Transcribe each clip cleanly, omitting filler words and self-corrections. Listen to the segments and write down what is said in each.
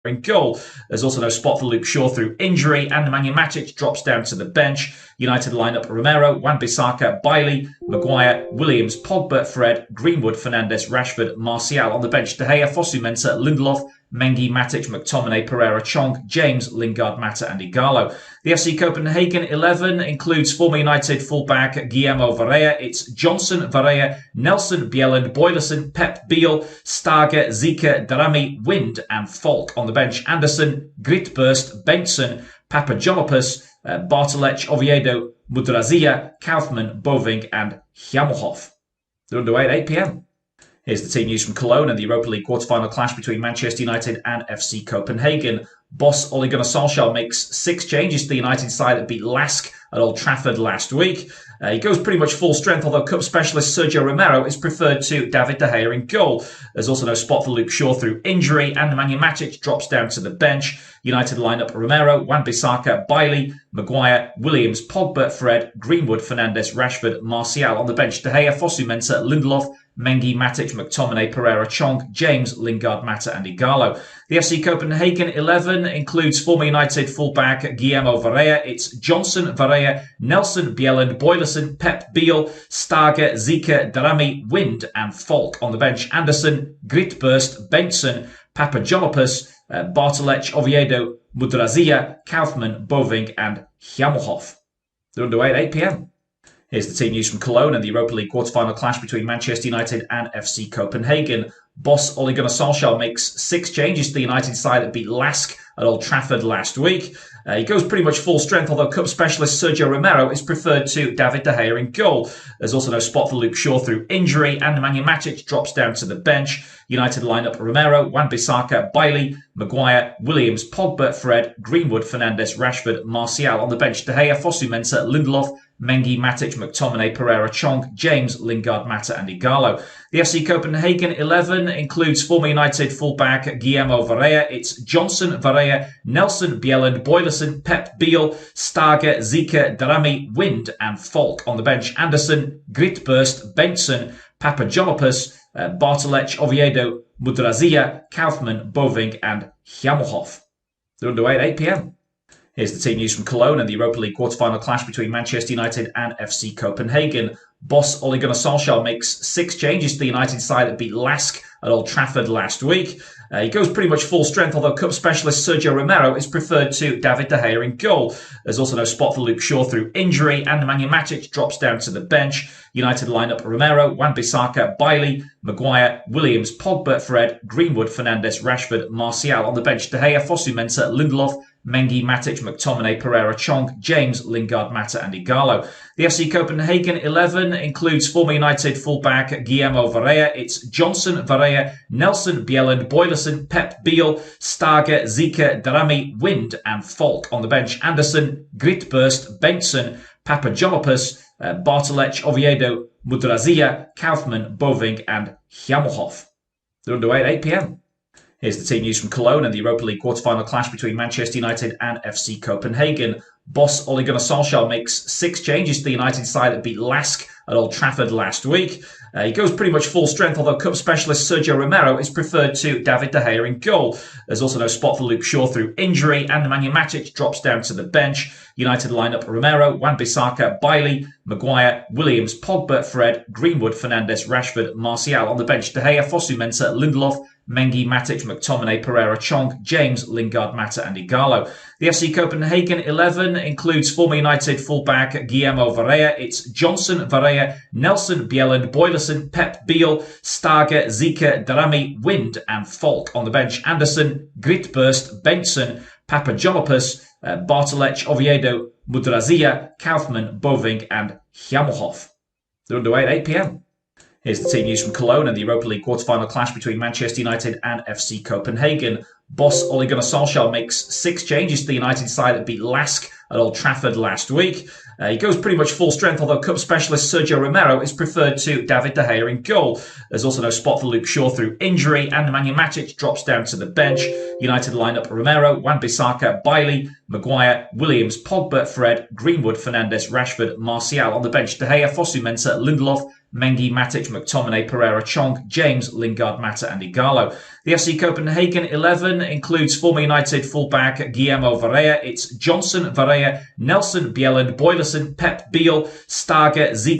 in goal. There's also no spot for Luke Shaw through injury, and Nemanja Matic drops down to the bench. United line up Romero, Wan-Bissaka, Bailey, Maguire, Williams, Pogba, Fred, Greenwood, Fernandes, Rashford, Martial on the bench. De Gea, Fosu-Mensah, Lindelof, Mengi, Matic, McTominay, Pereira, Chong, James, Lingard, Mata and Igalo. The FC Copenhagen 11 includes former United fullback Guillermo Varela. It's Johnson, Varela, Nelson, Bjelland, Boylerson, Pep, Beal, Starger, Zika, Darami, Wind and Falk on the bench. Anderson, Gritburst, Benson, Papagiannopoulos, Bartolec, Oviedo, Mudrazia, Kaufmann, Boving and Hjammelhoff. They're underway at 8 p.m. Here's the team news from Cologne and the Europa League quarter-final clash between Manchester United and FC Copenhagen. Boss Ole Gunnar Solskjaer makes 6 changes to the United side that beat Lask at Old Trafford last week. He goes pretty much full strength, although Cup specialist Sergio Romero is preferred to David De Gea in goal. There's also no spot for Luke Shaw through injury, and Nemanja Matic drops down to the bench. United line up Romero, Wan-Bissaka, Bailey, Maguire, Williams, Pogba, Fred, Greenwood, Fernandes, Rashford, Martial on the bench. De Gea, Fosu-Mensah, Lindelof, Mengi, Matic, McTominay, Pereira, Chong, James, Lingard, Mata and Igalo. The FC Copenhagen 11 includes former United fullback Guillermo Varela. It's Johnson, Varela, Nelson, Bjelland, Boylerson, Pep, Beal, Starger, Zika, Darami, Wind and Falk on the bench. Anderson, Gritburst, Benson, Papagiannopoulos, Bartolec, Oviedo, Mudrazia, Kaufmann, Boving and Hjammelhoff. They're underway at 8 p.m. Here's the team news from Cologne and the Europa League quarter-final clash between Manchester United and FC Copenhagen. Boss Ole Gunnar Solskjaer makes 6 changes to the United side that beat Lask at Old Trafford last week. He goes pretty much full strength, although Cup specialist Sergio Romero is preferred to David De Gea in goal. There's also no spot for Luke Shaw through injury, and Nemanja Matic drops down to the bench. United line up Romero, Wan-Bissaka, Bailey, Maguire, Williams, Pogba, Fred, Greenwood, Fernandes, Rashford, Martial on the bench. De Gea, Fosu-Mensah, Lindelof, Mengi, Matic, McTominay, Pereira, Chong, James, Lingard, Mata and Igalo. The FC Copenhagen 11 includes former United fullback Guillermo Varela. It's Johnson, Varela, Nelson, Bjelland, Boylerson, Pep, Beal, Starger, Zika, Darami, Wind and Falk on the bench. Anderson, Gritburst, Benson, Papagiannopoulos, Bartolec, Oviedo, Mudrazia, Kaufmann, Boving and Hjammelhoff. They're underway at 8 p.m. Here's the team news from Cologne and the Europa League quarter-final clash between Manchester United and FC Copenhagen. Boss Ole Gunnar Solskjaer makes 6 changes to the United side that beat Lask at Old Trafford last week. He goes pretty much full strength, although Cup specialist Sergio Romero is preferred to David De Gea in goal. There's also no spot for Luke Shaw through injury, and Nemanja Matic drops down to the bench. United line up Romero, Wan-Bissaka, Bailey, Maguire, Williams, Pogba, Fred, Greenwood, Fernandes, Rashford, Martial on the bench. De Gea, Fosu-Mensah, Lindelof, Mengi, Matic, McTominay, Pereira, Chong, James, Lingard, Mata and Igalo. The FC Copenhagen 11 includes former United fullback Guillermo Varela. It's Johnson, Varela, Nelson, Bjelland, Boylerson, Pep, Beal, Starger, Zika, Darami, Wind and Falk on the bench. Anderson, Gritburst, Benson, Papagiannopoulos, Bartolec, Oviedo, Mudrazia, Kaufmann, Boving and Hjammelhoff. They're underway at 8 p.m. Here's the team news from Cologne and the Europa League quarter-final clash between Manchester United and FC Copenhagen. Boss Ole Gunnar Solskjaer makes 6 changes to the United side that beat Lask at Old Trafford last week. He goes pretty much full strength, although Cup specialist Sergio Romero is preferred to David De Gea in goal. There's also no spot for Luke Shaw through injury, and Nemanja Matic drops down to the bench. United line up Romero, Wan-Bissaka, Bailey, Maguire, Williams, Pogba, Fred, Greenwood, Fernandes, Rashford, Martial on the bench. De Gea, Fosu-Mensah, Lindelof, Mengi, Matic, McTominay, Pereira, Chong, James, Lingard, Mata and Igalo. The FC Copenhagen 11 includes former United fullback Guillermo Varela. It's Johnson, Varela, Nelson, Bjelland, Boylerson, Pep, Beal, Starger, Zika, Darami, Wind and Falk on the bench. Anderson, Gritburst, Benson, Papagiannopoulos, Bartolec, Oviedo, Mudrazia, Kaufmann, Boving and Hjammelhoff. They're underway at 8 p.m. Here's the team news from Cologne and the Europa League quarter-final clash between Manchester United and FC Copenhagen. Boss Ole Gunnar Solskjaer makes 6 changes to the United side that beat Lask at Old Trafford last week. He goes pretty much full strength, although Cup specialist Sergio Romero is preferred to David De Gea in goal. There's also no spot for Luke Shaw through injury, and Nemanja Matic drops down to the bench. United line up Romero, Wan-Bissaka, Bailey, Maguire, Williams, Pogba, Fred, Greenwood, Fernandes, Rashford, Martial on the bench. De Gea, Fosu-Mensah, Lindelof, Mengi, Matic, McTominay, Pereira, Chong, James, Lingard, Mata and Igalo. The FC Copenhagen 11 includes former United fullback Guillermo Varela. It's Johnson, Varela, Nelson, Bjelland, Boylerson, Pep, Beal, Starger, Zieg.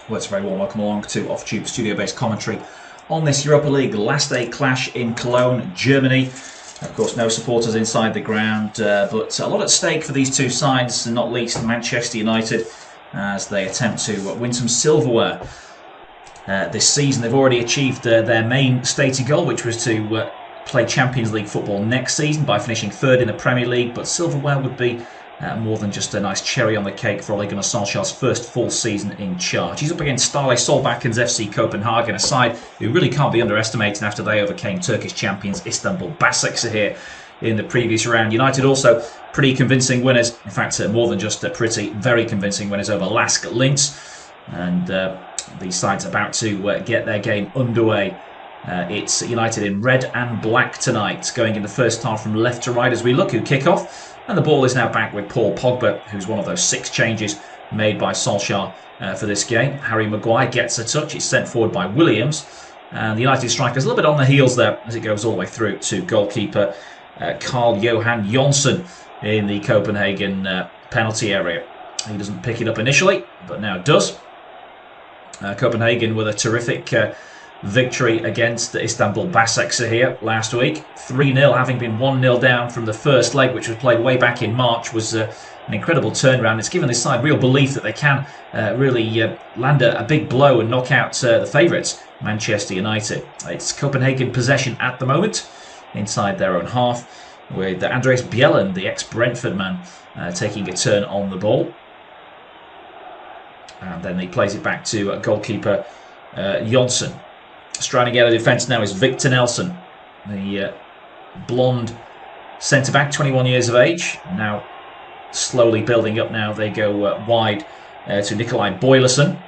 Well, it's a very warm welcome along to off-tube studio-based commentary on this Europa League last day clash in Cologne, Germany. Of course, no supporters inside the ground, but a lot at stake for these two sides, and not least Manchester United, as they attempt to win some silverware this season. They've already achieved their main stated goal, which was to play Champions League football next season by finishing third in the Premier League, but silverware would be more than just a nice cherry on the cake for Ole Gunnar Solskjaer's first full season in charge. He's up against Ståle Solbaken's FC Copenhagen, a side who really can't be underestimated after they overcame Turkish champions Istanbul Basaksehir in the previous round. United also pretty convincing winners, in fact more than just pretty, very convincing winners over Lask Linz. And these sides about to get their game underway. It's United in red and black tonight, going in the first half from left to right as we look who kick off. And the ball is now back with Paul Pogba, who's one of those 6 changes made by Solskjaer for this game. Harry Maguire gets a touch. It's sent forward by Williams. And the United striker's a little bit on the heels there as it goes all the way through to goalkeeper Carl-Johan Jonsson in the Copenhagen penalty area. He doesn't pick it up initially, but now does. Copenhagen with a terrific victory against Istanbul Basaksehir last week. 3-0, having been 1-0 down from the first leg, which was played way back in March, was an incredible turnaround. It's given this side real belief that they can really land a big blow and knock out the favourites, Manchester United. It's Copenhagen possession at the moment, inside their own half, with Andreas Bjelland, the ex-Brentford man, taking a turn on the ball. And then he plays it back to goalkeeper Jonsson. Striding out of defence now is Victor Nelson, the blonde centre-back, 21 years of age. Now slowly building up now. They go wide to Nikolai Boylerson.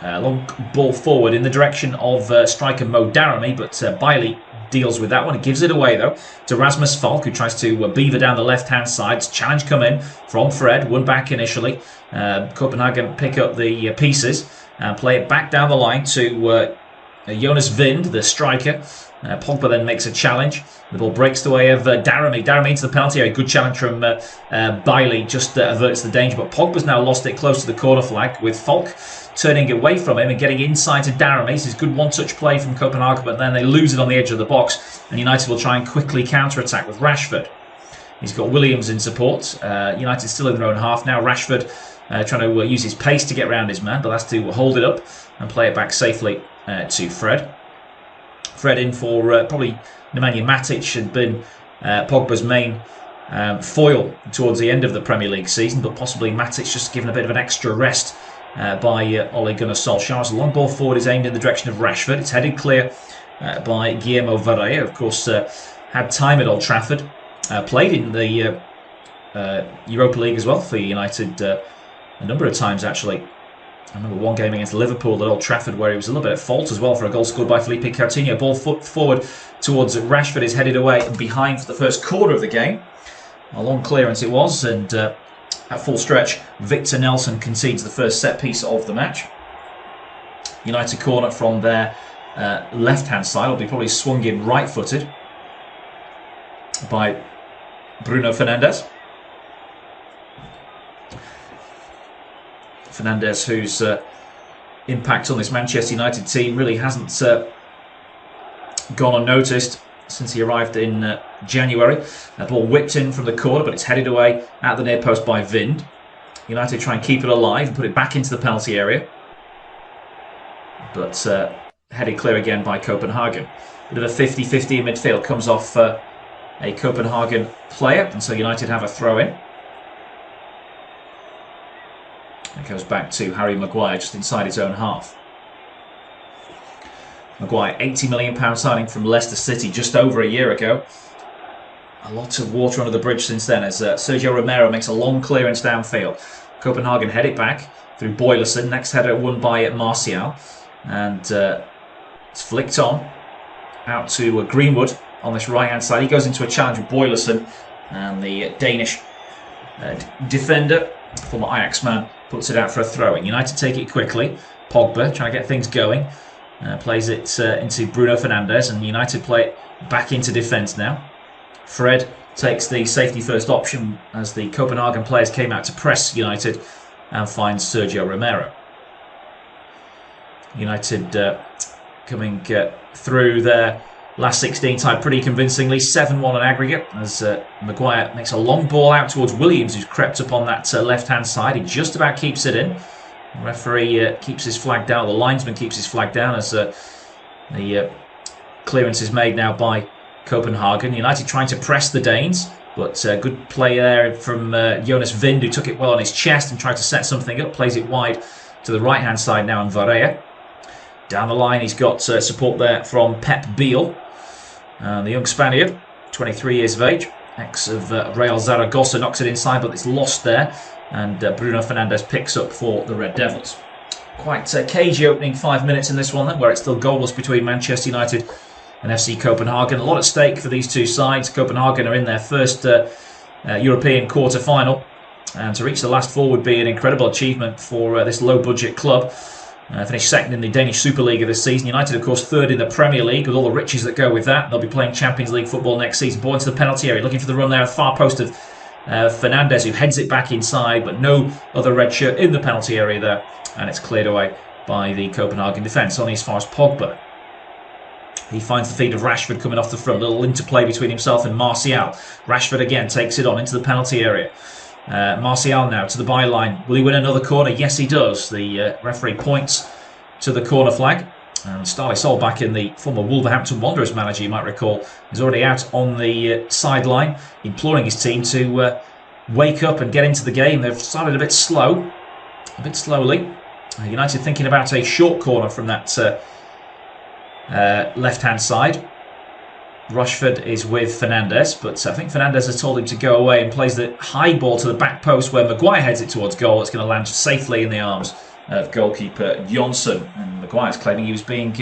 Long ball forward in the direction of striker Mo Daramy, but Bailey deals with that one. He gives it away, though, to Rasmus Falk, who tries to beaver down the left-hand side. Challenge come in from Fred, one back initially. Copenhagen pick up the pieces and play it back down the line to Jonas Vind, the striker. Pogba then makes a challenge. The ball breaks the way of Daramy. Daramy into the penalty area. Good challenge from Bailey, just averts the danger. But Pogba's now lost it close to the corner flag, with Falk turning away from him and getting inside to Daramy. This is good one-touch play from Copenhagen, but then they lose it on the edge of the box, and United will try and quickly counter-attack with Rashford. He's got Williams in support. United still in their own half now. Rashford trying to use his pace to get around his man, but that's to hold it up and play it back safely to Fred. Fred in for probably Nemanja Matic, had been Pogba's main foil towards the end of the Premier League season, but possibly Matic just given a bit of an extra rest by Ole Gunnar Solskjaer. The long ball forward is aimed in the direction of Rashford. It's headed clear by Guillermo Varela. Of course, had time at Old Trafford. Played in the Europa League as well for United a number of times, actually. I remember one game against Liverpool at Old Trafford where he was a little bit at fault as well for a goal scored by Felipe Coutinho. Ball forward towards Rashford is headed away and behind for the first quarter of the game. A long clearance it was, and at full stretch, Victor Nelson concedes the first set piece of the match. United corner from their left-hand side will be probably swung in right-footed by Bruno Fernandes. Fernandes, whose impact on this Manchester United team really hasn't gone unnoticed since he arrived in January. That ball whipped in from the corner, but it's headed away at the near post by Vind. United try and keep it alive and put it back into the penalty area, but headed clear again by Copenhagen. Bit of a 50-50 in midfield, comes off a Copenhagen player, and so United have a throw-in. It goes back to Harry Maguire just inside his own half. Maguire, £80 million signing from Leicester City just over a year ago. A lot of water under the bridge since then as Sergio Romero makes a long clearance downfield. Copenhagen head it back through Boylerson. Next header won by Martial. And it's flicked on out to Greenwood on this right-hand side. He goes into a challenge with Boylerson. And the Danish defender, former Ajax man, puts it out for a throw-in. United take it quickly. Pogba trying to get things going. Plays it into Bruno Fernandes, and United play it back into defence now. Fred takes the safety first option as the Copenhagen players came out to press United and finds Sergio Romero. United coming through their last 16 time pretty convincingly, 7-1 on aggregate, as Maguire makes a long ball out towards Williams, who's crept up on that left-hand side. He just about keeps it in. The referee keeps his flag down, the linesman keeps his flag down as the clearance is made now by Copenhagen. United trying to press the Danes, but good play there from Jonas Vind, who took it well on his chest and tried to set something up, plays it wide to the right-hand side now, and Varela. Down the line, he's got support there from Pep Biel. The young Spaniard, 23 years of age, ex of Real Zaragoza, knocks it inside, but it's lost there. And Bruno Fernandes picks up for the Red Devils. Quite a cagey opening 5 minutes in this one then, where it's still goalless between Manchester United and FC Copenhagen. A lot at stake for these two sides. Copenhagen are in their first European quarter-final. And to reach the last four would be an incredible achievement for this low-budget club. Finished second in the Danish Super League of this season. United, of course, third in the Premier League with all the riches that go with that. They'll be playing Champions League football next season. Ball into the penalty area, looking for the run there at the far post of Fernandes, who heads it back inside, but no other red shirt in the penalty area there. And it's cleared away by the Copenhagen defence, only as far as Pogba. He finds the feed of Rashford coming off the front. Little interplay between himself and Martial. Rashford again takes it on into the penalty area. Martial now to the byline. Will he win another corner? Yes, he does. The referee points to the corner flag. And Startistics, back in the former Wolverhampton Wanderers manager, you might recall, is already out on the sideline, imploring his team to wake up and get into the game. They've started a bit slowly. United thinking about a short corner from that left-hand side. Rashford is with Fernandes, but I think Fernandes has told him to go away and plays the high ball to the back post where Maguire heads it towards goal. It's going to land safely in the arms of goalkeeper Jonsson. And Maguire's claiming he was being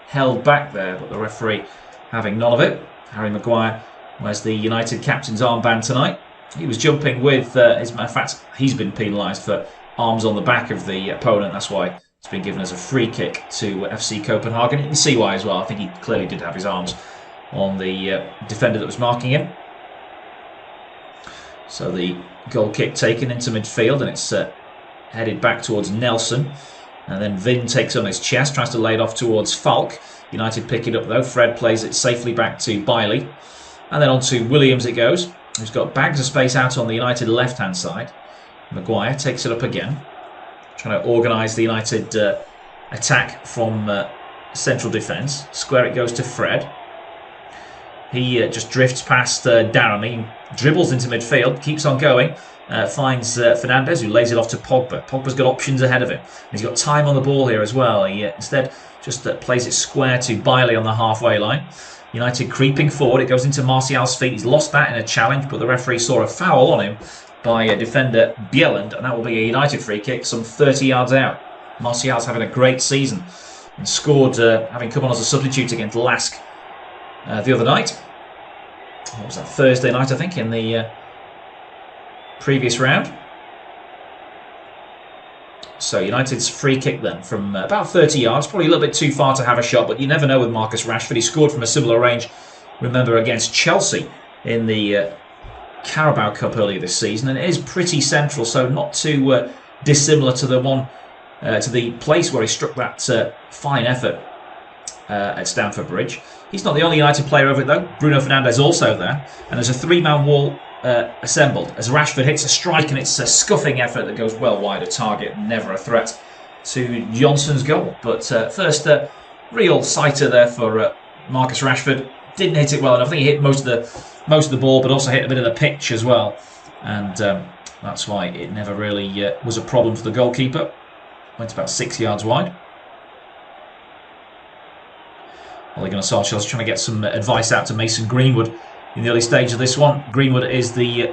held back there, but the referee having none of it. Harry Maguire wears the United captain's armband tonight. He was jumping with in fact, he's been penalised for arms on the back of the opponent. That's why It's been given as a free kick to FC Copenhagen. You can see why as well. I think he clearly did have his arms on the defender that was marking him. So the goal kick taken into midfield, and it's headed back towards Nelson. And then Vin takes on his chest, tries to lay it off towards Falk. United pick it up though. Fred plays it safely back to Bailey. And then on to Williams it goes, who's got bags of space out on the United left-hand side. Maguire takes it up again, trying to organise the United attack from central defence. Square it goes to Fred. He just drifts past Darren. He dribbles into midfield, keeps on going, finds Fernandez, who lays it off to Pogba. Pogba's got options ahead of him. He's got time on the ball here as well. He instead just plays it square to Bailey on the halfway line. United creeping forward. It goes into Martial's feet. He's lost that in a challenge, but the referee saw a foul on him by defender Bjelland, and that will be a United free kick some 30 yards out. Martial's having a great season and scored, having come on as a substitute against Lask the other night. What was that, Thursday night, I think, in the previous round. So United's free kick then from about 30 yards, probably a little bit too far to have a shot, but you never know with Marcus Rashford. He scored from a similar range, remember, against Chelsea in the Carabao Cup earlier this season, and it is pretty central, so not too dissimilar to the one to the place where he struck that fine effort at Stamford Bridge. He's not the only United player over it though. Bruno Fernandes also there, and there's a three-man wall assembled as Rashford hits a strike, and it's a scuffing effort that goes well wide of target, never a threat to Johnson's goal. But first real sighter there for Marcus Rashford. Didn't hit it well enough. I think he hit most of the ball, but also hit a bit of the pitch as well, and that's why it never really was a problem for the goalkeeper. Went about 6 yards wide. Ole Gunnar Solskjaer's trying to get some advice out to Mason Greenwood in the early stage of this one. Greenwood is the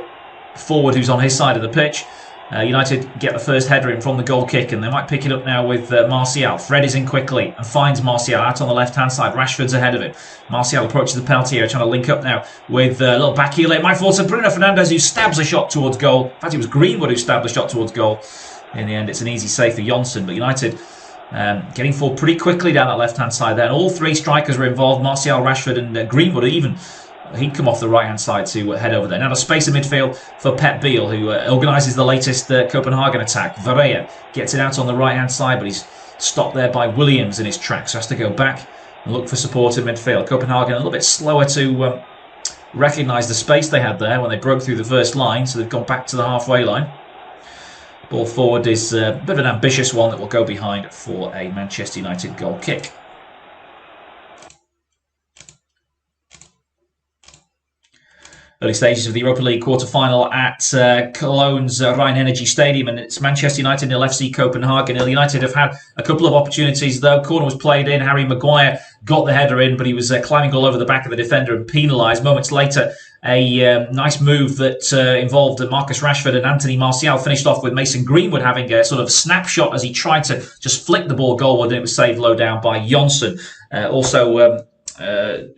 forward who's on his side of the pitch. United get the first header in from the goal kick, and they might pick it up now with Martial. Fred is in quickly and finds Martial out on the left-hand side. Rashford's ahead of him. Martial approaches the penalty area, trying to link up now with a little back heel. It might fall to Bruno Fernandes, who stabs a shot towards goal. In fact, it was Greenwood who stabbed the shot towards goal. In the end, it's an easy save for Johnson, but United getting forward pretty quickly down that left-hand side there. And all three strikers were involved, Martial, Rashford and Greenwood even. He'd come off the right-hand side to head over there. Now the space in midfield for Pep Biel, who organises the latest Copenhagen attack. Varela gets it out on the right-hand side, but he's stopped there by Williams in his tracks. So has to go back and look for support in midfield. Copenhagen a little bit slower to recognise the space they had there when they broke through the first line, so they've gone back to the halfway line. Ball forward is a bit of an ambitious one that will go behind for a Manchester United goal kick. Early stages of the Europa League quarter-final at Cologne's Rhine Energy Stadium, and it's Manchester United nil FC Copenhagen nil. United have had a couple of opportunities though. Corner was played in. Harry Maguire got the header in, but he was climbing all over the back of the defender and penalised. Moments later, a nice move that involved Marcus Rashford and Anthony Martial finished off with Mason Greenwood having a sort of snapshot as he tried to just flick the ball goalward, and it was saved low down by Johnson.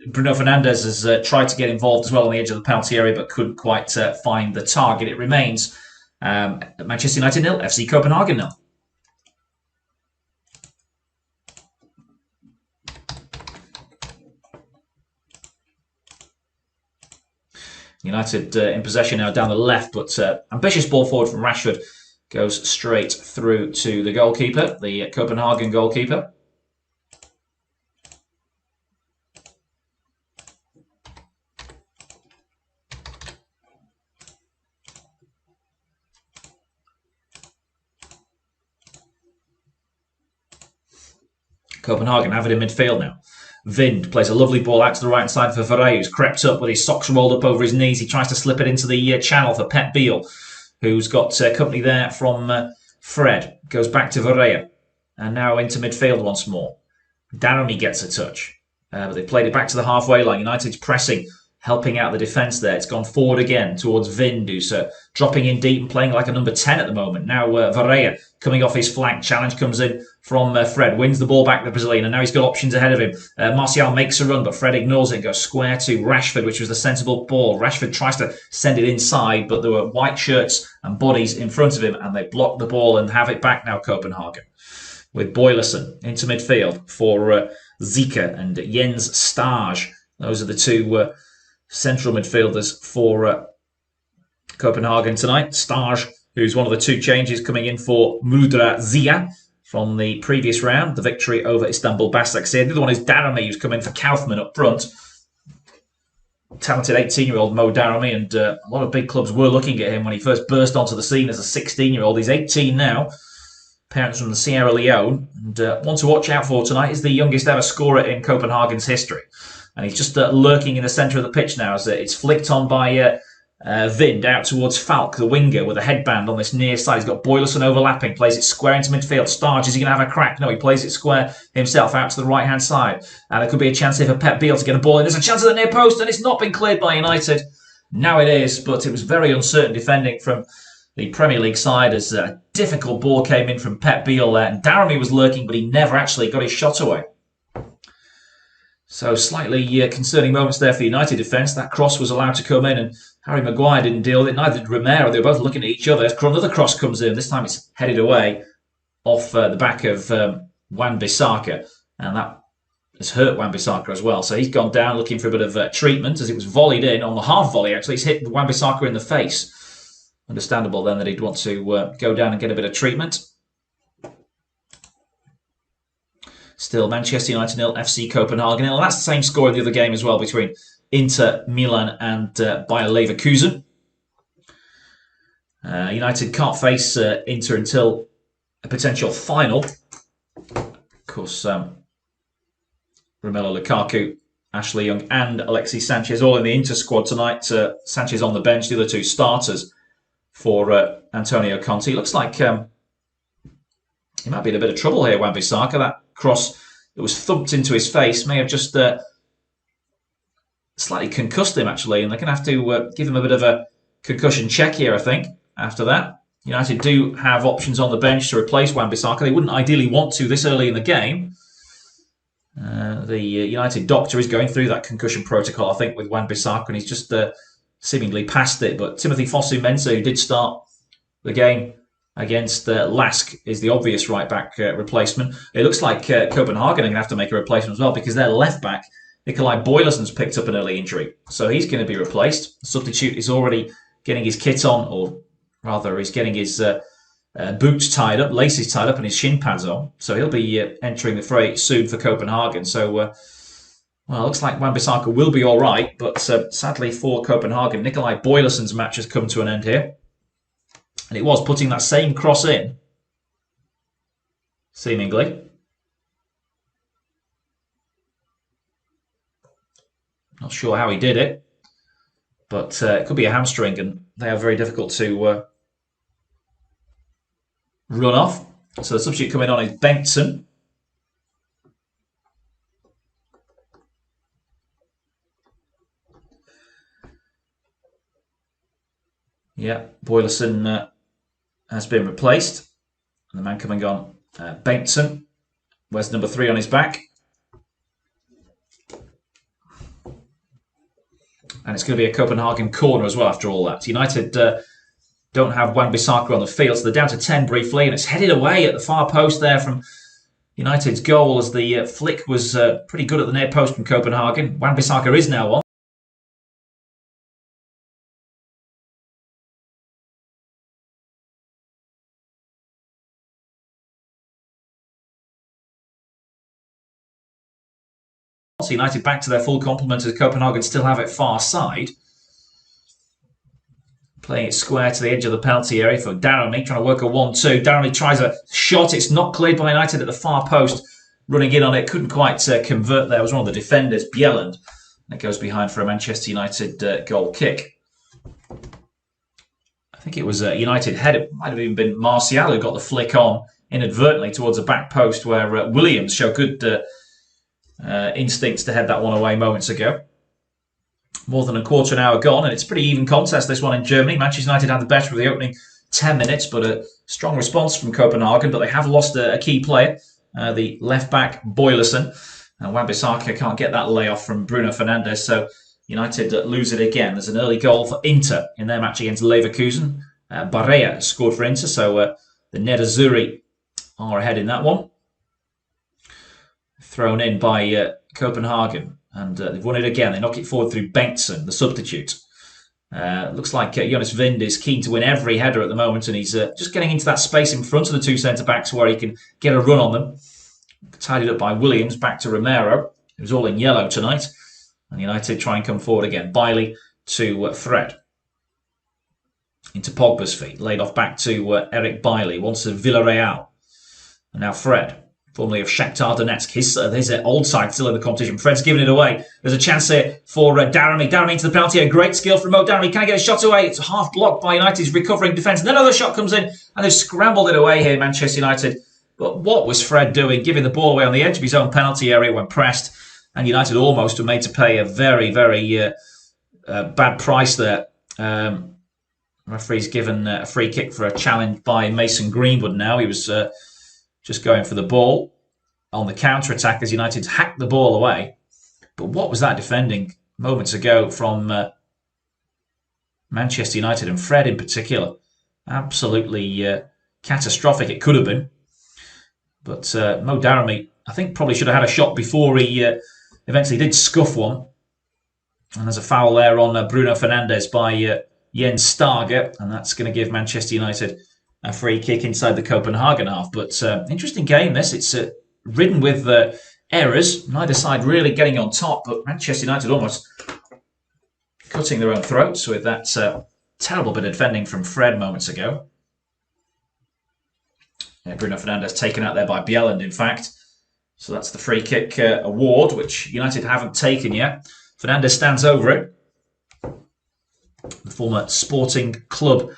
Bruno Fernandes has tried to get involved as well on the edge of the penalty area, but couldn't quite find the target. It remains Manchester United nil, FC Copenhagen nil. United in possession now down the left, but ambitious ball forward from Rashford goes straight through to the goalkeeper, the Copenhagen goalkeeper. Copenhagen have it in midfield now. Vind plays a lovely ball out to the right side for Varela, who's crept up with his socks rolled up over his knees. He tries to slip it into the channel for Pep Biel, who's got company there from Fred. Goes back to Varela, and now into midfield once more. Darren gets a touch, but they played it back to the halfway line. United's pressing, helping out the defence there. It's gone forward again towards Vind, who's dropping in deep and playing like a number 10 at the moment. Now Varela coming off his flank. Challenge comes in from Fred. Wins the ball back to the Brazilian, and now he's got options ahead of him. Martial makes a run, but Fred ignores it and goes square to Rashford, which was the sensible ball. Rashford tries to send it inside, but there were white shirts and bodies in front of him, and they block the ball and have it back now, Copenhagen. with Boylerson into midfield for Zika and Jens Stage. Those are the two central midfielders for Copenhagen tonight. Stage, who's one of the two changes coming in for Mudra Zia from the previous round, the victory over Istanbul Basaksehir. The other one is Daramy, who's come in for Kaufman up front. Talented 18-year-old Mo Daramy, and a lot of big clubs were looking at him when he first burst onto the scene as a 16-year-old. He's 18 now, parents from the Sierra Leone, and one to watch out for tonight is the youngest ever scorer in Copenhagen's history. And he's just lurking in the centre of the pitch now as it's flicked on by Vind out towards Falk, the winger, with a headband on this near side. He's got Boylerson overlapping, plays it square into midfield. Starge, is he going to have a crack? No, he plays it square himself out to the right-hand side. And there could be a chance here for Pep Biel to get a ball in. There's a chance at the near post, and it's not been cleared by United. Now it is, but it was very uncertain defending from the Premier League side as a difficult ball came in from Pep Biel there. And Daramy was lurking, but he never actually got his shot away. So slightly concerning moments there for United defence. That cross was allowed to come in, and Harry Maguire didn't deal with it. Neither did Romero. They were both looking at each other. Another cross comes in. This time it's headed away off the back of Wan-Bissaka, and that has hurt Wan-Bissaka as well. So he's gone down looking for a bit of treatment as it was volleyed in on the half volley. Actually, it's hit Wan-Bissaka in the face. Understandable then that he'd want to go down and get a bit of treatment. Still, Manchester United 0, FC Copenhagen 0. That's the same score in the other game as well between Inter Milan and Bayer Leverkusen. United can't face Inter until a potential final. Of course, Romelu Lukaku, Ashley Young and Alexis Sanchez all in the Inter squad tonight. Sanchez on the bench, the other two starters for Antonio Conte. Looks like he might be in a bit of trouble here, Wan-Bissaka. That cross that was thumped into his face may have just slightly concussed him, actually, and they're going to have to give him a bit of a concussion check here, I think, after that. United do have options on the bench to replace Wan-Bissaka. They wouldn't ideally want to this early in the game. The United doctor is going through that concussion protocol, I think, with Wan-Bissaka, and he's just seemingly past it. But Timothy Fosu-Mensah, who did start the game against Lask, is the obvious right-back replacement. It looks like Copenhagen are going to have to make a replacement as well, because their left-back, Nikolai Boylerson's picked up an early injury. So he's going to be replaced. The substitute is already getting his kit on, or rather he's getting his boots tied up, laces tied up, and his shin pads on. So he'll be entering the fray soon for Copenhagen. So, well, it looks like Wan-Bissaka will be all right, but sadly for Copenhagen, Nikolai Boylerson's match has come to an end here. And it was putting that same cross in, seemingly. Not sure how he did it, but it could be a hamstring, and they are very difficult to run off. So the substitute coming on is Bengtsson. Yeah, Boylerson has been replaced. And the man coming on, Bengtsson, wears number 3 on his back. And it's going to be a Copenhagen corner as well after all that. United don't have Wan-Bissaka on the field, so they're down to 10 briefly, and it's headed away at the far post there from United's goal as the flick was pretty good at the near post from Copenhagen. Wan-Bissaka is now on. So United back to their full complement as Copenhagen still have it far side. Playing it square to the edge of the penalty area for Daramy, trying to work a 1-2. Daramy tries a shot. It's not cleared by United at the far post. Running in on it, couldn't quite convert there. It was one of the defenders, Bjelland. And it goes behind for a Manchester United goal kick. I think it was United head. It might have even been Martial who got the flick on inadvertently towards the back post, where Williams showed good instincts to head that one away moments ago. More than a quarter of an hour gone, and it's a pretty even contest, this one in Germany. Manchester United had the better of the opening 10 minutes, but a strong response from Copenhagen. But they have lost a key player, the left-back Boylerson. And Wan-Bissaka can't get that layoff from Bruno Fernandes, so United lose it again. There's an early goal for Inter in their match against Leverkusen. Barrea scored for Inter, so the Nerazzurri are ahead in that one. thrown in by Copenhagen. And they've won it again. They knock it forward through Bengtsson, the substitute. Looks like Jonas Vind is keen to win every header at the moment, and he's just getting into that space in front of the two centre-backs where he can get a run on them. Tidied up by Williams, back to Romero, who's all in yellow tonight. And United try and come forward again. Bailey to Fred. Into Pogba's feet, laid off back to Eric Bailey, once of Villarreal. And now Fred, formerly of Shakhtar Donetsk. His old side still in the competition. Fred's giving it away. There's a chance here for Daramy. Daramy into the penalty area. Great skill from Mo Daramy. Can I get a shot away? It's half blocked by United's recovering defence. And then another shot comes in, and they've scrambled it away here, Manchester United. But what was Fred doing? Giving the ball away on the edge of his own penalty area when pressed. And United almost were made to pay a very, very bad price there. Referee's given a free kick for a challenge by Mason Greenwood now. He was just going for the ball on the counter-attack as United hacked the ball away. But what was that defending moments ago from Manchester United, and Fred in particular? Absolutely catastrophic it could have been. But Mo Daramy, I think, probably should have had a shot before he eventually did scuff one. And there's a foul there on Bruno Fernandes by Jens Starger, and that's going to give Manchester United a free kick inside the Copenhagen half. But interesting game this. It's ridden with errors. Neither side really getting on top, but Manchester United almost cutting their own throats with that terrible bit of defending from Fred moments ago. Yeah, Bruno Fernandes taken out there by Bjelland, in fact. So that's the free kick award, which United haven't taken yet. Fernandes stands over it. The former Sporting Club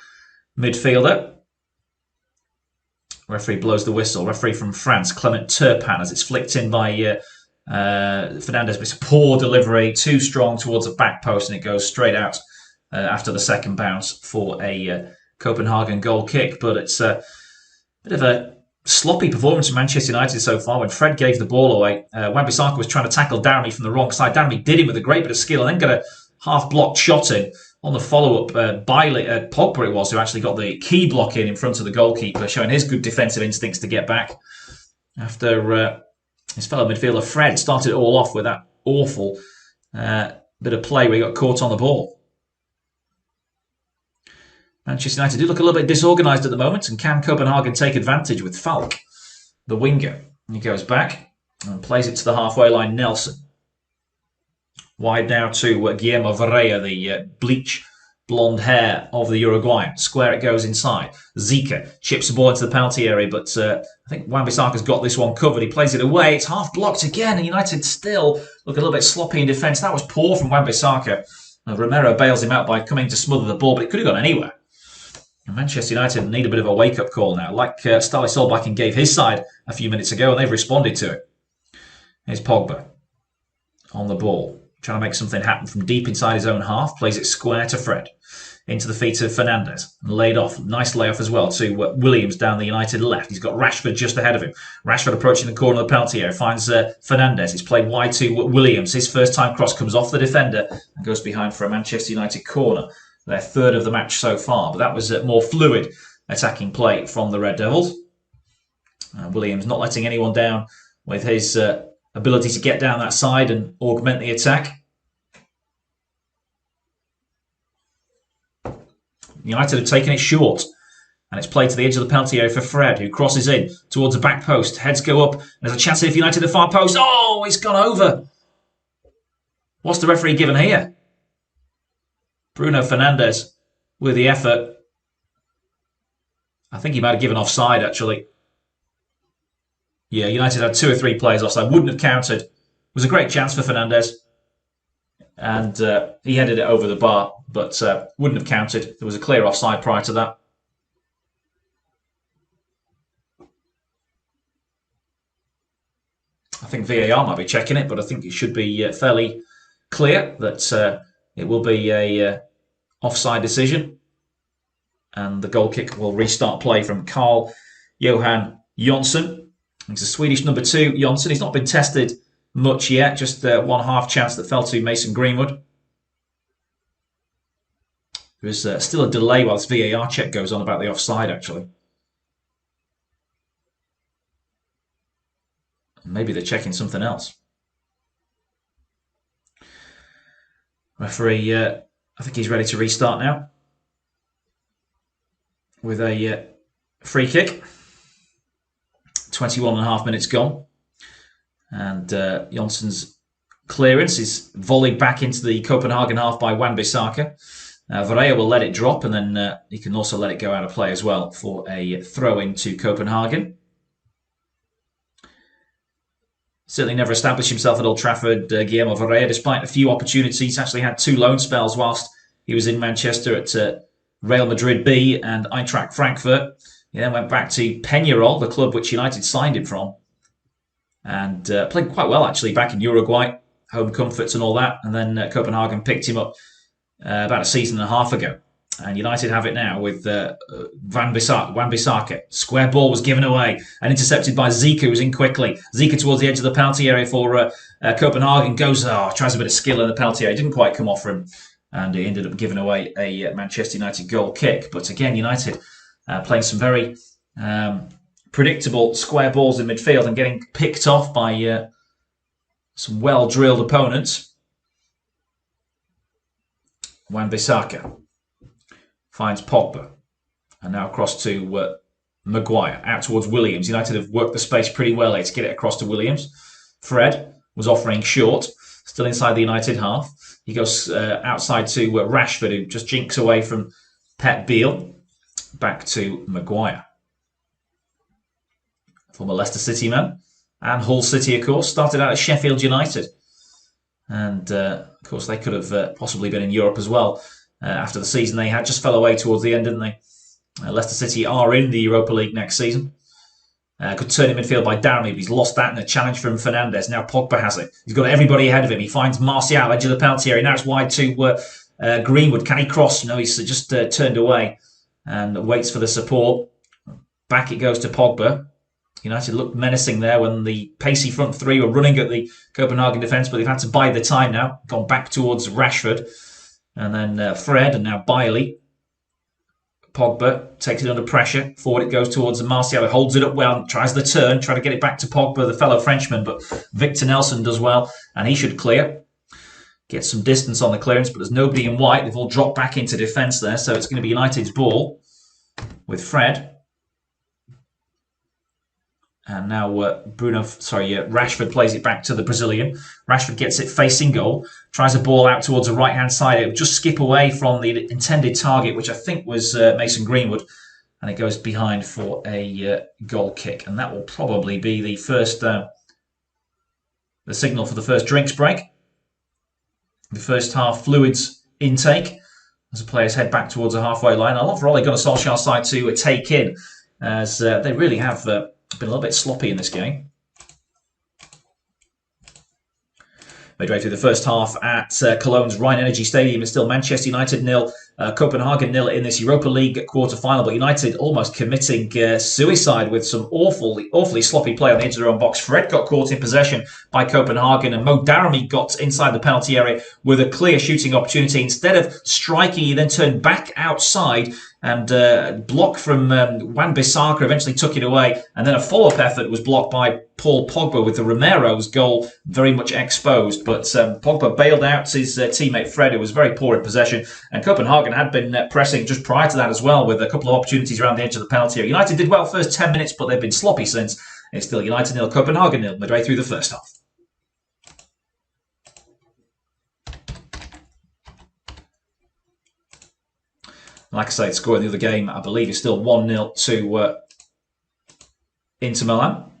midfielder. Referee blows the whistle. Referee from France, Clement Turpin, as it's flicked in by Fernandes. It's a poor delivery, too strong towards the back post, and it goes straight out after the second bounce for a Copenhagen goal kick. But it's a bit of a sloppy performance from Manchester United so far. When Fred gave the ball away, Wan-Bissaka was trying to tackle Daramy from the wrong side. Daramy did him with a great bit of skill and then got a half-blocked shot in. On the follow-up, Pogba it was who actually got the key block in front of the goalkeeper, showing his good defensive instincts to get back. After his fellow midfielder Fred started it all off with that awful bit of play where he got caught on the ball. Manchester United do look a little bit disorganised at the moment, and can Copenhagen take advantage with Falk, the winger? He goes back and plays it to the halfway line, Nelson. Wide now to Guillermo Varela, the bleach blonde hair of the Uruguayan. Square it goes inside. Zika chips the ball into the penalty area, but I think Wan-Bissaka's got this one covered. He plays it away. It's half blocked again, and United still look a little bit sloppy in defence. That was poor from Wan-Bissaka. Romero bails him out by coming to smother the ball, but it could have gone anywhere. And Manchester United need a bit of a wake-up call now, like Ståle Solbakken gave his side a few minutes ago, and they've responded to it. Here's Pogba on the ball. Trying to make something happen from deep inside his own half. Plays it square to Fred. Into the feet of Fernandes. Laid off. Nice layoff as well to Williams down the United left. He's got Rashford just ahead of him. Rashford approaching the corner of the penalty area. Finds Fernandes. It's played wide to Williams. His first time cross comes off the defender and goes behind for a Manchester United corner. Their third of the match so far. But that was more fluid attacking play from the Red Devils. Williams not letting anyone down with his ability to get down that side and augment the attack. United have taken it short, and it's played to the edge of the penalty area for Fred, who crosses in towards the back post. Heads go up. There's a chance here for United at the far post. Oh, it's gone over. What's the referee given here? Bruno Fernandes with the effort. I think he might have given offside, actually. Yeah, United had 2 or 3 players offside. Wouldn't have counted. It was a great chance for Fernandes. And he headed it over the bar, but wouldn't have counted. There was a clear offside prior to that. I think VAR might be checking it, but I think it should be fairly clear that it will be a offside decision. And the goal kick will restart play from Carl Johan Jonsson. He's a Swedish number 2, Jonsson. He's not been tested much yet, just one half chance that fell to Mason Greenwood. There is still a delay while this VAR check goes on about the offside, actually. Maybe they're checking something else. Referee, I think he's ready to restart now with a free kick. 21.5 minutes gone. And Jonsson's clearance is volleyed back into the Copenhagen half by Wan-Bissaka. Varela will let it drop, and then he can also let it go out of play as well for a throw into Copenhagen. Certainly never established himself at Old Trafford, Guillermo Varela, despite a few opportunities. Actually had 2 loan spells whilst he was in Manchester at Real Madrid B and Eintracht Frankfurt. He then went back to Peñarol, the club which United signed him from, and played quite well actually back in Uruguay, home comforts and all that. And then Copenhagen picked him up about a season and a half ago. And United have it now with Wan-Bissaka. Square ball was given away and intercepted by Zika, who was in quickly. Zika towards the edge of the penalty area for Copenhagen. Tries a bit of skill in the penalty area. Didn't quite come off for him. And he ended up giving away a Manchester United goal kick. But again, United playing some very predictable square balls in midfield and getting picked off by some well-drilled opponents. Wan-Bissaka finds Pogba. And now across to Maguire. Out towards Williams. United have worked the space pretty well here to get it across to Williams. Fred was offering short. Still inside the United half. He goes outside to Rashford, who just jinks away from Pep Biel. Back to Maguire. Former Leicester City man. And Hull City, of course. Started out at Sheffield United. And, of course, they could have possibly been in Europe as well. After the season they had, just fell away towards the end, didn't they? Leicester City are in the Europa League next season. Could turn in midfield by Daramy, but he's lost that in a challenge from Fernandes. Now Pogba has it. He's got everybody ahead of him. He finds Martial, edge of the penalty area. Now it's wide to Greenwood. Can he cross? No, he's just turned away and waits for the support. Back it goes to Pogba. United looked menacing there when the pacey front three were running at the Copenhagen defence, but they've had to bide their time now. Gone back towards Rashford. And then Fred, and now Bailey. Pogba takes it under pressure. Forward it goes towards Martial. Holds it up well, tries the turn, trying to get it back to Pogba, the fellow Frenchman. But Victor Nelson does well, and he should clear. Get some distance on the clearance, but there's nobody in white. They've all dropped back into defence there, so it's going to be United's ball with Fred. And now Rashford plays it back to the Brazilian. Rashford gets it facing goal. Tries a ball out towards the right-hand side. It will just skip away from the intended target, which I think was Mason Greenwood. And it goes behind for a goal kick. And that will probably be the first, the signal for the first drinks break. The first half fluids intake as the players head back towards the halfway line. I love Ole Gunnar Solskjaer's side to take in, as they really have been a little bit sloppy in this game. Midway through the first half at Cologne's Rhine Energy Stadium, it's still Manchester United 0, Copenhagen 0 in this Europa League quarter-final. But United almost committing suicide with some awfully sloppy play on the edge of their own box. Fred got caught in possession by Copenhagen, and Mo Daramy got inside the penalty area with a clear shooting opportunity. Instead of striking, he then turned back outside, and block from Wan-Bissaka eventually took it away. And then a follow-up effort was blocked by Paul Pogba, with the Romero's goal very much exposed. But Pogba bailed out his teammate Fred, who was very poor in possession. And Copenhagen had been pressing just prior to that as well, with a couple of opportunities around the edge of the penalty area. United did well first 10 minutes, but they've been sloppy since. It's still United 0, Copenhagen 0, midway through the first half. Like I say, the score in the other game, I believe, is still 1-0 to Inter Milan.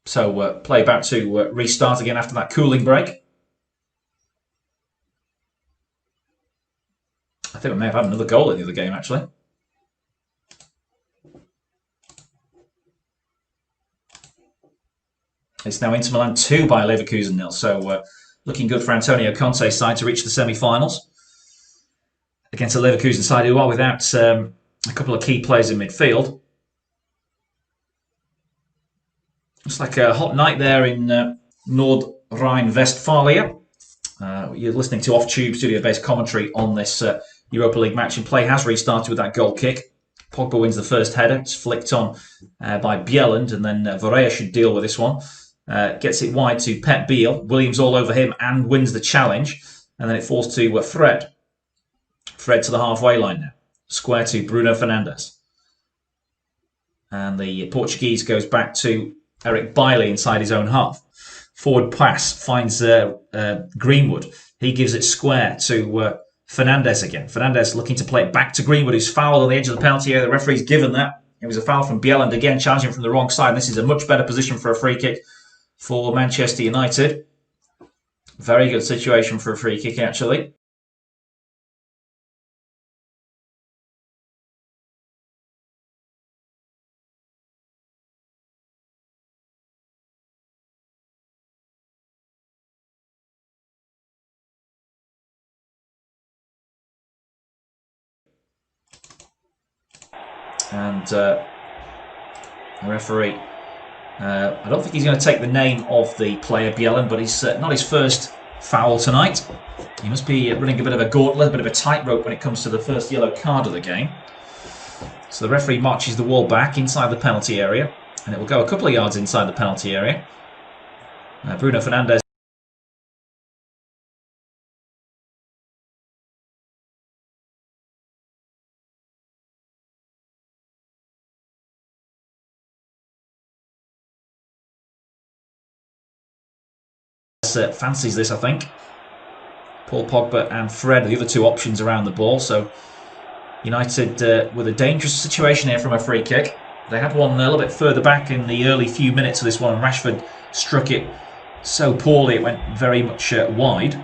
So play about to restart again after that cooling break. I think we may have had another goal in the other game, actually. It's now Inter Milan 2 by Leverkusen 0. So looking good for Antonio Conte's side to reach the semi-finals against a Leverkusen side who are without a couple of key players in midfield. It's like a hot night there in Nord Rhine-Westphalia. You're listening to off-tube studio-based commentary on this Europa League match, and play has restarted with that goal kick. Pogba wins the first header. It's flicked on by Bjelland, and then Varela should deal with this one. Gets it wide to Pep Biel. Williams all over him and wins the challenge. And then it falls to Fred. Fred to the halfway line now. Square to Bruno Fernandes. And the Portuguese goes back to Eric Bailly inside his own half. Forward pass finds Greenwood. He gives it square to Fernandes again. Fernandes looking to play it back to Greenwood, who's fouled on the edge of the penalty area. The referee's given that. It was a foul from Bjelland again, challenging from the wrong side. And this is a much better position for a free kick for Manchester United. Very good situation for a free kick, actually. And the referee, I don't think he's going to take the name of the player, Bjelland, but he's not his first foul tonight. He must be running a bit of a gauntlet, a bit of a tightrope when it comes to the first yellow card of the game. So the referee marches the ball back inside the penalty area, and it will go a couple of yards inside the penalty area. Bruno Fernandes fancies this, I think. Paul Pogba and Fred are the other two options around the ball. So United with a dangerous situation here from a free kick. They had one a little bit further back in the early few minutes of this one, and Rashford struck it so poorly it went very much wide.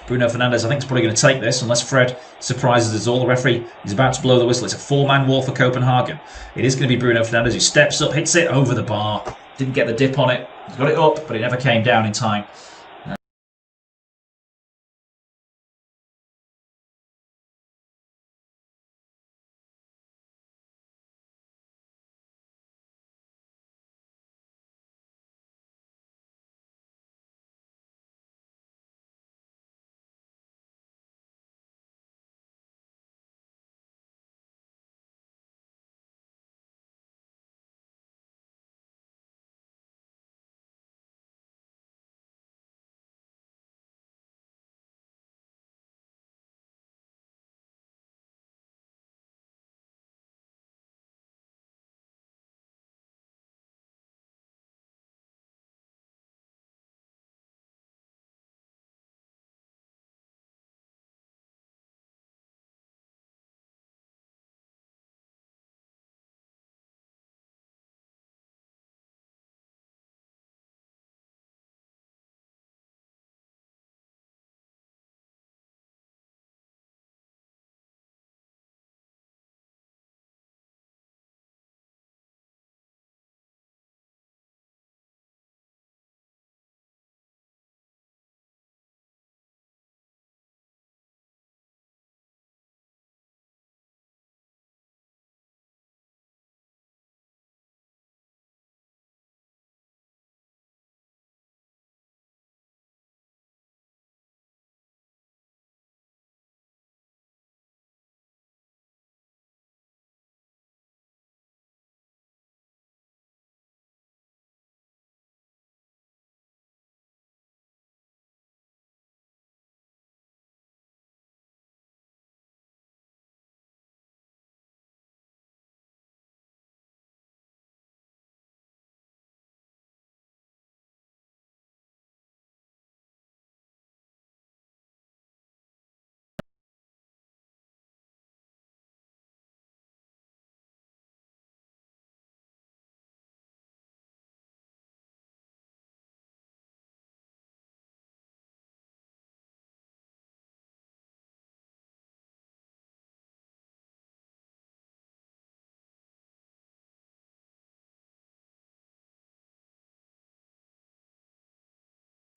Bruno Fernandes, I think, is probably going to take this unless Fred surprises us all. The referee is about to blow the whistle. It's a four-man wall for Copenhagen. It is going to be Bruno Fernandes who steps up, hits it over the bar. Didn't get the dip on it. He's got it up, but it never came down in time.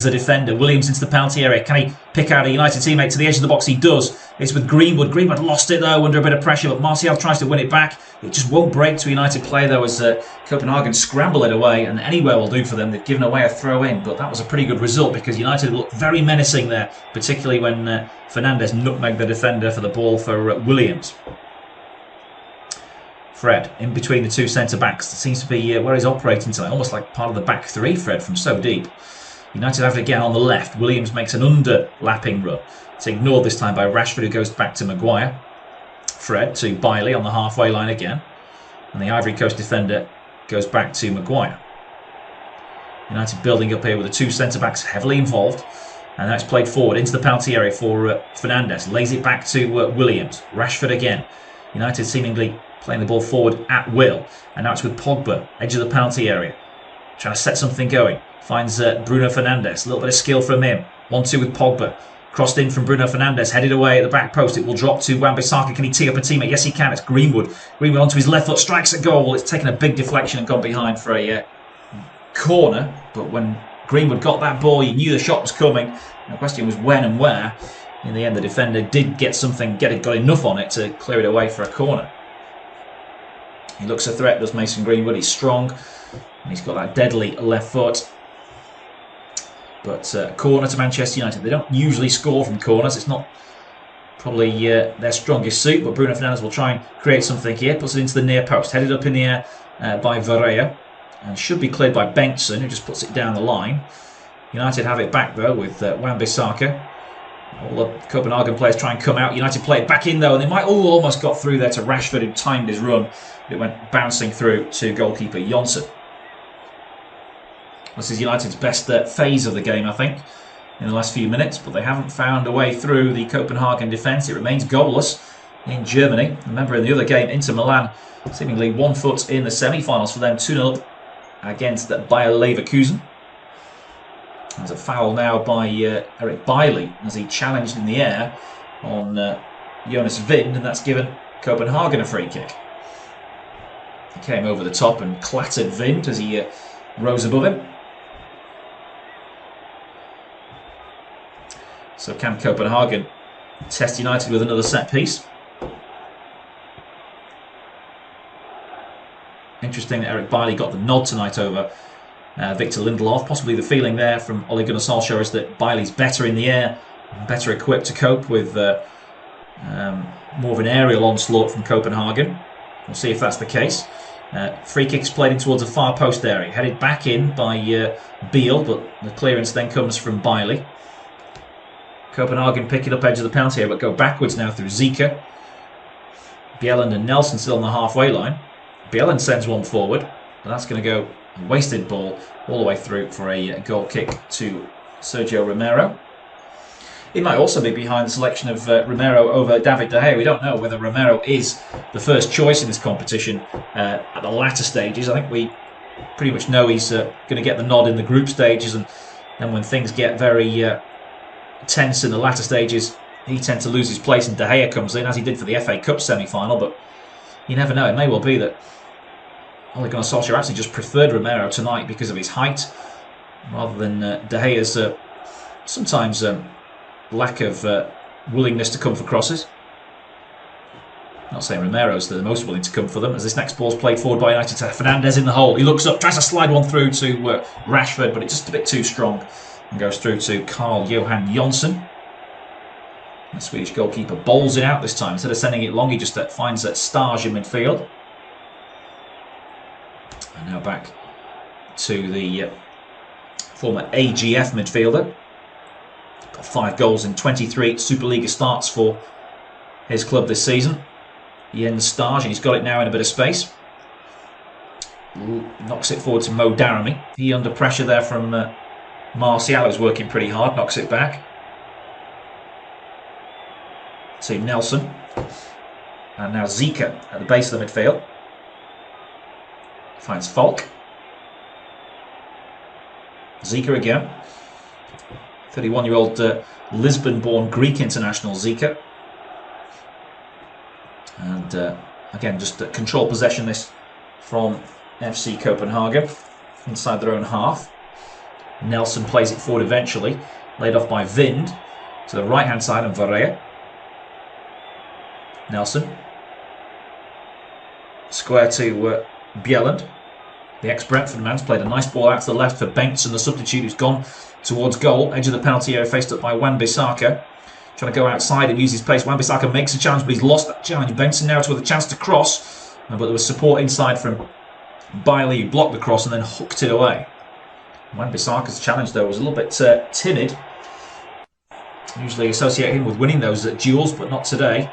a defender. Williams into the penalty area. Can he pick out a United teammate to the edge of the box? He does. It's with Greenwood. Greenwood lost it though under a bit of pressure, but Martial tries to win it back. It just won't break to a United player though, as Copenhagen scramble it away, and anywhere will do for them. They've given away a throw in, but that was a pretty good result because United looked very menacing there, particularly when Fernandes nutmegged the defender for the ball for Williams. Fred in between the two centre-backs. It seems to be where he's operating tonight, almost like part of the back three, Fred, from so deep. United have it again on the left. Williams makes an underlapping run. It's ignored this time by Rashford, who goes back to Maguire. Fred to Bailey on the halfway line again. And the Ivory Coast defender goes back to Maguire. United building up here with the two centre-backs heavily involved. And now it's played forward into the penalty area for Fernandes. Lays it back to Williams. Rashford again. United seemingly playing the ball forward at will. And now it's with Pogba, edge of the penalty area. Trying to set something going. Finds Bruno Fernandes. A little bit of skill from him. 1-2 with Pogba. Crossed in from Bruno Fernandes. Headed away at the back post. It will drop to Wan-Bissaka. Can he tee up a teammate? Yes, he can. It's Greenwood. Greenwood onto his left foot. Strikes a goal. It's taken a big deflection and gone behind for a corner. But when Greenwood got that ball, he knew the shot was coming. The question was when and where. In the end, the defender did get something, got enough on it to clear it away for a corner. He looks a threat, does Mason Greenwood. He's strong. And he's got that deadly left foot. But corner to Manchester United. They don't usually score from corners. It's not probably their strongest suit. But Bruno Fernandes will try and create something here. Puts it into the near post. Headed up in the air by Varela. And should be cleared by Bengtson, who just puts it down the line. United have it back though with Wan-Bissaka. All the Copenhagen players try and come out. United play it back in though, and they might almost got through there to Rashford, who timed his run. It went bouncing through to goalkeeper Jonsson. This is United's best phase of the game, I think, in the last few minutes, but they haven't found a way through the Copenhagen defence. It remains goalless in Germany. Remember, in the other game, Inter Milan seemingly 1 foot in the semi-finals for them, 2-0 against Bayer Leverkusen. There's a foul now by Eric Bailey as he challenged in the air on Jonas Vind, and that's given Copenhagen a free kick. He came over the top and clattered Vind as he rose above him. So can Copenhagen test United with another set piece? Interesting that Eric Bailey got the nod tonight over Victor Lindelof. Possibly the feeling there from Ole Gunnar Solskjaer is that Bailey's better in the air, better equipped to cope with more of an aerial onslaught from Copenhagen. We'll see if that's the case. Free kick's played in towards the far post area. Headed back in by Beale, but the clearance then comes from Bailey. Copenhagen picking up edge of the penalty area, but go backwards now through Zika. Bjelland and Nelson still on the halfway line. Bjelland sends one forward, but that's going to go a wasted ball all the way through for a goal kick to Sergio Romero. It might also be behind the selection of Romero over David De Gea. We don't know whether Romero is the first choice in this competition at the latter stages. I think we pretty much know he's going to get the nod in the group stages, and then when things get very tense in the latter stages, he tends to lose his place and De Gea comes in, as he did for the FA Cup semi-final. But you never know. It may well be that Ole Gunnar Solskjaer actually just preferred Romero tonight because of his height, rather than De Gea's sometimes lack of willingness to come for crosses. Not saying Romero's the most willing to come for them, as this next ball's played forward by United to Fernandes in the hole. He looks up, tries to slide one through to Rashford, but it's just a bit too strong, and goes through to Carl-Johan Jonsson. The Swedish goalkeeper bowls it out this time. Instead of sending it long, he just finds Stage in midfield. And now back to the former AGF midfielder. Got 5 goals in 23 Superliga starts for his club this season. Jens Stage, and he's got it now in a bit of space. Knocks it forward to Mo Daramy. He under pressure there from Martial, who's working pretty hard. Knocks it back to Nelson. And now Zika at the base of the midfield. Finds Falk. Zika again. 31-year-old Lisbon-born Greek international Zika. And again, just control possession this from FC Copenhagen inside their own half. Nelson plays it forward eventually. Laid off by Vind to the right-hand side and Varela. Nelson. Square to Bjelland. The ex-Brentford man's played a nice ball out to the left for Bengtsson, the substitute, who's gone towards goal. Edge of the penalty area faced up by Wan-Bissaka. Trying to go outside and use his pace. Wan-Bissaka makes a challenge, but he's lost that challenge. Bengtsson now with a chance to cross. But there was support inside from Bailey, who blocked the cross and then hooked it away. Wan-Bissaka's challenge, though, was a little bit timid. Usually associate him with winning those duels, but not today.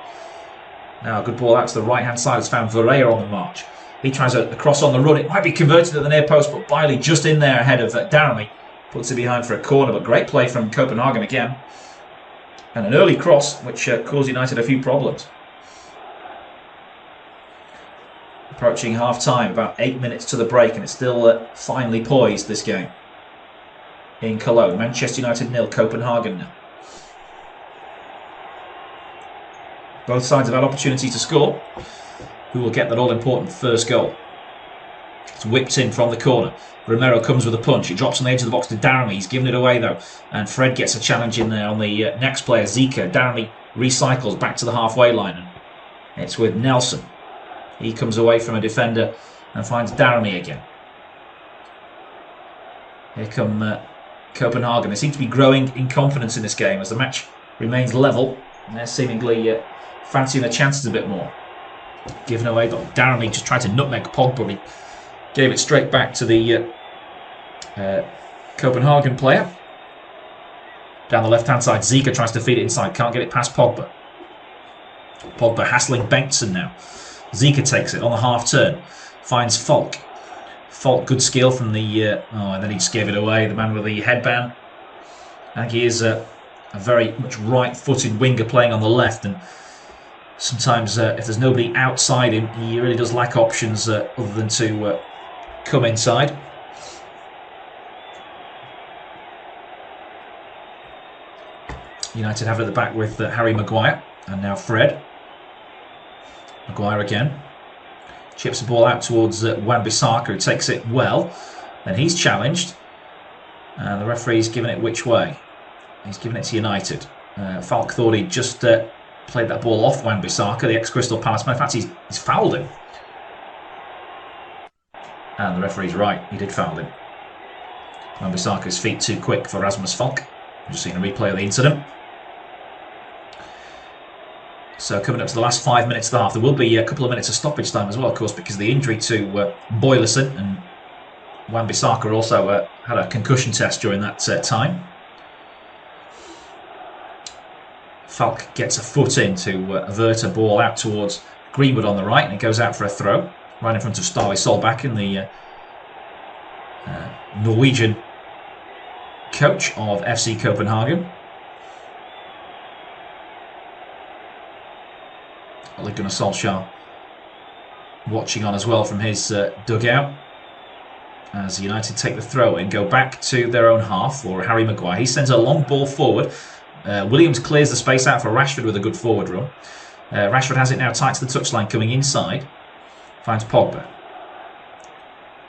Now a good ball out to the right-hand side has found Varela on the march. He tries a cross on the run. It might be converted at the near post, but Bailey just in there ahead of Daramy. Puts it behind for a corner, but great play from Copenhagen again. And an early cross, which caused United a few problems. Approaching half-time, about 8 minutes to the break, and it's still finely poised, this game. In Cologne, Manchester United 0, Copenhagen 0. Both sides have had opportunity to score. Who will get that all-important first goal? It's whipped in from the corner. Romero comes with a punch. It drops on the edge of the box to Daramy. He's given it away, though. And Fred gets a challenge in there on the next player, Zika. Daramy recycles back to the halfway line. And it's with Nelson. He comes away from a defender and finds Daramy again. Here come Copenhagen. They seem to be growing in confidence in this game as the match remains level. And they're seemingly fancying their chances a bit more. Given away, but Daramy just tried to nutmeg Pogba. He gave it straight back to the Copenhagen player. Down the left-hand side, Zika tries to feed it inside. Can't get it past Pogba. Pogba hassling Bengtsson now. Zika takes it on the half-turn. Finds Falk. Falk, good skill from the... and then he just gave it away. The man with the headband. I think he is a very much right-footed winger playing on the left. And sometimes if there's nobody outside him, he really does lack options other than to come inside. United have it at the back with Harry Maguire and now Fred. Maguire again. Chips the ball out towards Wan-Bissaka, who takes it well. And he's challenged. And the referee's given it which way? He's given it to United. Falk thought he'd just played that ball off Wan-Bissaka, the ex-Crystal Palace man. In fact, he's fouled him. And the referee's right, he did foul him. Wan-Bissaka's feet too quick for Rasmus Falk. We've just seen a replay of the incident. So coming up to the last 5 minutes of the half, there will be a couple of minutes of stoppage time as well, of course, because of the injury to Boyleson, and Wan-Bissaka also had a concussion test during that time. Falk gets a foot in to avert a ball out towards Greenwood on the right, and it goes out for a throw right in front of Starley Solbakken, the Norwegian coach of FC Copenhagen. Ole Gunnar Solskjaer watching on as well from his dugout as United take the throw in, go back to their own half for Harry Maguire. He sends a long ball forward. Williams clears the space out for Rashford with a good forward run. Rashford has it now tight to the touchline, coming inside. Finds Pogba.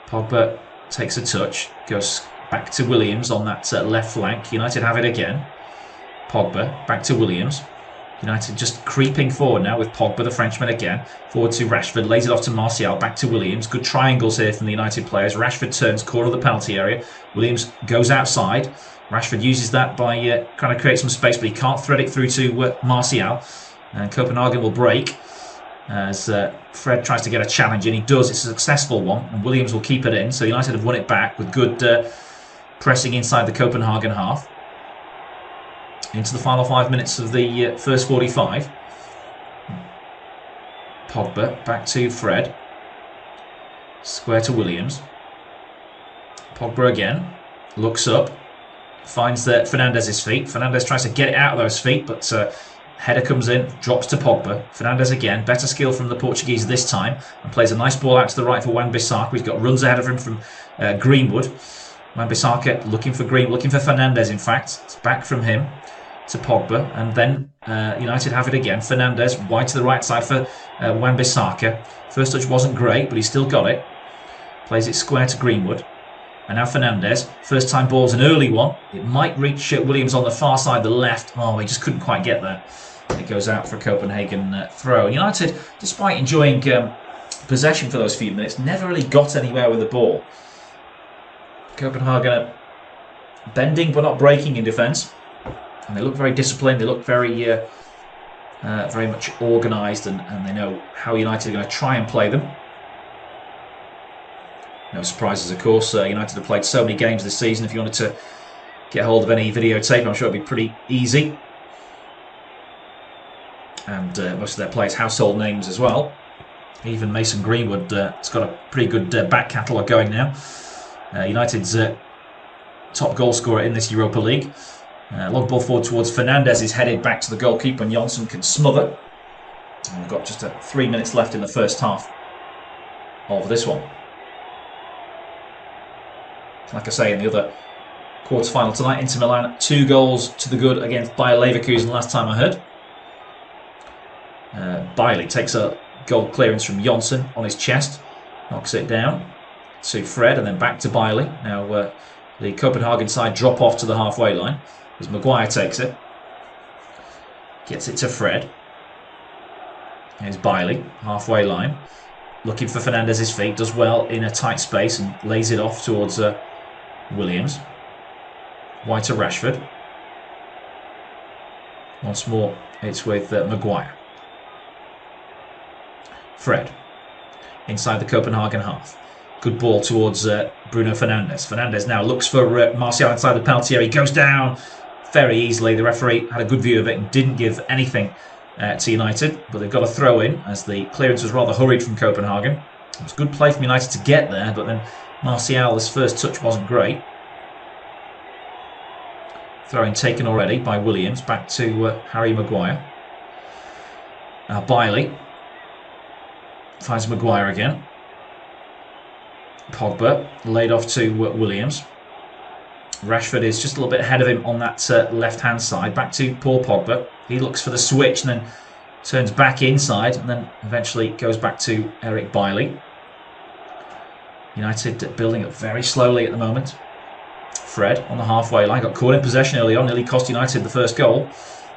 Pogba takes a touch, goes back to Williams on that left flank. United have it again. Pogba back to Williams. United just creeping forward now with Pogba, the Frenchman again. Forward to Rashford, lays it off to Martial, back to Williams. Good triangles here from the United players. Rashford turns, corner of the penalty area. Williams goes outside. Rashford uses that by trying to create some space, but he can't thread it through to Martial. And Copenhagen will break as Fred tries to get a challenge in. He does, it's a successful one, and Williams will keep it in. So United have won it back with good pressing inside the Copenhagen half. Into the final 5 minutes of the first 45. Pogba back to Fred. Square to Williams. Pogba again. Looks up. Finds Fernandez's feet. Fernandez tries to get it out of those feet, but header comes in. Drops to Pogba. Fernandez again. Better skill from the Portuguese this time. And plays a nice ball out to the right for Wan-Bissaka. He's got runs ahead of him from Greenwood. Wan-Bissaka looking for looking for Fernandez, in fact. It's back from him to Pogba, and then United have it again. Fernandez wide to the right side for Wan-Bissaka. First touch wasn't great, but he still got it. Plays it square to Greenwood. And now Fernandez. First time ball's an early one. It might reach Williams on the far side, the left. Oh, he just couldn't quite get there. It goes out for a Copenhagen throw. United, despite enjoying possession for those few minutes, never really got anywhere with the ball. Copenhagen bending but not breaking in defence. And they look very disciplined. They look very much organised, and they know how United are going to try and play them. No surprises, of course. United have played so many games this season. If you wanted to get hold of any videotape, I'm sure it'd be pretty easy. And most of their players household names as well. Even Mason Greenwood has got a pretty good back catalogue going now. United's top goal scorer in this Europa League. Long ball forward towards Fernandez is headed back to the goalkeeper, and Jonsson can smother. And we've got just 3 minutes left in the first half of this one. Like I say, in the other quarter-final tonight, Inter Milan 2 goals to the good against Bayer Leverkusen last time I heard. Bailey takes a goal clearance from Jonsson on his chest, knocks it down to Fred, and then back to Bailey. Now the Copenhagen side drop off to the halfway line as Maguire takes it, gets it to Fred. Here's Bailey, halfway line, looking for Fernandez's feet, does well in a tight space and lays it off towards Williams. Wide to Rashford. Once more, it's with Maguire. Fred, inside the Copenhagen half. Good ball towards Bruno Fernandes. Fernandes now looks for Martial inside the penalty area. He goes down very easily. The referee had a good view of it and didn't give anything to United, but they've got a throw in as the clearance was rather hurried from Copenhagen. It was good play from United to get there, but then Martial's first touch wasn't great. Throw-in taken already by Williams. Back to Harry Maguire. Now Bailey finds Maguire again. Pogba laid off to Williams. Rashford is just a little bit ahead of him on that left-hand side. Back to Paul Pogba. He looks for the switch and then turns back inside and then eventually goes back to Eric Bailly. United building up very slowly at the moment. Fred on the halfway line. Got caught in possession early on. Nearly cost United the first goal.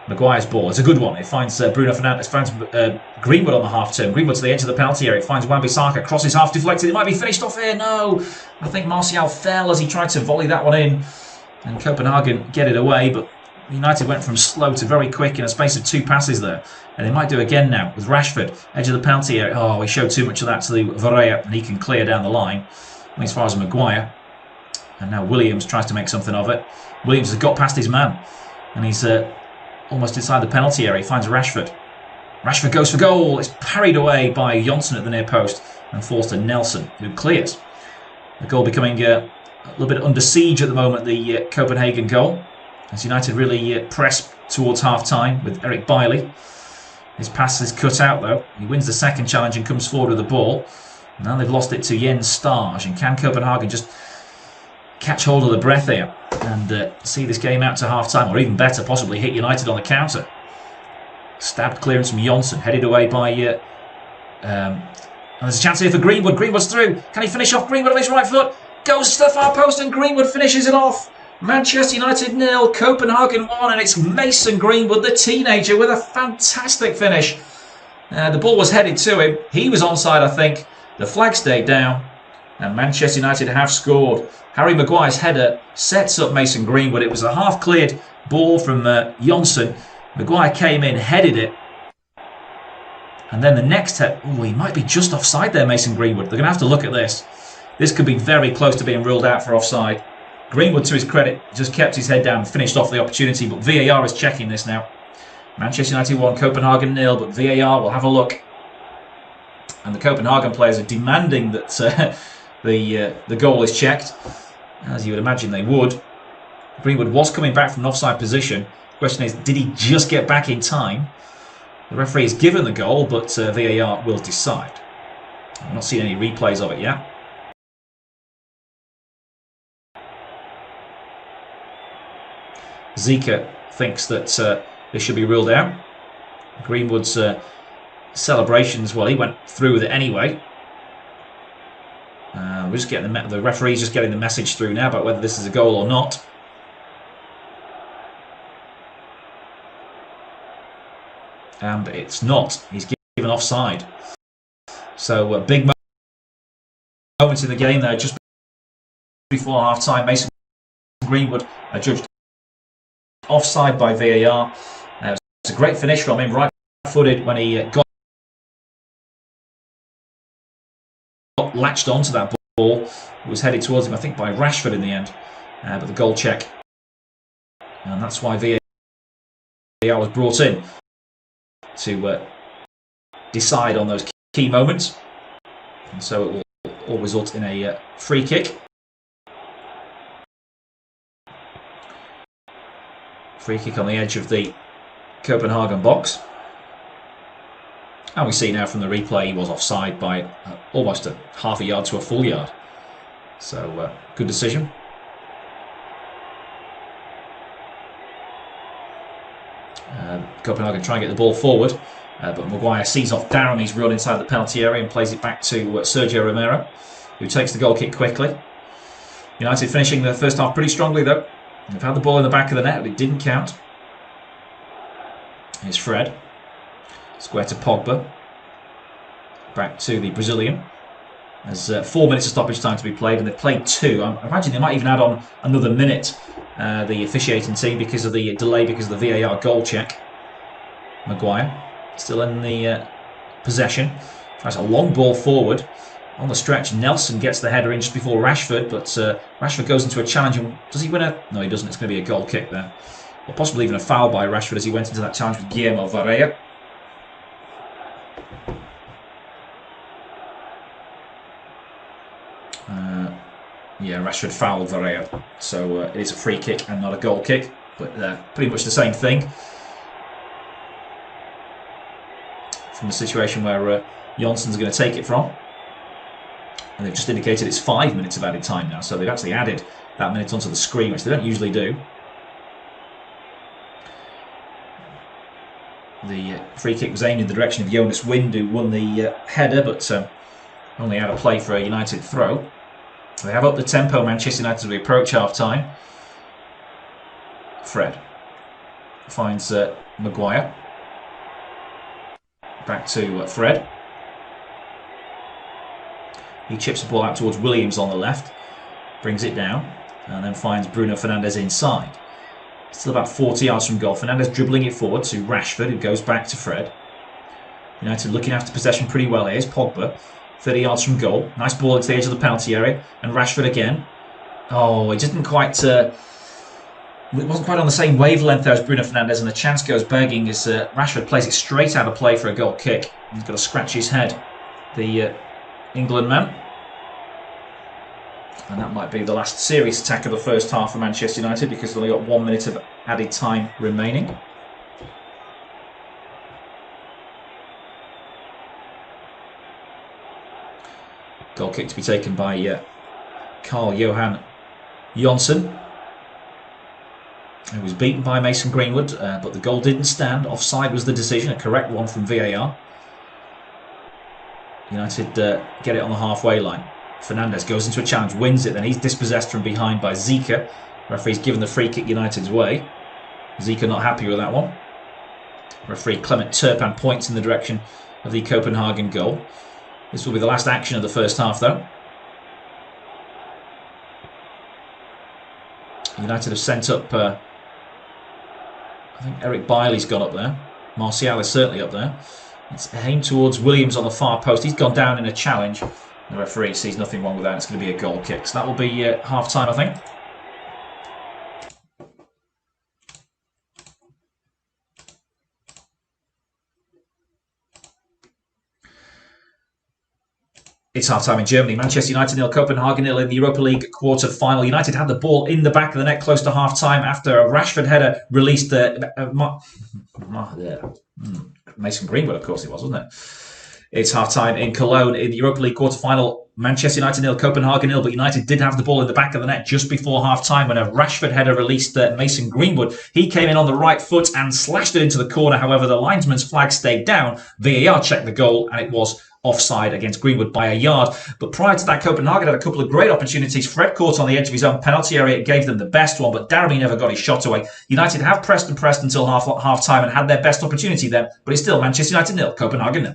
Maguire's ball. It's a good one. It finds Bruno Fernandes. Finds Greenwood on the half turn. Greenwood to the edge of the penalty area. It finds Wan-Bissaka. Crosses half deflected. It might be finished off here. No. I think Martial fell as he tried to volley that one in. And Copenhagen get it away. But United went from slow to very quick in a space of 2 passes there. And they might do again now with Rashford. Edge of the penalty area. Oh, we showed too much of that to the Varela. And he can clear down the line. As far as Maguire. And now Williams tries to make something of it. Williams has got past his man. And he's almost inside the penalty area. He finds Rashford. Rashford goes for goal. It's parried away by Jonsson at the near post and falls to Nelson, who clears. The goal becoming a little bit under siege at the moment, the Copenhagen goal. As United really press towards half-time with Eric Bailly. His pass is cut out though. He wins the second challenge and comes forward with the ball. Now they've lost it to Jens Starge. And can Copenhagen just catch hold of the breath here and see this game out to half-time, or even better, possibly hit United on the counter? Stabbed clearance from Jonsson, headed away by... and there's a chance here for Greenwood. Greenwood's through. Can he finish off Greenwood on his right foot? Goes to the far post and Greenwood finishes it off. Manchester United 0, Copenhagen 1, and it's Mason Greenwood, the teenager, with a fantastic finish. The ball was headed to him. He was onside, I think. The flag stayed down, and Manchester United have scored. Harry Maguire's header sets up Mason Greenwood. It was a half-cleared ball from Jonsson. Maguire came in, headed it. And then the next head... Oh, he might be just offside there, Mason Greenwood. They're going to have to look at this. This could be very close to being ruled out for offside. Greenwood, to his credit, just kept his head down and finished off the opportunity. But VAR is checking this now. Manchester United 1, Copenhagen 0. But VAR will have a look. And the Copenhagen players are demanding that the goal is checked, as you would imagine they would. Greenwood was coming back from an offside position. The question is, did he just get back in time? The referee has given the goal, but VAR will decide. I've not seen any replays of it yet. Zika thinks that this should be ruled out. Greenwood's celebrations, well, he went through with it anyway. We're just getting the referee's just getting the message through now about whether this is a goal or not. And it's not. He's given offside. So big moments in the game there. Just before half-time, Mason Greenwood judged offside by VAR. It's a great finish from him, right-footed when he got latched onto that ball. It was headed towards him, I think, by Rashford in the end. But the goal check. And that's why VAR was brought in to decide on those key moments. And so it will all result in a free kick. Free kick on the edge of the Copenhagen box. And we see now from the replay he was offside by almost a half a yard to a full yard. So good decision. Copenhagen try and get the ball forward, but Maguire sees off Darami's run inside the penalty area and plays it back to Sergio Romero, who takes the goal kick quickly. United finishing the first half pretty strongly though. They've had the ball in the back of the net, but it didn't count. Here's Fred. Square to Pogba. Back to the Brazilian. There's 4 minutes of stoppage time to be played, and they've played 2. I imagine they might even add on another minute, the officiating team, because of the delay, because of the VAR goal check. Maguire still in the possession. Tries a long ball forward. On the stretch, Nelson gets the header in just before Rashford, but Rashford goes into a challenge. And does he win a... No, he doesn't. It's going to be a goal kick there. Or possibly even a foul by Rashford as he went into that challenge with Guillermo Varela. Yeah, Rashford fouled Varela. So it is a free kick and not a goal kick. But pretty much the same thing. From the situation where Jonsson's going to take it from. And they've just indicated it's 5 minutes of added time now. So they've actually added that minute onto the screen, which they don't usually do. The free kick was aimed in the direction of Jonas Wind, who won the header, but only out of play for a United throw. They have up the tempo, Manchester United, as we approach half-time. Fred finds Maguire. Back to Fred. He chips the ball out towards Williams on the left, brings it down, and then finds Bruno Fernandes inside. Still about 40 yards from goal. Fernandes dribbling it forward to Rashford, who goes back to Fred. United looking after possession pretty well. Here's Pogba, 30 yards from goal. Nice ball into the edge of the penalty area, and Rashford again. Oh, it didn't quite... it wasn't quite on the same wavelength there as Bruno Fernandes, and the chance goes begging as Rashford plays it straight out of play for a goal kick. He's got to scratch his head. The England man. And that might be the last serious attack of the first half for Manchester United, because they've only got 1 minute of added time remaining. Goal kick to be taken by Carl-Johan Jonsson, who was beaten by Mason Greenwood, but the goal didn't stand. Offside was the decision, a correct one from VAR. United get it on the halfway line. Fernandes goes into a challenge, wins it, then he's dispossessed from behind by Zika. Referee's given the free kick United's way. Zika not happy with that one. Referee Clement Turpin points in the direction of the Copenhagen goal. This will be the last action of the first half though. United have sent up, I think Eric Bailey's gone up there. Martial is certainly up there. It's aimed towards Williams on the far post. He's gone down in a challenge. The referee sees nothing wrong with that. It's going to be a goal kick. So that will be half-time, I think. It's half-time in Germany. Manchester United 0, Copenhagen 0 in the Europa League quarter-final. United had the ball in the back of the net close to half-time after a Rashford header released Mason Greenwood, of course it was, wasn't it? It's half-time in Cologne in the Europa League quarter-final. Manchester United 0, Copenhagen 0, but United did have the ball in the back of the net just before half-time when a Rashford header released Mason Greenwood. He came in on the right foot and slashed it into the corner. However, the linesman's flag stayed down. VAR checked the goal and it was offside against Greenwood by a yard. But prior to that, Copenhagen had a couple of great opportunities. Fred caught on the edge of his own penalty area. It gave them the best one, but Darby never got his shot away. United have pressed until half time and had their best opportunity then, but it's still Manchester United 0, Copenhagen 0.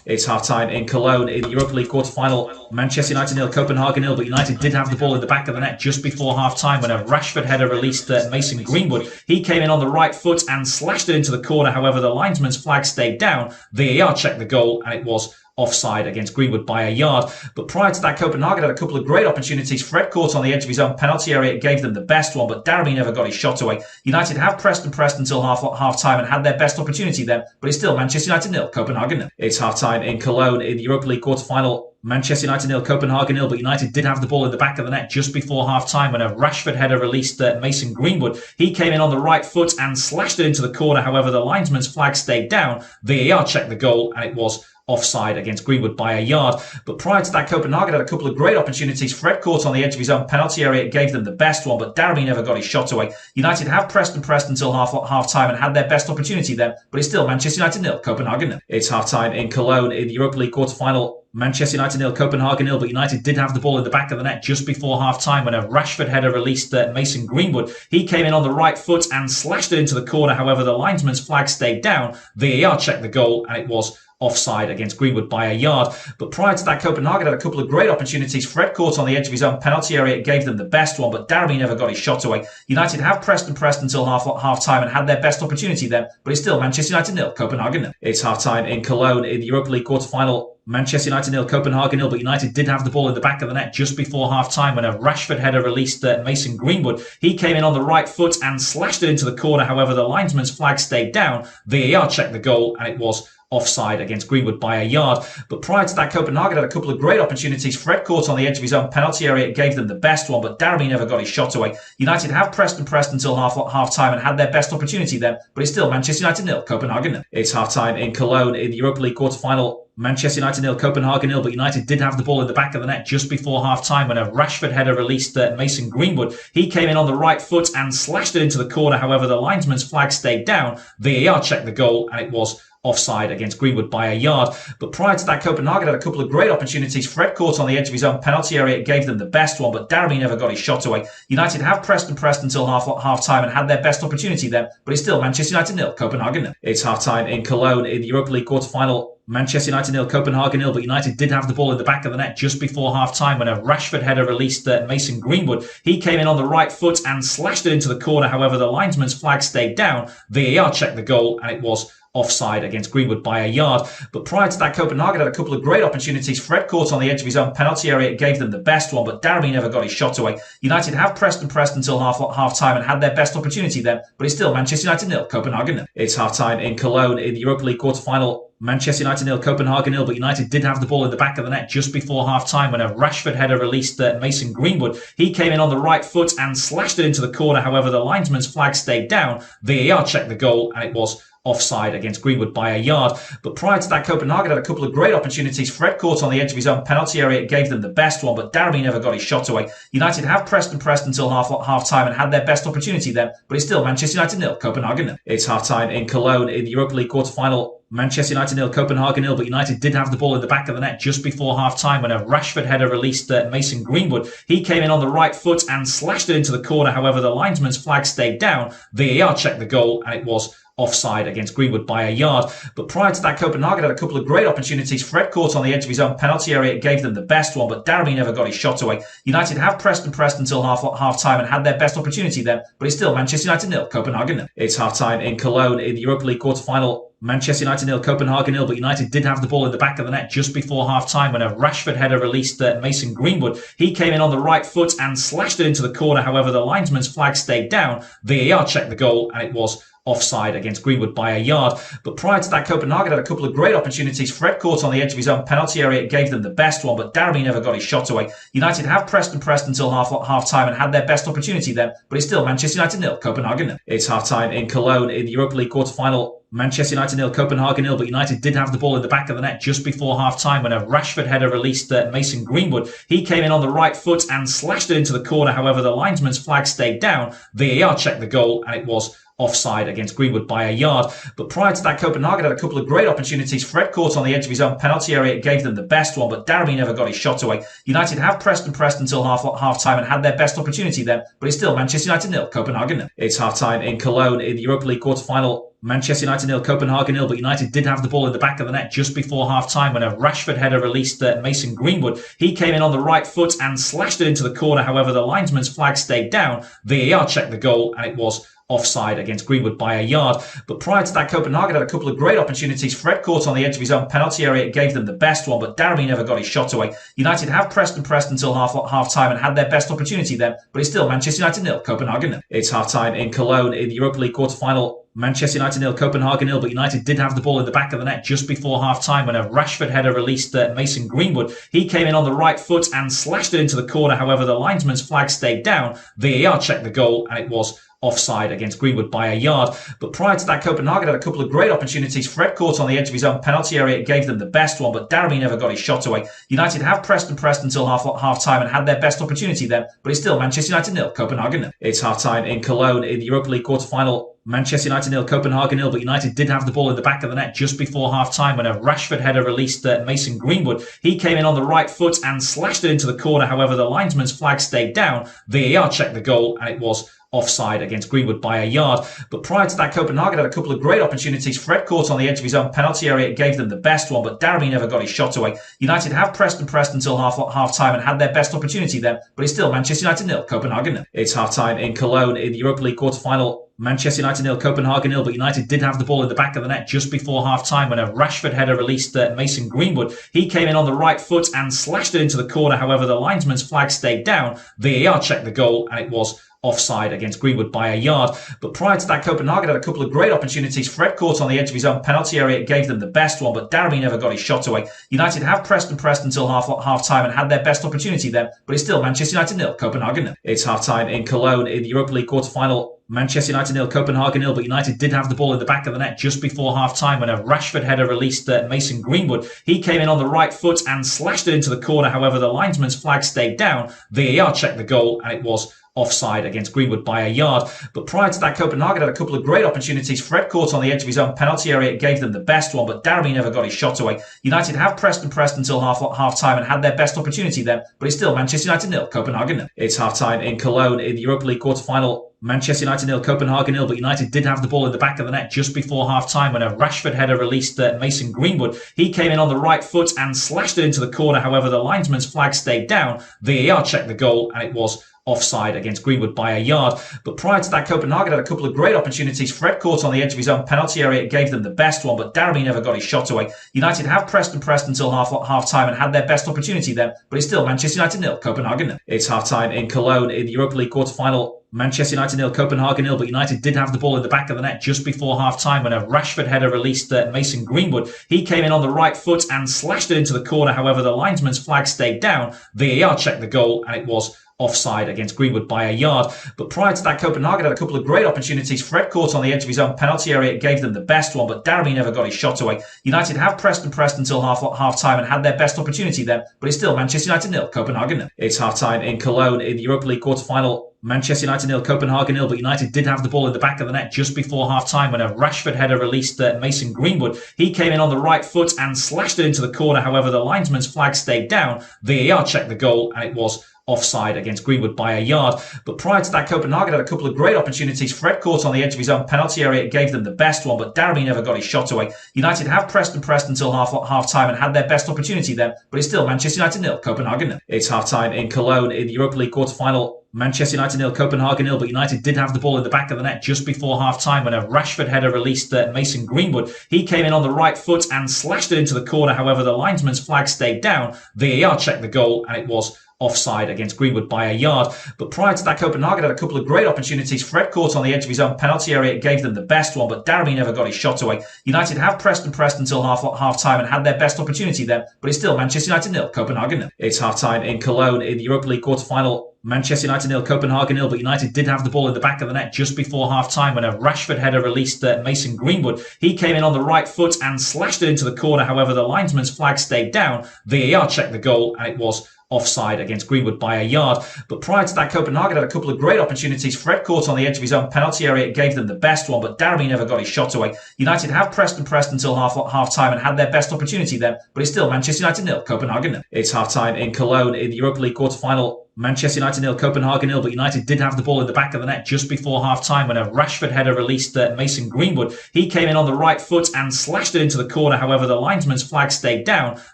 It's half-time in Cologne in the Europa League quarter-final. Manchester United 0, Copenhagen 0, but United did have the ball in the back of the net just before half-time when a Rashford header released Mason Greenwood. He came in on the right foot and slashed it into the corner. However, the linesman's flag stayed down. VAR checked the goal and it was offside against Greenwood by a yard. But prior to that, Copenhagen had a couple of great opportunities. Fred caught on the edge of his own penalty area. It gave them the best one, but Darby never got his shot away. United have pressed until half time and had their best opportunity then, but it's still Manchester United 0, Copenhagen 0. It's half-time in Cologne in the Europa League quarter-final. Manchester United 0, Copenhagen 0, but United did have the ball in the back of the net just before half-time when a Rashford header released Mason Greenwood. He came in on the right foot and slashed it into the corner. However, the linesman's flag stayed down. VAR checked the goal and it was offside against Greenwood by a yard. But prior to that, Copenhagen had a couple of great opportunities. Fred caught on the edge of his own penalty area. It gave them the best one, but Darby never got his shot away. United have pressed until half-time and had their best opportunity then, but it's still Manchester United 0, Copenhagen 0. It's half-time in Cologne in the Europa League quarter-final. Manchester United 0, Copenhagen 0, but United did have the ball in the back of the net just before half-time when a Rashford header released Mason Greenwood. He came in on the right foot and slashed it into the corner. However, the linesman's flag stayed down. VAR checked the goal and it was offside against Greenwood by a yard. But prior to that, Copenhagen had a couple of great opportunities. Fred caught on the edge of his own penalty area. It gave them the best one, but Darby never got his shot away. United have pressed until half-time and had their best opportunity then, but it's still Manchester United 0, Copenhagen 0. It's half-time in Cologne in the Europa League quarter-final. Manchester United 0, Copenhagen 0, but United did have the ball in the back of the net just before half-time when a Rashford header released Mason Greenwood. He came in on the right foot and slashed it into the corner. However, the linesman's flag stayed down. VAR checked the goal and it was offside against Greenwood by a yard. But prior to that, Copenhagen had a couple of great opportunities. Fred caught on the edge of his own penalty area. It gave them the best one, but Darby never got his shot away. United have pressed until half-time and had their best opportunity then, but it's still Manchester United 0, Copenhagen 0. It's half-time in Cologne in the Europa League quarter-final. Manchester United 0, Copenhagen 0, but United did have the ball in the back of the net just before half-time when a Rashford header released Mason Greenwood. He came in on the right foot and slashed it into the corner. However, the linesman's flag stayed down. VAR checked the goal and it was offside against Greenwood by a yard. But prior to that, Copenhagen had a couple of great opportunities. Fred caught on the edge of his own penalty area. It gave them the best one, but Darby never got his shot away. United have pressed until half-time and had their best opportunity then, but it's still Manchester United 0, Copenhagen 0. It's half-time in Cologne in the Europa League quarter-final. Manchester United 0, Copenhagen 0, but United did have the ball in the back of the net just before half-time when a Rashford header released Mason Greenwood. He came in on the right foot and slashed it into the corner. However, the linesman's flag stayed down. VAR checked the goal and it was offside against Greenwood by a yard. But prior to that, Copenhagen had a couple of great opportunities. Fred caught on the edge of his own penalty area. It gave them the best one, but Darby never got his shot away. United have pressed until half-time and had their best opportunity then, but it's still Manchester United 0, Copenhagen 0. It's half-time in Cologne in the Europa League quarter-final. Manchester United 0, Copenhagen 0, but United did have the ball in the back of the net just before half-time when a Rashford header released Mason Greenwood. He came in on the right foot and slashed it into the corner. However, the linesman's flag stayed down. VAR checked the goal and it was offside against Greenwood by a yard. But prior to that, Copenhagen had a couple of great opportunities. Fred caught on the edge of his own penalty area. It gave them the best one, but Darby never got his shot away. United have pressed until half-time and had their best opportunity then, but it's still Manchester United 0, Copenhagen 0. It's half-time in Cologne in the Europa League quarter-final. Manchester United 0, Copenhagen 0, but United did have the ball in the back of the net just before half-time when a Rashford header released Mason Greenwood. He came in on the right foot and slashed it into the corner. However, the linesman's flag stayed down. VAR checked the goal and it was offside against Greenwood by a yard. But prior to that, Copenhagen had a couple of great opportunities. Fred caught on the edge of his own penalty area. It gave them the best one, but Darby never got his shot away. United have pressed until half-time and had their best opportunity then, but it's still Manchester United 0, Copenhagen 0. It's half-time in Cologne in the Europa League quarter-final. Manchester United 0, Copenhagen 0, but United did have the ball in the back of the net just before half-time when a Rashford header released Mason Greenwood. He came in on the right foot and slashed it into the corner. However, the linesman's flag stayed down. VAR checked the goal and it was offside against Greenwood by a yard. But prior to that, Copenhagen had a couple of great opportunities. Fred caught on the edge of his own penalty area. It gave them the best one, but Darby never got his shot away. United have pressed until half time and had their best opportunity then, but it's still Manchester United 0, Copenhagen 0. It's half time in Cologne in the Europa League quarter-final. Manchester United 0, Copenhagen 0, but United did have the ball in the back of the net just before half-time when a Rashford header released Mason Greenwood. He came in on the right foot and slashed it into the corner. However, the linesman's flag stayed down. VAR checked the goal and it was offside against Greenwood by a yard. But prior to that, Copenhagen had a couple of great opportunities. Fred caught on the edge of his own penalty area. It gave them the best one, but Darby never got his shot away. United have pressed until half-time and had their best opportunity then, but it's still Manchester United 0, Copenhagen 0. It's half-time in Cologne in the Europa League quarter-final. Manchester United 0, Copenhagen 0, but United did have the ball in the back of the net just before half-time when a Rashford header released Mason Greenwood. He came in on the right foot and slashed it into the corner. However, the linesman's flag stayed down. VAR checked the goal and it was offside against Greenwood by a yard. But prior to that, Copenhagen had a couple of great opportunities. Fred caught on the edge of his own penalty area. It gave them the best one, but Darby never got his shot away. United have pressed until half-time and had their best opportunity then, but it's still Manchester United 0, Copenhagen 0. It's half-time in Cologne in the Europa League quarter-final. Manchester United 0, Copenhagen 0, but United did have the ball in the back of the net just before half-time when a Rashford header released Mason Greenwood. He came in on the right foot and slashed it into the corner. However, the linesman's flag stayed down. VAR checked the goal and it was offside against Greenwood by a yard. But prior to that, Copenhagen had a couple of great opportunities. Fred caught on the edge of his own penalty area. It gave them the best one, but Darby never got his shot away. United have pressed until half-time and had their best opportunity then, but it's still Manchester United 0, Copenhagen 0. It's half-time in Cologne in the Europa League quarter-final. Manchester United 0, Copenhagen 0, but United did have the ball in the back of the net just before half-time when a Rashford header released Mason Greenwood. He came in on the right foot and slashed it into the corner. However, the linesman's flag stayed down. VAR checked the goal and it was offside against Greenwood by a yard. But prior to that, Copenhagen had a couple of great opportunities. Fred caught on the edge of his own penalty area. It gave them the best one, but Darby never got his shot away. United have pressed until half-time and had their best opportunity then, but it's still Manchester United 0, Copenhagen 0. It's half-time in Cologne in the Europa League quarter-final. Manchester United 0, Copenhagen 0, but United did have the ball in the back of the net just before half-time when a Rashford header released Mason Greenwood. He came in on the right foot and slashed it into the corner. However, the linesman's flag stayed down. VAR checked the goal and it was offside against Greenwood by a yard. But prior to that, Copenhagen had a couple of great opportunities. Fred caught on the edge of his own penalty area. It gave them the best one, but Darby never got his shot away. United have pressed until half-time and had their best opportunity then, but it's still Manchester United 0, Copenhagen 0. It's half-time in Cologne in the Europa League quarter-final. Manchester United 0, Copenhagen 0, but United did have the ball in the back of the net just before half-time when a Rashford header released Mason Greenwood. He came in on the right foot and slashed it into the corner. However, the linesman's flag stayed down. VAR checked the goal and it was offside against Greenwood by a yard. But prior to that, Copenhagen had a couple of great opportunities. Fred caught on the edge of his own penalty area. It gave them the best one, but Darby never got his shot away. United have pressed until half-time and had their best opportunity then, but it's still Manchester United 0, Copenhagen 0. It's half-time in Cologne in the Europa League quarter-final. Manchester United 0, Copenhagen 0, but United did have the ball in the back of the net just before half-time when a Rashford header released Mason Greenwood. He came in on the right foot and slashed it into the corner. However, the linesman's flag stayed down. VAR checked the goal and it was offside against Greenwood by a yard. But prior to that, Copenhagen had a couple of great opportunities. Fred caught on the edge of his own penalty area. It gave them the best one, but Darby never got his shot away. United have pressed until half-time and had their best opportunity then, but it's still Manchester United 0, Copenhagen 0. It's half-time in Cologne in the Europa League quarter-final. Manchester United 0, Copenhagen 0, but United did have the ball in the back of the net just before half-time when a Rashford header released Mason Greenwood. He came in on the right foot and slashed it into the corner. However, the linesman's flag stayed down. VAR checked the goal and it was offside against Greenwood by a yard. But prior to that, Copenhagen had a couple of great opportunities. Fred caught on the edge of his own penalty area. It gave them the best one, but Darby never got his shot away. United have pressed until half-time and had their best opportunity then, but it's still Manchester United 0, Copenhagen 0. It's half-time in Cologne in the Europa League quarter-final. Manchester United 0, Copenhagen 0, but United did have the ball in the back of the net just before half-time when a Rashford header released Mason Greenwood. He came in on the right foot and slashed it into the corner. However, the linesman's flag stayed down. VAR checked the goal and it was offside against Greenwood by a yard. But prior to that, Copenhagen had a couple of great opportunities. Fred caught on the edge of his own penalty area. It gave them the best one, but Darby never got his shot away. United have pressed until half-time and had their best opportunity then, but it's still Manchester United 0, Copenhagen 0. It's half-time in Cologne in the Europa League quarter-final. Manchester United 0, Copenhagen 0, but United did have the ball in the back of the net just before half-time when a Rashford header released Mason Greenwood. He came in on the right foot and slashed it into the corner. However, the linesman's flag stayed down. VAR checked the goal and it was offside against Greenwood by a yard. But prior to that, Copenhagen had a couple of great opportunities. Fred caught on the edge of his own penalty area. It gave them the best one, but Daramy never got his shot away. United have pressed until half time and had their best opportunity then, but it's still Manchester United 0, Copenhagen 0. It's half time in Cologne in the Europa League quarter-final. Manchester United 0, Copenhagen 0, but United did have the ball in the back of the net just before half-time when a Rashford header released Mason Greenwood. He came in on the right foot and slashed it into the corner. However, the linesman's flag stayed down. VAR checked the goal and it was offside against Greenwood by a yard. But prior to that, Copenhagen had a couple of great opportunities. Fred caught on the edge of his own penalty area. It gave them the best one, but Daramy never got his shot away. United have pressed until half-time and had their best opportunity then, but it's still Manchester United 0, Copenhagen 0. It's half-time in Cologne in the Europa League quarter-final. Manchester United 0, Copenhagen 0, but United did have the ball in the back of the net just before half-time when a Rashford header released Mason Greenwood. He came in on the right foot and slashed it into the corner. However, the linesman's flag stayed down.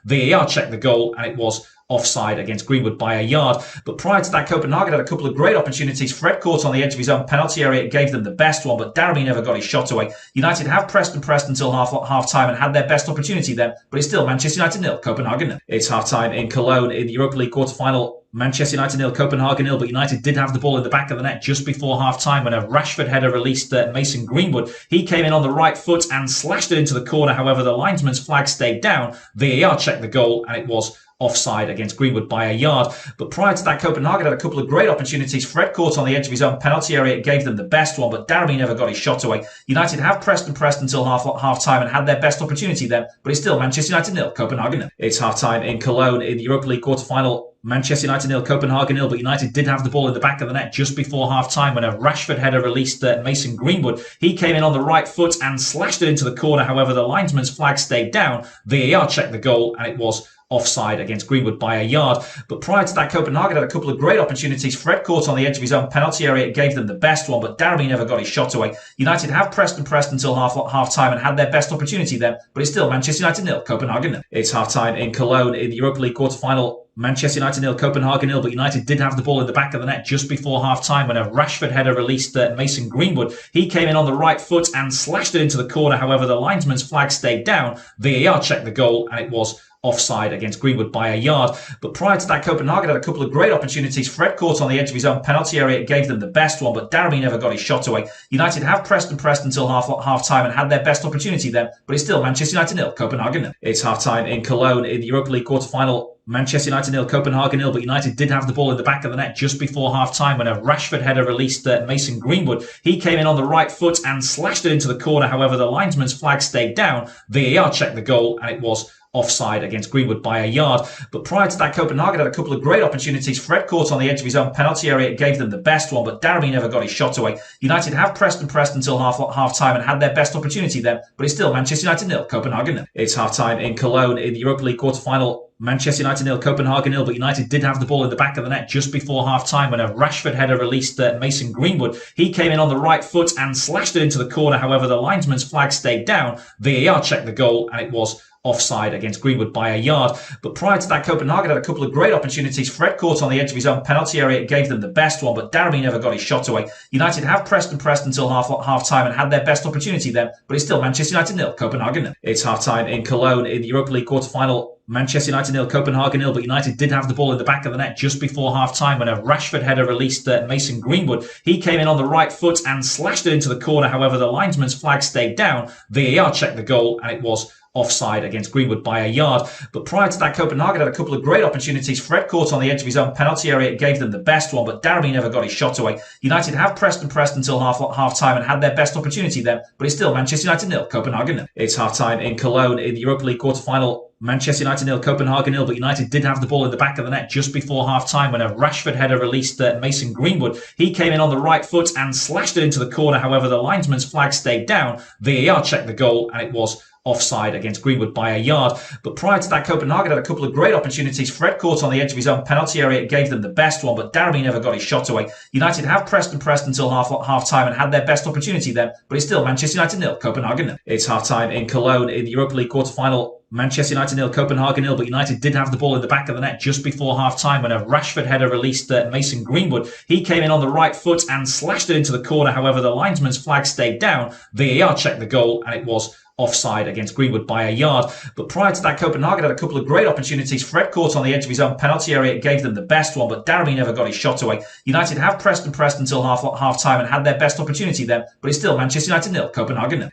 VAR checked the goal and it was offside against Greenwood by a yard. But prior to that, Copenhagen had a couple of great opportunities. Fred caught on the edge of his own penalty area. It gave them the best one, but Daramy never got his shot away. United have pressed until half-time and had their best opportunity then, but it's still Manchester United 0, Copenhagen 0. It's half-time in Cologne in the Europa League quarter-final. Manchester United 0, Copenhagen 0, but United did have the ball in the back of the net just before half-time when a Rashford header released Mason Greenwood. He came in on the right foot and slashed it into the corner. However, the linesman's flag stayed down. VAR checked the goal and it was offside against Greenwood by a yard. But prior to that, Copenhagen had a couple of great opportunities. Fred caught on the edge of his own penalty area. It gave them the best one, but Daramy never got his shot away. United have pressed until half-time and had their best opportunity then, but it's still Manchester United 0, Copenhagen 0. It's half-time in Cologne in the Europa League quarter-final. Manchester United 0, Copenhagen 0, but United did have the ball in the back of the net just before half-time when a Rashford header released Mason Greenwood. He came in on the right foot and slashed it into the corner. However, the linesman's flag stayed down. VAR checked the goal and it was offside against Greenwood by a yard. But prior to that, Copenhagen had a couple of great opportunities. Fred caught on the edge of his own penalty area. It gave them the best one, but Daramy never got his shot away. United have pressed until half-time and had their best opportunity then, but it's still Manchester United 0, Copenhagen 0. It's half-time in Cologne in the Europa League quarter-final. Manchester United 0, Copenhagen 0, but United did have the ball in the back of the net just before half-time when a Rashford header released Mason Greenwood. He came in on the right foot and slashed it into the corner. However, the linesman's flag stayed down. VAR checked the goal and it was offside against Greenwood by a yard. But prior to that, Copenhagen had a couple of great opportunities. Fred caught on the edge of his own penalty area. It gave them the best one, but Daramy never got his shot away. United have pressed until half-time and had their best opportunity then, but it's still Manchester United 0, Copenhagen 0. It's half-time in Cologne in the Europa League quarter-final. Manchester United 0, Copenhagen 0, but United did have the ball in the back of the net just before half-time when a Rashford header released Mason Greenwood. He came in on the right foot and slashed it into the corner. However, the linesman's flag stayed down. VAR checked the goal and it was offside against Greenwood by a yard. But prior to that, Copenhagen had a couple of great opportunities. Fred caught on the edge of his own penalty area. It gave them the best one, but Daramy never got his shot away. United have pressed until half-time and had their best opportunity then, but it's still Manchester United 0, Copenhagen 0. It's half-time in Cologne in the Europa League quarter-final. Manchester United 0, Copenhagen 0, but United did have the ball in the back of the net just before half-time when a Rashford header released Mason Greenwood. He came in on the right foot and slashed it into the corner. However, the linesman's flag stayed down. VAR checked the goal and it was offside against Greenwood by a yard. But prior to that, Copenhagen had a couple of great opportunities. Fred caught on the edge of his own penalty area. It gave them the best one, but Daramy never got his shot away. United have pressed until half-time and had their best opportunity then, but it's still Manchester United 0, Copenhagen 0. It's half-time in Cologne in the Europa League quarter-final. Manchester United 0, Copenhagen 0, but United did have the ball in the back of the net just before half-time when a Rashford header released Mason Greenwood. He came in on the right foot and slashed it into the corner. However, the linesman's flag stayed down. VAR checked the goal and it was offside against Greenwood by a yard. But prior to that, Copenhagen had a couple of great opportunities. Fred caught on the edge of his own penalty area. It gave them the best one, but Daramy never got his shot away. United have pressed until half-time and had their best opportunity then, but it's still Manchester United 0, Copenhagen 0. It's half-time in Cologne in the Europa League quarter-final. Manchester United 0, Copenhagen 0, but United did have the ball in the back of the net just before half-time when a Rashford header released Mason Greenwood. He came in on the right foot and slashed it into the corner. However, the linesman's flag stayed down. VAR checked the goal and it was offside against Greenwood by a yard. But prior to that, Copenhagen had a couple of great opportunities. Fred caught on the edge of his own penalty area. It gave them the best one, but Daramy never got his shot away. United have pressed until half-time and had their best opportunity then, but it's still Manchester United 0, Copenhagen 0. It's half-time in Cologne in the Europa League quarter-final. Manchester United 0, Copenhagen 0, but United did have the ball in the back of the net just before half-time when a Rashford header released Mason Greenwood. He came in on the right foot and slashed it into the corner. However, the linesman's flag stayed down. VAR checked the goal and it was offside against Greenwood by a yard. But prior to that, Copenhagen had a couple of great opportunities. Fred caught on the edge of his own penalty area. It gave them the best one, but Daramy never got his shot away. United have pressed and pressed until half time and had their best opportunity then, but it's still Manchester United 0, Copenhagen 0.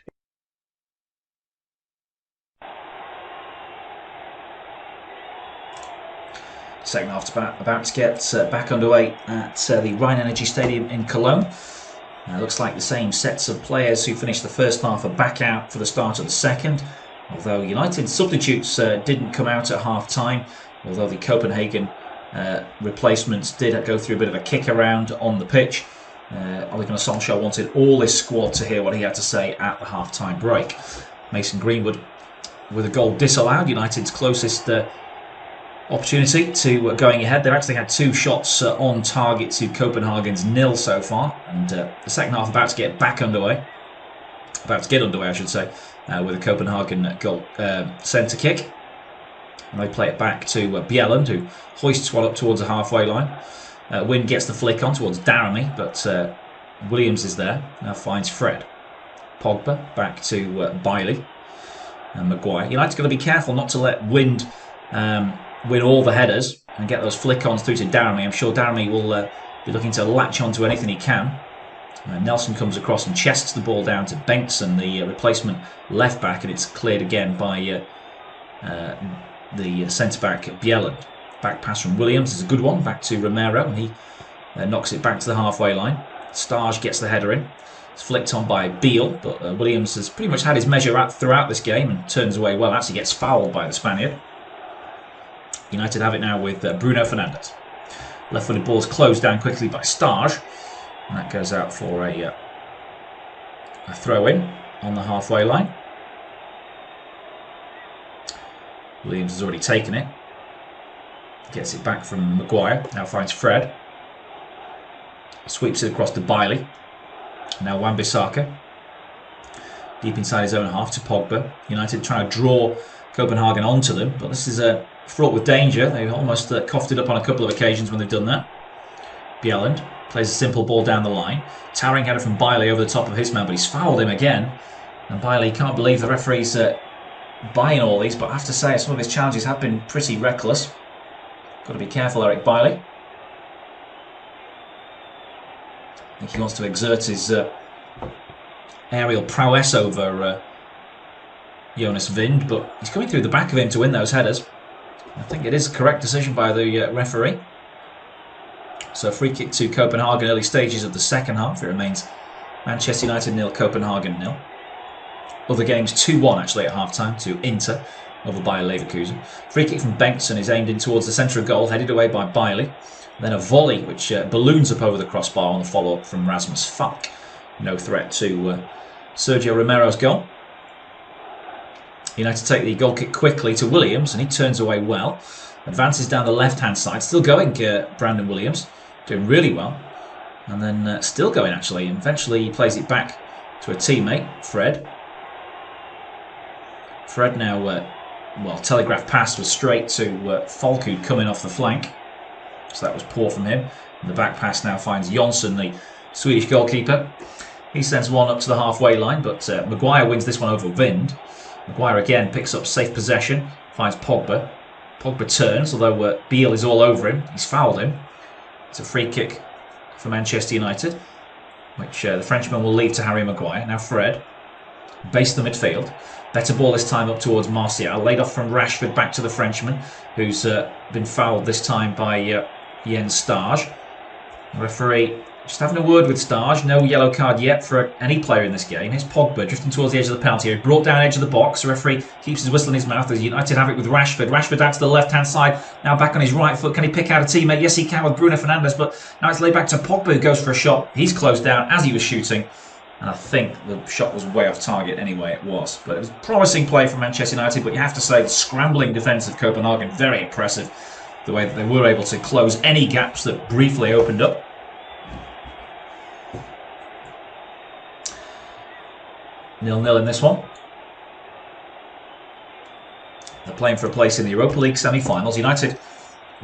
Second half about to get back underway at the Rhine Energy Stadium in Cologne. Looks like the same sets of players who finished the first half are back out for the start of the second. Although United substitutes didn't come out at half time, although the Copenhagen replacements did go through a bit of a kick around on the pitch. Ole Gunnar Solskjaer wanted all his squad to hear what he had to say at the half time break. Mason Greenwood with a goal disallowed, United's closest opportunity to going ahead. They've actually had 2 shots on target to Copenhagen's 0 so far, and the second half about to get underway, I should say, with a Copenhagen goal centre kick. And they play it back to Bjelland, who hoists one up towards the halfway line. Wynn gets the flick on towards Daramy, but Williams is there, now finds Fred. Pogba back to Bailey and Maguire. United's got to be careful not to let Wind win all the headers and get those flick-ons through to Daramy. I'm sure Daramy will be looking to latch onto anything he can. Nelson comes across and chests the ball down to Bengtsson, the replacement left-back, and it's cleared again by the centre-back Bjelland. Back pass from Williams is a good one, back to Romero, and he knocks it back to the halfway line. Starge gets the header in. It's flicked on by Beale, but Williams has pretty much had his measure out throughout this game and turns away well. Actually gets fouled by the Spaniard. United have it now with Bruno Fernandes. Left-footed ball's closed down quickly by Starge, and that goes out for a throw-in on the halfway line. Williams has already taken it. Gets it back from Maguire. Now finds Fred. Sweeps it across to Bailey. Now Wan-Bissaka. Deep inside his own half to Pogba. United trying to draw Copenhagen onto them, but this is fraught with danger. They've almost coughed it up on a couple of occasions when they've done that. Bjelland plays a simple ball down the line. Towering header from Bailey over the top of his man, but he's fouled him again. And Bailey can't believe the referee's buying all these, but I have to say some of his challenges have been pretty reckless. Got to be careful, Eric Bailey. I think he wants to exert his aerial prowess over Jonas Wind, but he's coming through the back of him to win those headers. I think it is a correct decision by the referee. So free kick to Copenhagen, early stages of the second half. It remains Manchester United 0, Copenhagen 0. Other games 2-1 actually at half-time to Inter over Bayer Leverkusen. Free kick from Bengtsson is aimed in towards the centre of goal, headed away by Bailey. Then a volley which balloons up over the crossbar on the follow-up from Rasmus Falk. No threat to Sergio Romero's goal. United take the goal kick quickly to Williams, and he turns away well. Advances down the left-hand side. Still going, Brandon Williams. Doing really well. And then still going, actually. And eventually he plays it back to a teammate, Fred. Fred now, telegraph pass was straight to Falk, who'd come in off the flank. So that was poor from him. And the back pass now finds Jonsson, the Swedish goalkeeper. He sends one up to the halfway line, but Maguire wins this one over Wind. Maguire again picks up safe possession, finds Pogba. Pogba turns, although Beale is all over him. He's fouled him. It's a free kick for Manchester United, which the Frenchman will leave to Harry Maguire. Now Fred, base the midfield. Better ball this time up towards Martial. Laid off from Rashford back to the Frenchman, who's been fouled this time by Jens Starge. The referee just having a word with Starge. No yellow card yet for any player in this game. Here's Pogba drifting towards the edge of the penalty area. Brought down edge of the box. The referee keeps his whistle in his mouth as United have it with Rashford. Rashford out to the left-hand side. Now back on his right foot. Can he pick out a teammate? Yes, he can with Bruno Fernandes. But now it's laid back to Pogba, who goes for a shot. He's closed down as he was shooting. And I think the shot was way off target anyway, it was. But it was promising play from Manchester United. But you have to say the scrambling defence of Copenhagen, very impressive. The way that they were able to close any gaps that briefly opened up. 0-0 in this one. They're playing for a place in the Europa League semi-finals. United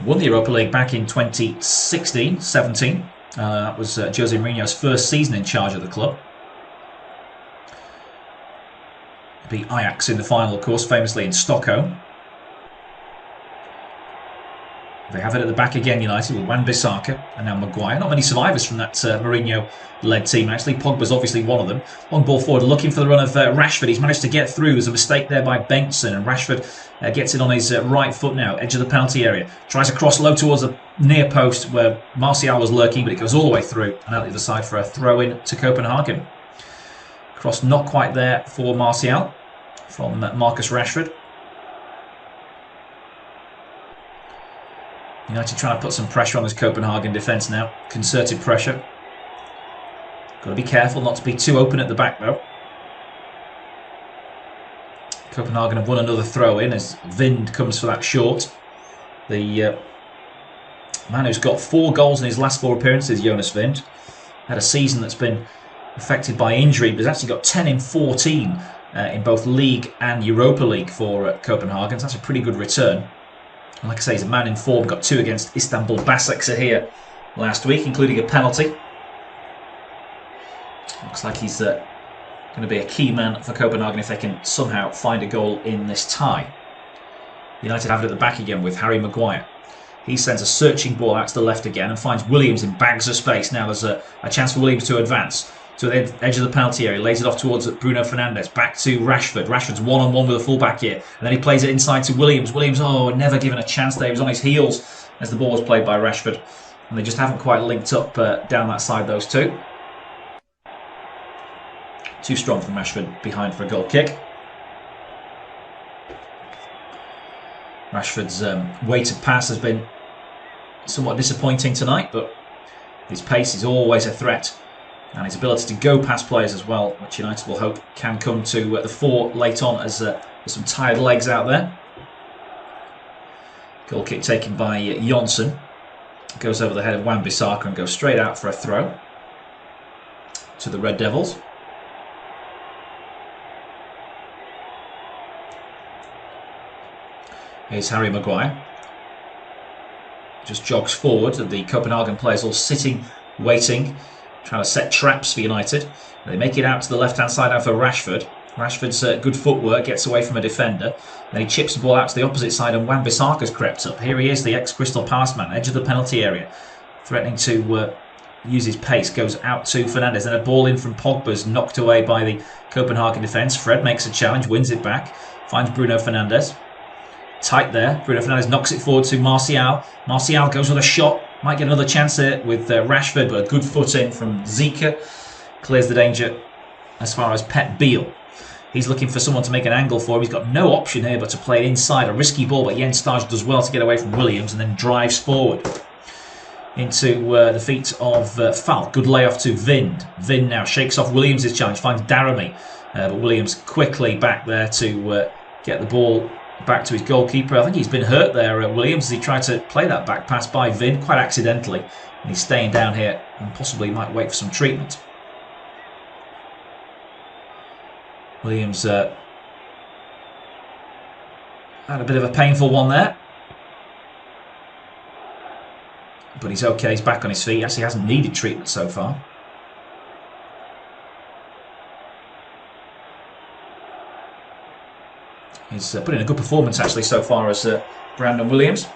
won the Europa League back in 2016-17. That was Jose Mourinho's first season in charge of the club. beat Ajax in the final, of course, famously in Stockholm. They have it at the back again, United, with Wan-Bissaka and now Maguire. Not many survivors from that Mourinho-led team, actually. Pogba's obviously one of them. Long ball forward, looking for the run of Rashford. He's managed to get through. There's a mistake there by Bengtson, and Rashford gets it on his right foot now, edge of the penalty area. Tries to cross low towards the near post where Martial was lurking, but it goes all the way through and out the other side for a throw-in to Copenhagen. Cross not quite there for Martial from Marcus Rashford. United trying to put some pressure on this Copenhagen defence now. Concerted pressure. Got to be careful not to be too open at the back though. Copenhagen have won another throw-in as Vind comes for that short. The man who's got 4 goals in his last 4 appearances, Jonas Vind. Had a season that's been affected by injury, but has actually got 10 in 14 in both League and Europa League for Copenhagen. So that's a pretty good return. And like I say, he's a man in form. Got 2 against Istanbul Basaksehir last week, including a penalty. Looks like he's going to be a key man for Copenhagen if they can somehow find a goal in this tie. United have it at the back again with Harry Maguire. He sends a searching ball out to the left again and finds Williams in bags of space. Now there's a chance for Williams to advance to the edge of the penalty area, lays it off towards Bruno Fernandes, back to Rashford. Rashford's one-on-one with a fullback here, and then he plays it inside to Williams. Williams, never given a chance there. He was on his heels as the ball was played by Rashford, and they just haven't quite linked up down that side, those two. Too strong from Rashford behind for a goal kick. Rashford's weighted pass has been somewhat disappointing tonight, but his pace is always a threat. And his ability to go past players as well, which United will hope can come to the fore late on as there's some tired legs out there. Goal kick taken by Jonsson. Goes over the head of Wan-Bissaka and goes straight out for a throw to the Red Devils. Here's Harry Maguire. Just jogs forward. The Copenhagen players all sitting, waiting, trying to set traps for United. They make it out to the left-hand side now for Rashford. Rashford's good footwork gets away from a defender. Then he chips the ball out to the opposite side and Wan-Bissaka's crept up. Here he is, the ex-Crystal Palace man, edge of the penalty area. Threatening to use his pace, goes out to Fernandes. Then a ball in from Pogba's knocked away by the Copenhagen defence. Fred makes a challenge, wins it back, finds Bruno Fernandes. Tight there. Bruno Fernandes knocks it forward to Martial. Martial goes with a shot. Might get another chance here with Rashford, but a good foot in from Zika. Clears the danger as far as Pep Biel. He's looking for someone to make an angle for him. He's got no option here but to play it inside. A risky ball, but Jens Stage does well to get away from Williams and then drives forward into the feet of Falk. Good layoff to Vind. Vind now shakes off Williams' challenge, finds Daramy. But Williams quickly back there to get the ball back to his goalkeeper. I think he's been hurt there, Williams, as he tried to play that back pass by Vin quite accidentally. And he's staying down here and possibly might wait for some treatment. Williams had a bit of a painful one there. But he's okay, he's back on his feet. Actually hasn't needed treatment so far. He's put in a good performance actually so far as Brandon Williams.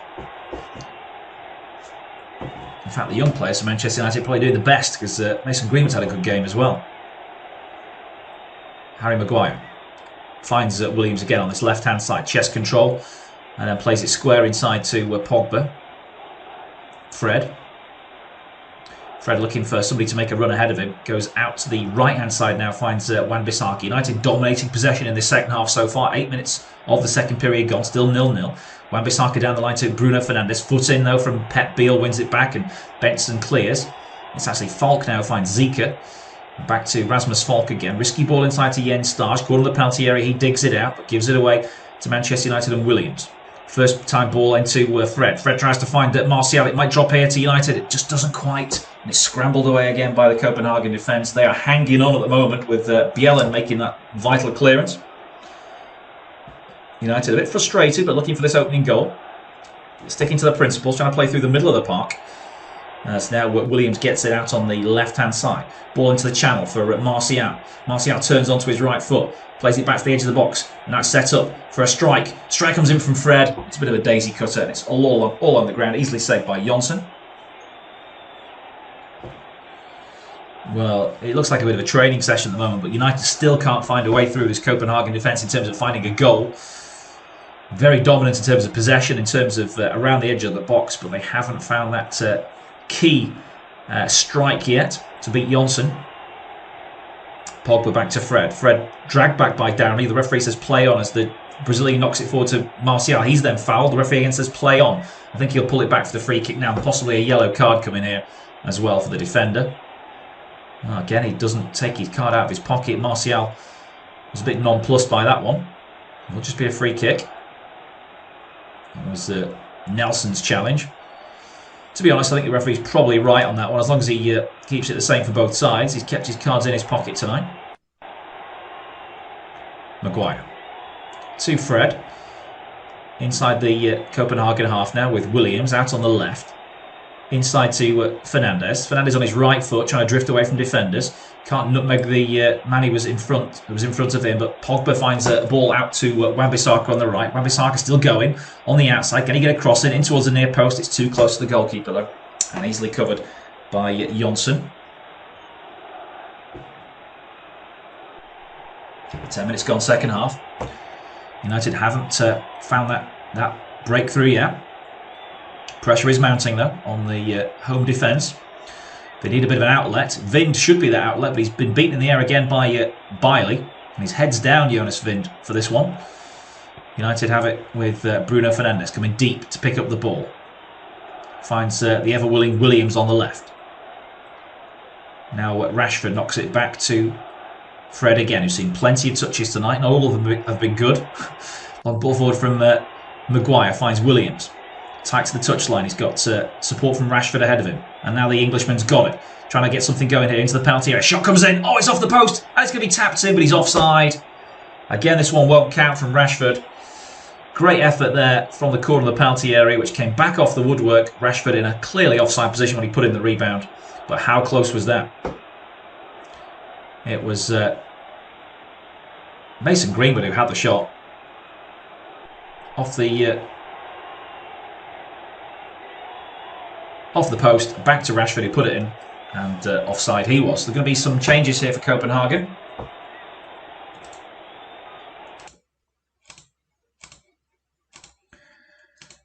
In fact, the young players for Manchester United probably doing the best because Mason Greenwood's had a good game as well. Harry Maguire finds Williams again on this left-hand side, chest control, and then plays it square inside to Pogba. Fred looking for somebody to make a run ahead of him. Goes out to the right-hand side now, finds Wan-Bissaka. United dominating possession in the second half so far. 8 minutes of the second period gone, still 0-0. Wan-Bissaka down the line to Bruno Fernandes. Foot in though from Pep Biel, wins it back and Benson clears. It's actually Falk now, finds Zika. Back to Rasmus Falk again. Risky ball inside to Jens Stage. Corner of the penalty area, he digs it out but gives it away to Manchester United and Williams. First time ball into Fred. Fred tries to find Martial. It might drop here to United. It just doesn't quite. And it's scrambled away again by the Copenhagen defence. They are hanging on at the moment with Bjelland making that vital clearance. United a bit frustrated but looking for this opening goal. Sticking to the principles, trying to play through the middle of the park. So now Williams gets it out on the left-hand side. Ball into the channel for Martial. Martial turns onto his right foot, plays it back to the edge of the box, and that's set up for a strike. Strike comes in from Fred. It's a bit of a daisy cutter, and it's all on the ground, easily saved by Jonsson. Well, it looks like a bit of a training session at the moment, but United still can't find a way through this Copenhagen defence in terms of finding a goal. Very dominant in terms of possession, in terms of around the edge of the box, but they haven't found that key strike yet to beat Jonsson. Pogba back to Fred. Fred dragged back by Downey. The referee says play on as the Brazilian knocks it forward to Martial. He's then fouled. The referee again says play on. I think he'll pull it back for the free kick now. Possibly a yellow card coming here as well for the defender. Oh, again, he doesn't take his card out of his pocket. Martial was a bit nonplussed by that one. It'll just be a free kick. It was Nelson's challenge. To be honest, I think the referee's probably right on that one. As long as he keeps it the same for both sides. He's kept his cards in his pocket tonight. Maguire. To Fred. Inside the Copenhagen half now with Williams out on the left. Inside to Fernandes. Fernandes on his right foot, trying to drift away from defenders. Can't nutmeg the man who was in front of him, but Pogba finds a ball out to Wan-Bissaka on the right. Wan-Bissaka still going on the outside. Can he get a cross in towards the near post? It's too close to the goalkeeper though, and easily covered by Jonsson. 10 minutes gone, second half. United haven't found that breakthrough yet. Pressure is mounting though on the home defence. They need a bit of an outlet. Vind should be that outlet, but he's been beaten in the air again by Bailey. And his head's down, Jonas Vind, for this one. United have it with Bruno Fernandes coming deep to pick up the ball. Finds the ever-willing Williams on the left. Now Rashford knocks it back to Fred again, who's seen plenty of touches tonight. Not all of them have been good. Long ball forward from Maguire finds Williams. Tight to the touchline. He's got support from Rashford ahead of him. And now the Englishman's got it. Trying to get something going here into the penalty area. Shot comes in. Oh, it's off the post. And it's going to be tapped in, but he's offside. Again, this one won't count from Rashford. Great effort there from the corner of the penalty area, which came back off the woodwork. Rashford in a clearly offside position when he put in the rebound. But how close was that? It was Mason Greenwood who had the shot. Off the post, back to Rashford who put it in, and offside he was. There are going to be some changes here for Copenhagen.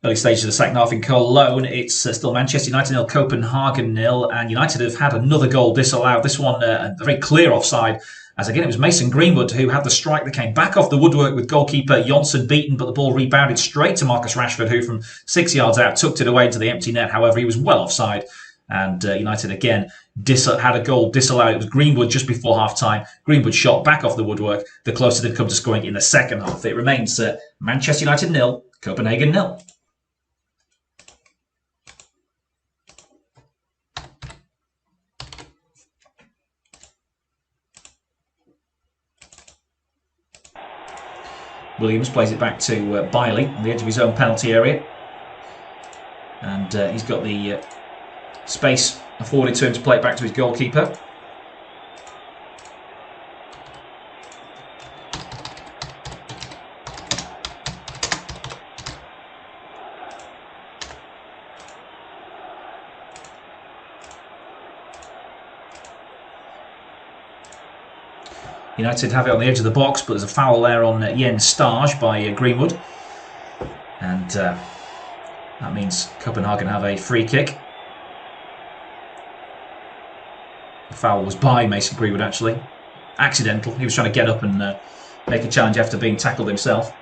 Early stages of the second half in Cologne, it's still Manchester United 0, Copenhagen 0, and United have had another goal disallowed. This one a very clear offside, as again it was Mason Greenwood who had the strike that came back off the woodwork with goalkeeper Jonsson beaten, but the ball rebounded straight to Marcus Rashford, who from 6 yards out tucked it away into the empty net. However, he was well offside, and United again had a goal disallowed. It was Greenwood just before half-time. Greenwood shot back off the woodwork, the closest they'd come to scoring in the second half. It remains Manchester United 0, Copenhagen 0. Williams plays it back to Bailey on the edge of his own penalty area. And he's got the space afforded to him to play it back to his goalkeeper. United have it on the edge of the box, but there's a foul there on Jens Stage by Greenwood. And that means Copenhagen have a free kick. The foul was by Mason Greenwood, actually. Accidental. He was trying to get up and make a challenge after being tackled himself.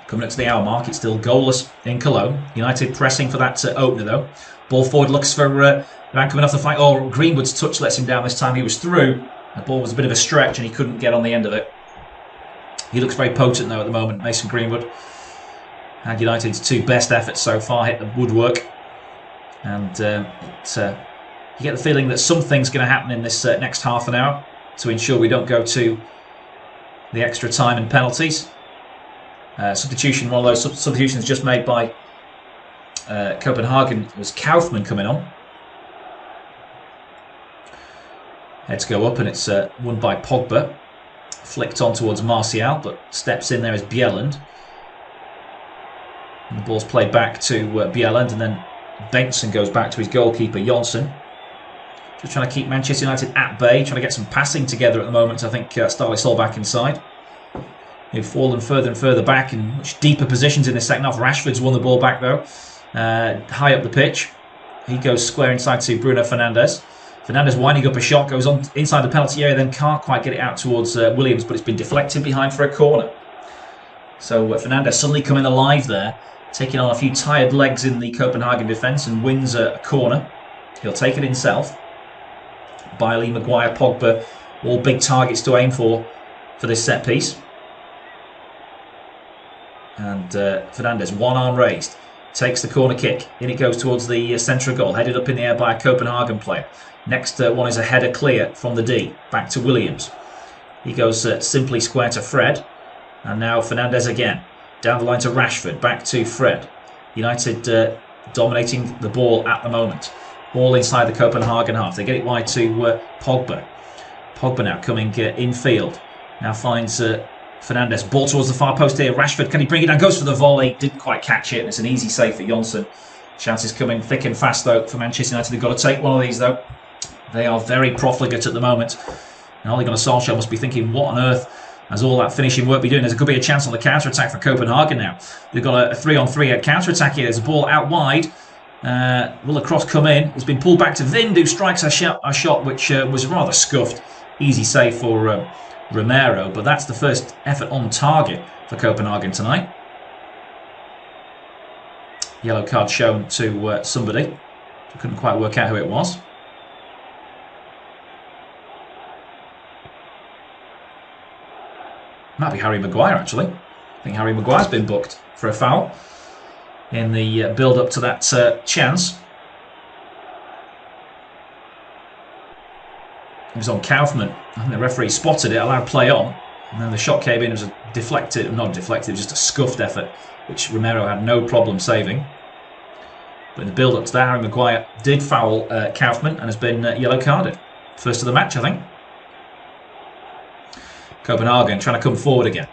Coming up to the hour mark, it's still goalless in Cologne. United pressing for that opener, though. Ball forward looks for the man coming off the flank. Oh, Greenwood's touch lets him down this time. He was through. The ball was a bit of a stretch and he couldn't get on the end of it. He looks very potent, though, at the moment, Mason Greenwood. And United's two best efforts so far hit the woodwork. And you get the feeling that something's going to happen in this next half an hour to ensure we don't go to the extra time and penalties. Substitution, one of those substitutions just made by Copenhagen was Kaufmann coming on. Heads go up and it's won by Pogba. Flicked on towards Martial, but steps in there as Bjelland. And the ball's played back to Bjelland, and then Benson goes back to his goalkeeper, Jonsson. Just trying to keep Manchester United at bay, trying to get some passing together at the moment. I think Startistics back inside. They've fallen further and further back in much deeper positions in the second half. Rashford's won the ball back though, high up the pitch. He goes square inside to Bruno Fernandes. Fernandes winding up a shot, goes on inside the penalty area, then can't quite get it out towards Williams, but it's been deflected behind for a corner. So Fernandes suddenly coming alive there, taking on a few tired legs in the Copenhagen defence and wins a corner. He'll take it himself. Bailey, Maguire, Pogba, all big targets to aim for this set piece. And Fernandes, one arm raised, takes the corner kick. In it goes towards the centre goal, headed up in the air by a Copenhagen player. Next one is a header clear from the D, back to Williams. He goes simply square to Fred. And now Fernandes again. Down the line to Rashford, back to Fred. United dominating the ball at the moment. All inside the Copenhagen half. They get it wide to Pogba. Pogba now coming infield. Now finds Fernandes. Ball towards the far post here. Rashford, can he bring it down? Goes for the volley. Didn't quite catch it. And it's an easy save for Jonsson. Chances coming thick and fast though for Manchester United. They've got to take one of these though. They are very profligate at the moment. And Ole Gunnar Solskjaer must be thinking, what on earth has all that finishing work be doing? There could be a chance on the counter-attack for Copenhagen now. They've got a 3-on-3 counter-attack here. There's a ball out wide. Will the cross come in? It's been pulled back to Vind, who strikes a shot which was rather scuffed. Easy save for Romero, but that's the first effort on target for Copenhagen tonight. Yellow card shown to somebody. I couldn't quite work out who it was. Might be Harry Maguire actually. I think Harry Maguire's been booked for a foul in the build-up to that chance. It was on Kaufmann. I think the referee spotted it, allowed play on, and then the shot came in. It was a deflected, not deflected, it was just a scuffed effort, which Romero had no problem saving. But in the build-up to that, Harry Maguire did foul Kaufmann and has been yellow carded. First of the match, I think. Copenhagen trying to come forward again.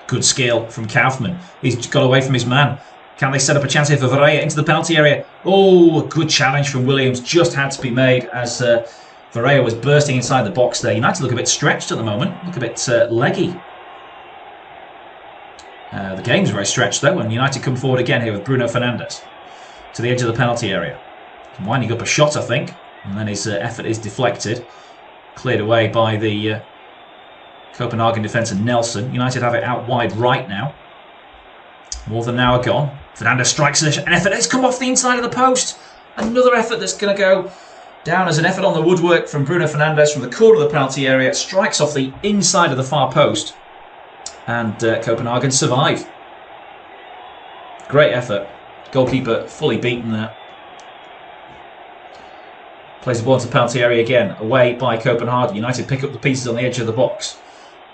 Good skill from Kaufmann. He's got away from his man. Can they set up a chance here for Varela into the penalty area? Oh, a good challenge from Williams. Just had to be made as Varela was bursting inside the box there. United look a bit stretched at the moment. Look a bit leggy. The game's very stretched though, and United come forward again here with Bruno Fernandes to the edge of the penalty area. Winding up a shot, I think, and then his effort is deflected. Cleared away by the Copenhagen defender Nelson. United have it out wide right now. More than an hour gone. Fernandes strikes an effort. It's come off the inside of the post. Another effort that's going to go down as an effort on the woodwork from Bruno Fernandes from the corner of the penalty area. Strikes off the inside of the far post. And Copenhagen survive. Great effort. Goalkeeper fully beaten there. Plays the ball into the penalty area again. Away by Copenhagen. United pick up the pieces on the edge of the box.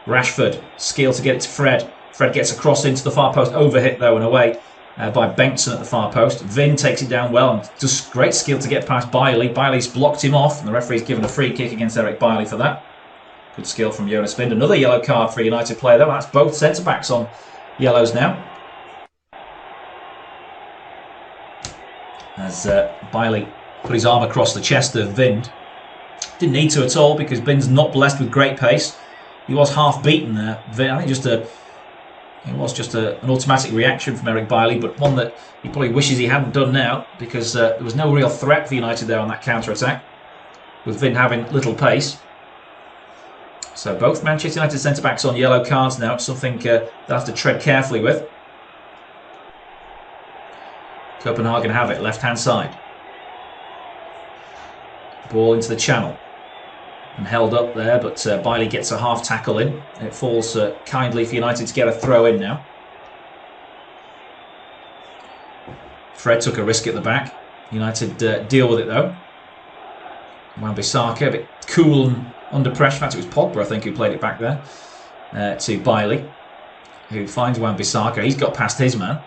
Rashford, skill to get it to Fred. Fred gets across into the far post. Overhit though and away by Benson at the far post. Vin takes it down well. And just great skill to get past Bailey. Bailey's blocked him off. And the referee's given a free kick against Eric Bailey for that. Good skill from Jonas Vind. Another yellow card for a United player though. That's both centre-backs on yellows now. As Bailey put his arm across the chest of Vind. Didn't need to at all because Vind's not blessed with great pace. He was half beaten there. I think it was just an automatic reaction from Eric Bailey, but one that he probably wishes he hadn't done now because there was no real threat for United there on that counter-attack, with Vin having little pace. So both Manchester United centre-backs on yellow cards now. It's something they'll have to tread carefully with. Copenhagen have it, left-hand side. Ball into the channel. And held up there, but Bailey gets a half tackle in. And it falls kindly for United to get a throw in now. Fred took a risk at the back. United deal with it though. Wan-Bissaka a bit cool and under pressure. In fact, it was Pogba, I think, who played it back there to Bailey, who finds Wan-Bissaka. He's got past his man.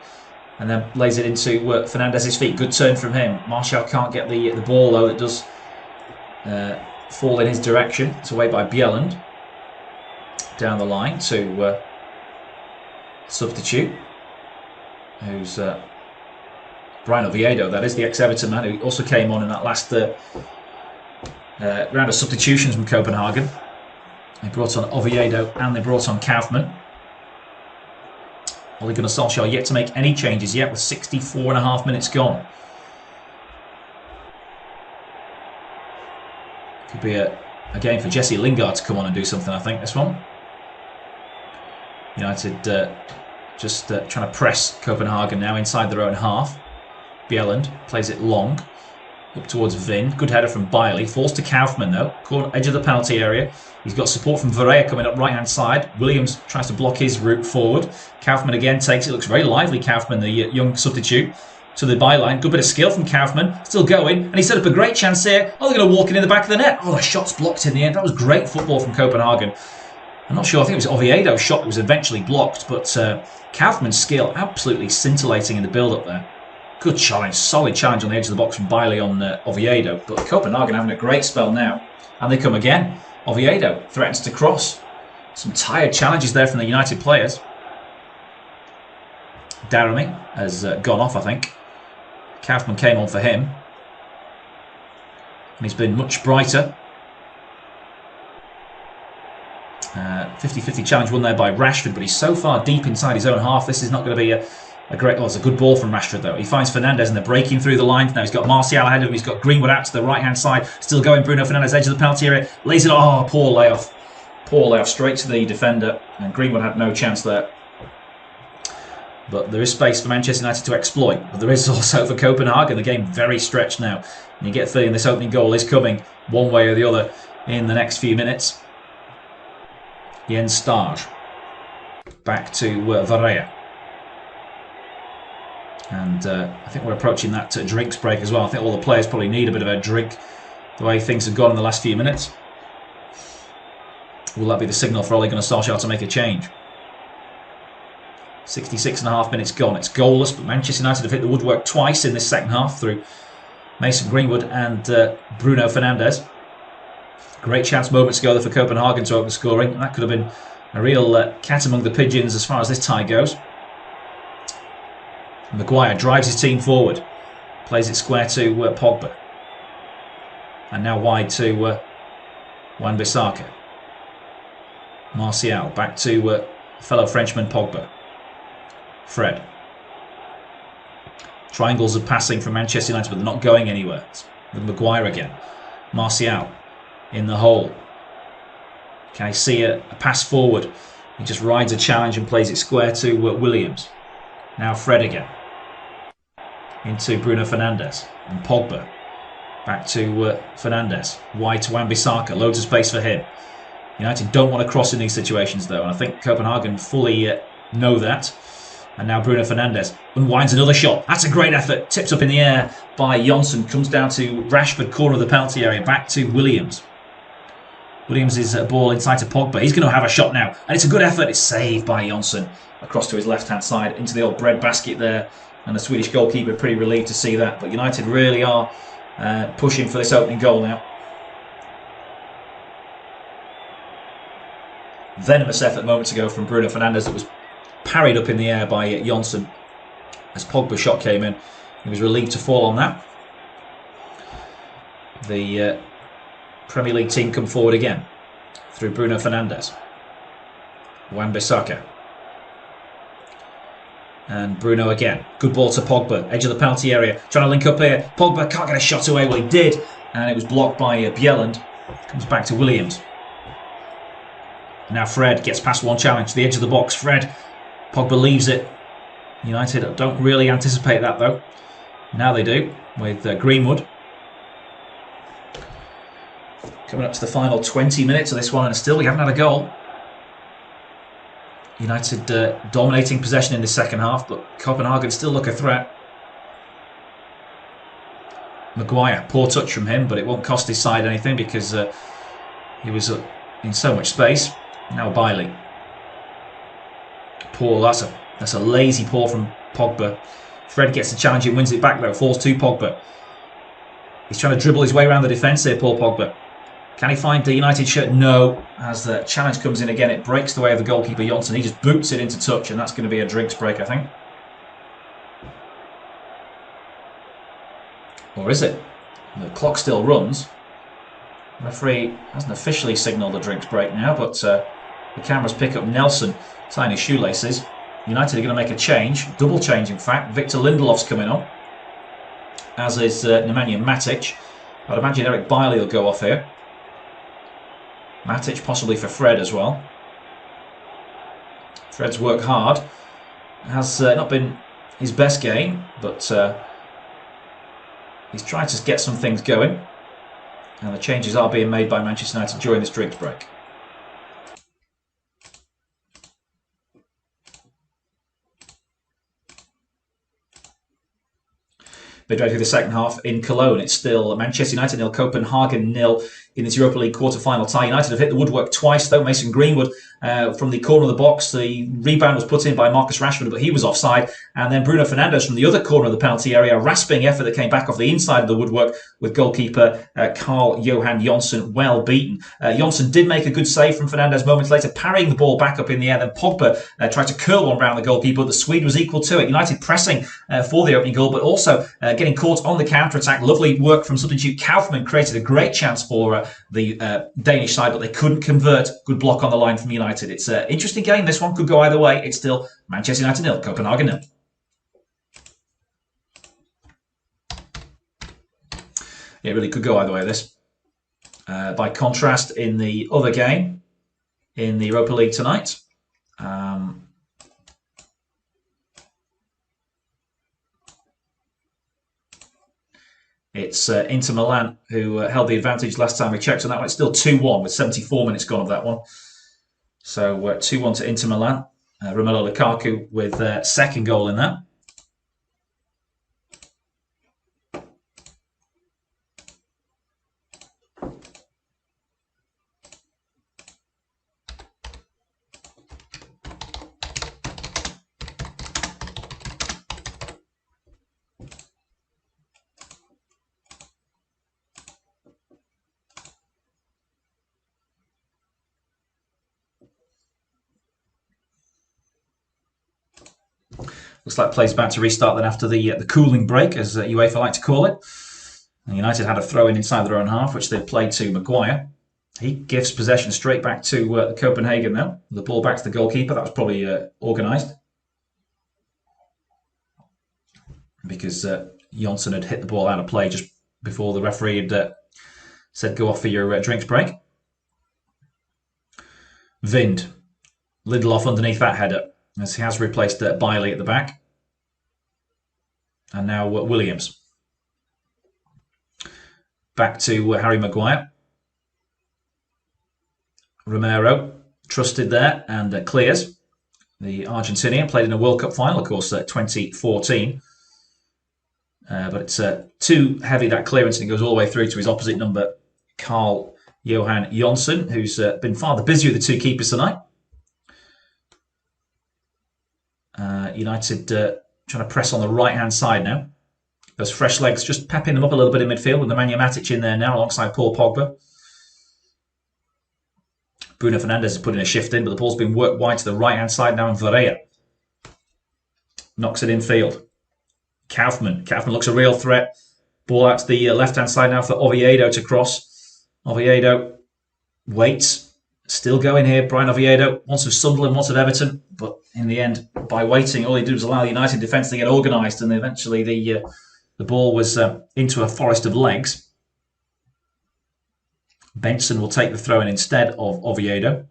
and then lays it into Fernandez's feet. Good turn from him. Martial can't get the ball though. It does fall in his direction. It's away by Bjelland. Down the line to substitute, who's Brian Oviedo. That is the ex-Everton man who also came on in that last round of substitutions from Copenhagen. They brought on Oviedo and they brought on Kaufmann. Ole Gunnar Solskjaer yet to make any changes yet, with 64.5 minutes gone. Could be a game for Jesse Lingard to come on and do something, I think, this one. United just trying to press Copenhagen now inside their own half. Bjelland plays it long, up towards Vin. Good header from Bailey. Falls to Kaufmann though. Edge of the penalty area. He's got support from Varela coming up right hand side. Williams tries to block his route forward. Kaufmann again takes it. Looks very lively, Kaufmann, the young substitute. To the byline. Good bit of skill from Kaufmann. Still going. And he set up a great chance here. Oh, they're going to walk in the back of the net. Oh, the shot's blocked in the end. That was great football from Copenhagen. I'm not sure. I think it was Oviedo's shot that was eventually blocked. But Kaufmann's skill absolutely scintillating in the build-up there. Good challenge. Solid challenge on the edge of the box from Bailey on Oviedo. But Copenhagen having a great spell now. And they come again. Oviedo threatens to cross. Some tired challenges there from the United players. Daramy has gone off, I think. Kaufmann came on for him. And he's been much brighter. 50-50 challenge won there by Rashford, but he's so far deep inside his own half. This is not going to be a great... Oh, it's a good ball from Rashford, though. He finds Fernandez and they're breaking through the line. Now he's got Martial ahead of him. He's got Greenwood out to the right-hand side. Still going, Bruno Fernandes, edge of the penalty area. Lays it... Oh, poor layoff. Poor layoff straight to the defender. And Greenwood had no chance there. But there is space for Manchester United to exploit. But there is also for Copenhagen. The game very stretched now. And you get the feeling this opening goal is coming one way or the other in the next few minutes. Jens Stage. Back to Varela. And I think we're approaching that drinks break as well. I think all the players probably need a bit of a drink the way things have gone in the last few minutes. Will that be the signal for Ole Gunnar Solskjaer to make a change? 66.5 minutes gone. It's goalless, but Manchester United have hit the woodwork twice in this second half through Mason Greenwood and Bruno Fernandes. Great chance moments ago for Copenhagen to open scoring. And that could have been a real cat among the pigeons as far as this tie goes. Maguire drives his team forward. Plays it square to Pogba. And now wide to Wan-Bissaka. Martial back to fellow Frenchman Pogba. Fred. Triangles of passing from Manchester United, but they're not going anywhere. It's with Maguire again. Martial in the hole. Can I see a pass forward? He just rides a challenge and plays it square to Williams. Now Fred again. Into Bruno Fernandes and Pogba. Back to Fernandes. Wide to Wan-Bissaka. Loads of space for him. United don't want to cross in these situations though, and I think Copenhagen fully know that. And now Bruno Fernandes unwinds another shot. That's a great effort. Tipped up in the air by Jonsson. Comes down to Rashford, corner of the penalty area. Back to Williams. Williams is ball inside to Pogba. He's going to have a shot now. And it's a good effort. It's saved by Jonsson. Across to his left-hand side. Into the old bread basket there. And the Swedish goalkeeper pretty relieved to see that. But United really are pushing for this opening goal now. Venomous effort moments ago from Bruno Fernandes that was parried up in the air by Jonsson as Pogba's shot came in. He was relieved to fall on that. The Premier League team come forward again through Bruno Fernandes. Wan-Bissaka. And Bruno again. Good ball to Pogba. Edge of the penalty area. Trying to link up here. Pogba can't get a shot away. Well, he did. And it was blocked by Bjelland. Comes back to Williams. Now Fred gets past one challenge to the edge of the box. Fred. Pogba leaves it. United don't really anticipate that though. Now they do with Greenwood. Coming up to the final 20 minutes of this one, and still we haven't had a goal. United dominating possession in the second half, but Copenhagen still look a threat. Maguire, poor touch from him, but it won't cost his side anything because he was in so much space. Now Bailey. Poor, that's a lazy ball from Pogba. Fred gets the challenge and wins it back though. Falls to Pogba. He's trying to dribble his way around the defence here, Paul Pogba. Can he find the United shirt? No. As the challenge comes in again, it breaks the way of the goalkeeper, Johnson. He just boots it into touch, and that's going to be a drinks break, I think. Or is it? The clock still runs. The referee hasn't officially signalled a drinks break now, but the cameras pick up Nelson tying his shoelaces. United are going to make a change, double change in fact. Victor Lindelof's coming on, as is Nemanja Matic. I'd imagine Eric Bailly will go off here. Matic possibly for Fred as well. Fred's worked hard. Has not been his best game, but he's trying to get some things going. And the changes are being made by Manchester United during this drinks break. Midway through the second half in Cologne, it's still Manchester United 0, Copenhagen 0 in this Europa League quarter-final tie. United have hit the woodwork twice, though. Mason Greenwood from the corner of the box. The rebound was put in by Marcus Rashford, but he was offside. And then Bruno Fernandes from the other corner of the penalty area. A rasping effort that came back off the inside of the woodwork with goalkeeper Carl-Johan Jonsson well beaten. Jonsson did make a good save from Fernandes moments later, parrying the ball back up in the air. Then Pogba tried to curl one round the goalkeeper, but the Swede was equal to it. United pressing for the opening goal, but also getting caught on the counter-attack. Lovely work from substitute Kaufmann, created a great chance for the Danish side, but they couldn't convert. Good block on the line from United. It's an interesting game. This one could go either way. It's still Manchester United 0, Copenhagen 0. It really could go either way, this. By contrast, in the other game, in the Europa League tonight, it's Inter Milan who held the advantage last time we checked on that one. It's still 2-1 with 74 minutes gone of that one. So 2-1 to Inter Milan. Romelu Lukaku with second goal in that. Looks like play's about to restart then after the cooling break, as UEFA like to call it. And United had a throw-in inside their own half, which they played to Maguire. He gives possession straight back to Copenhagen now. The ball back to the goalkeeper. That was probably organised, because Jonsson had hit the ball out of play just before the referee had said go off for your drinks break. Vind. Lindelof underneath that header, as he has replaced Bailey at the back. And now Williams. Back to Harry Maguire. Romero, trusted there, and clears. The Argentinian played in a World Cup final, of course, 2014. But it's too heavy, that clearance, and it goes all the way through to his opposite number, Carl-Johan Jonsson, who's been far the busier of the two keepers tonight. United trying to press on the right-hand side now. Those fresh legs just pepping them up a little bit in midfield, with Nemanja Matic in there now alongside Paul Pogba. Bruno Fernandes is putting a shift in, but the ball's been worked wide to the right-hand side now, and Varela knocks it infield. Kaufmann looks a real threat. Ball out to the left-hand side now for Oviedo to cross. Oviedo waits. Still going here, Brian Oviedo. Once of Sunderland, once of Everton. But in the end, by waiting, all he did was allow the United defence to get organised, and eventually the ball was into a forest of legs. Benson will take the throw-in instead of Oviedo.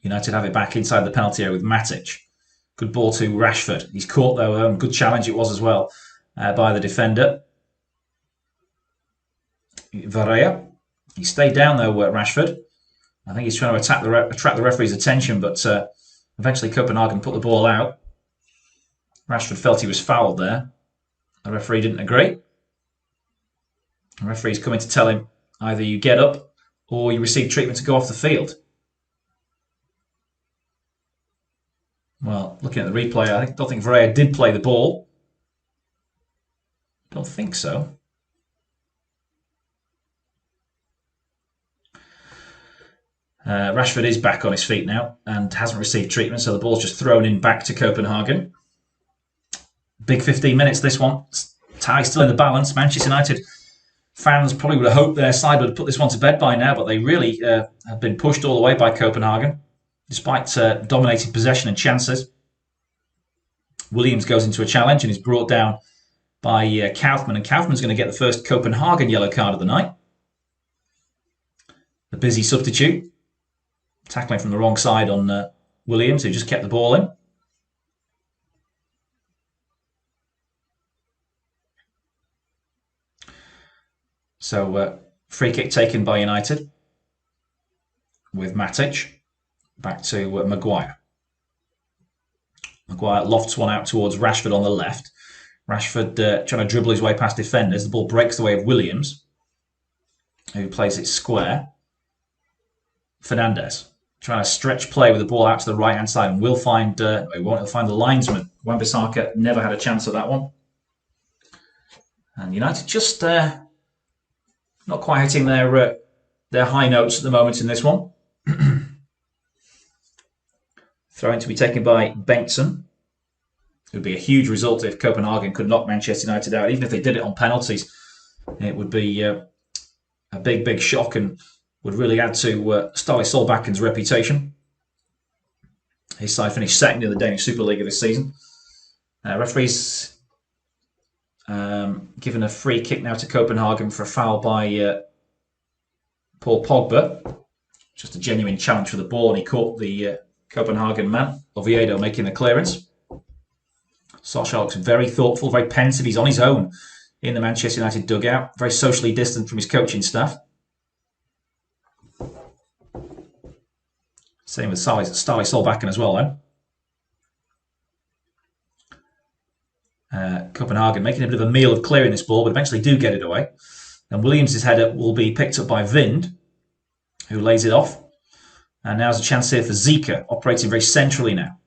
United have it back inside the penalty area with Matic. Good ball to Rashford. He's caught though. Good challenge it was as well by the defender. Varela. He stayed down though, Rashford. I think he's trying to attract the referee's attention, but eventually Copenhagen put the ball out. Rashford felt he was fouled there. The referee didn't agree. The referee's coming to tell him either you get up or you receive treatment to go off the field. Well, looking at the replay, I don't think Varela did play the ball. Don't think so. Rashford is back on his feet now and hasn't received treatment, so the ball's just thrown in back to Copenhagen. Big 15 minutes, this one. Tie still in the balance. Manchester United fans probably would have hoped their side would have put this one to bed by now, but they really have been pushed all the way by Copenhagen, despite dominating possession and chances. Williams goes into a challenge and is brought down by Kaufmann, and Kaufmann's going to get the first Copenhagen yellow card of the night. The busy substitute, tackling from the wrong side on Williams, who just kept the ball in. So, free kick taken by United with Matic. Back to Maguire. Maguire lofts one out towards Rashford on the left. Rashford trying to dribble his way past defenders. The ball breaks the way of Williams, who plays it square. Fernandes trying to stretch play with the ball out to the right-hand side, and will find he'll find the linesman. Wan-Bissaka never had a chance at that one. And United just not quite hitting their high notes at the moment in this one. Throw-in to be taken by Bengtsson. It would be a huge result if Copenhagen could knock Manchester United out. Even if they did it on penalties, it would be a big, big shock and would really add to Ståle Solbakkens reputation. His side finished second in the Danish Super League of this season. Referees given a free kick now to Copenhagen for a foul by Paul Pogba. Just a genuine challenge for the ball, and he caught the Copenhagen man, Oviedo, making the clearance. Solskjaer looks very thoughtful, very pensive. He's on his own in the Manchester United dugout, very socially distant from his coaching staff. Same with Ståle Solbakken as well, then. Copenhagen making a bit of a meal of clearing this ball, but eventually do get it away. And Williams' header will be picked up by Vind, who lays it off. And now's a chance here for Zika, operating very centrally now.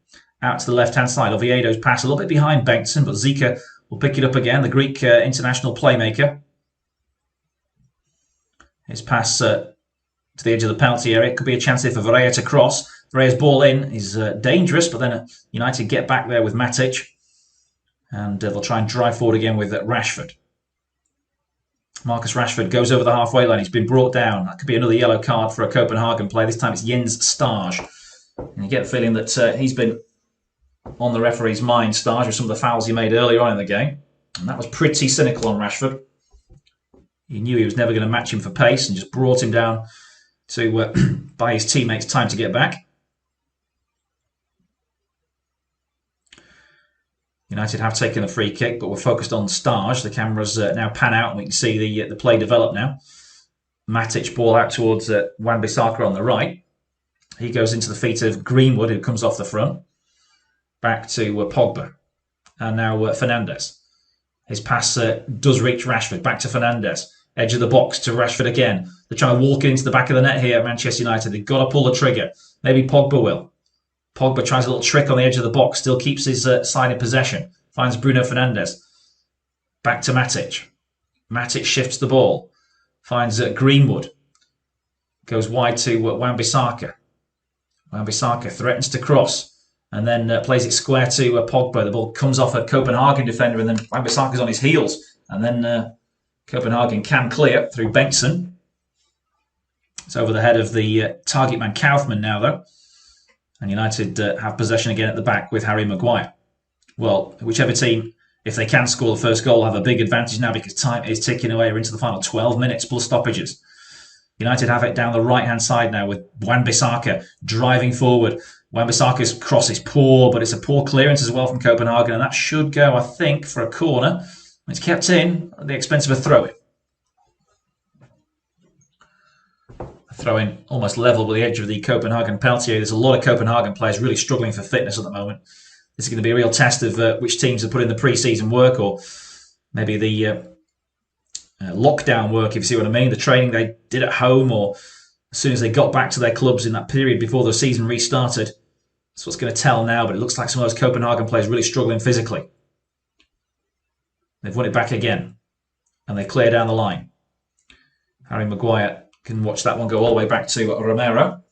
Out to the left-hand side. Oviedo's pass a little bit behind Bengtsson, but Zika will pick it up again, the Greek international playmaker. His pass to the edge of the penalty area. Could be a chance here for Varela to cross. Varela's ball in is dangerous, but then United get back there with Matic. And they'll try and drive forward again with Rashford. Marcus Rashford goes over the halfway line. He's been brought down. That could be another yellow card for a Copenhagen player. This time it's Jens Stage. And you get the feeling that he's been on the referee's mind, Stage, with some of the fouls he made earlier on in the game. And that was pretty cynical on Rashford. He knew he was never going to match him for pace and just brought him down to buy his teammates time to get back. United have taken a free kick, but we're focused on Stage. The cameras now pan out, and we can see the play develop now. Matic ball out towards Wan-Bissaka on the right. He goes into the feet of Greenwood, who comes off the front. Back to Pogba. And now Fernandes. His pass does reach Rashford. Back to Fernandes. Edge of the box to Rashford again. They're trying to walk into the back of the net here at Manchester United. They've got to pull the trigger. Maybe Pogba will. Pogba tries a little trick on the edge of the box. Still keeps his side in possession. Finds Bruno Fernandes. Back to Matic. Matic shifts the ball. Finds Greenwood. Goes wide to Wan-Bissaka. Wan-Bissaka threatens to cross. And then plays it square to Pogba. The ball comes off a Copenhagen defender, and then Wan-Bissaka's on his heels. And then Copenhagen can clear through Bengtsson. It's over the head of the target man Kaufmann now, though. And United have possession again at the back with Harry Maguire. Well, whichever team, if they can score the first goal, have a big advantage now because time is ticking away. We're into the final 12 minutes plus stoppages. United have it down the right-hand side now with Wan-Bissaka driving forward. Wan-Bissaka's cross is poor, but it's a poor clearance as well from Copenhagen, and that should go, I think, for a corner. It's kept in at the expense of a throw-in. A throw-in almost level with the edge of the Copenhagen penalty area. There's a lot of Copenhagen players really struggling for fitness at the moment. This is going to be a real test of which teams have put in the pre-season work, or maybe the lockdown work, if you see what I mean, the training they did at home, or as soon as they got back to their clubs in that period before the season restarted. That's what's going to tell now, but it looks like some of those Copenhagen players really struggling physically. They've won it back again, and they clear down the line. Harry Maguire can watch that one go all the way back to Romero.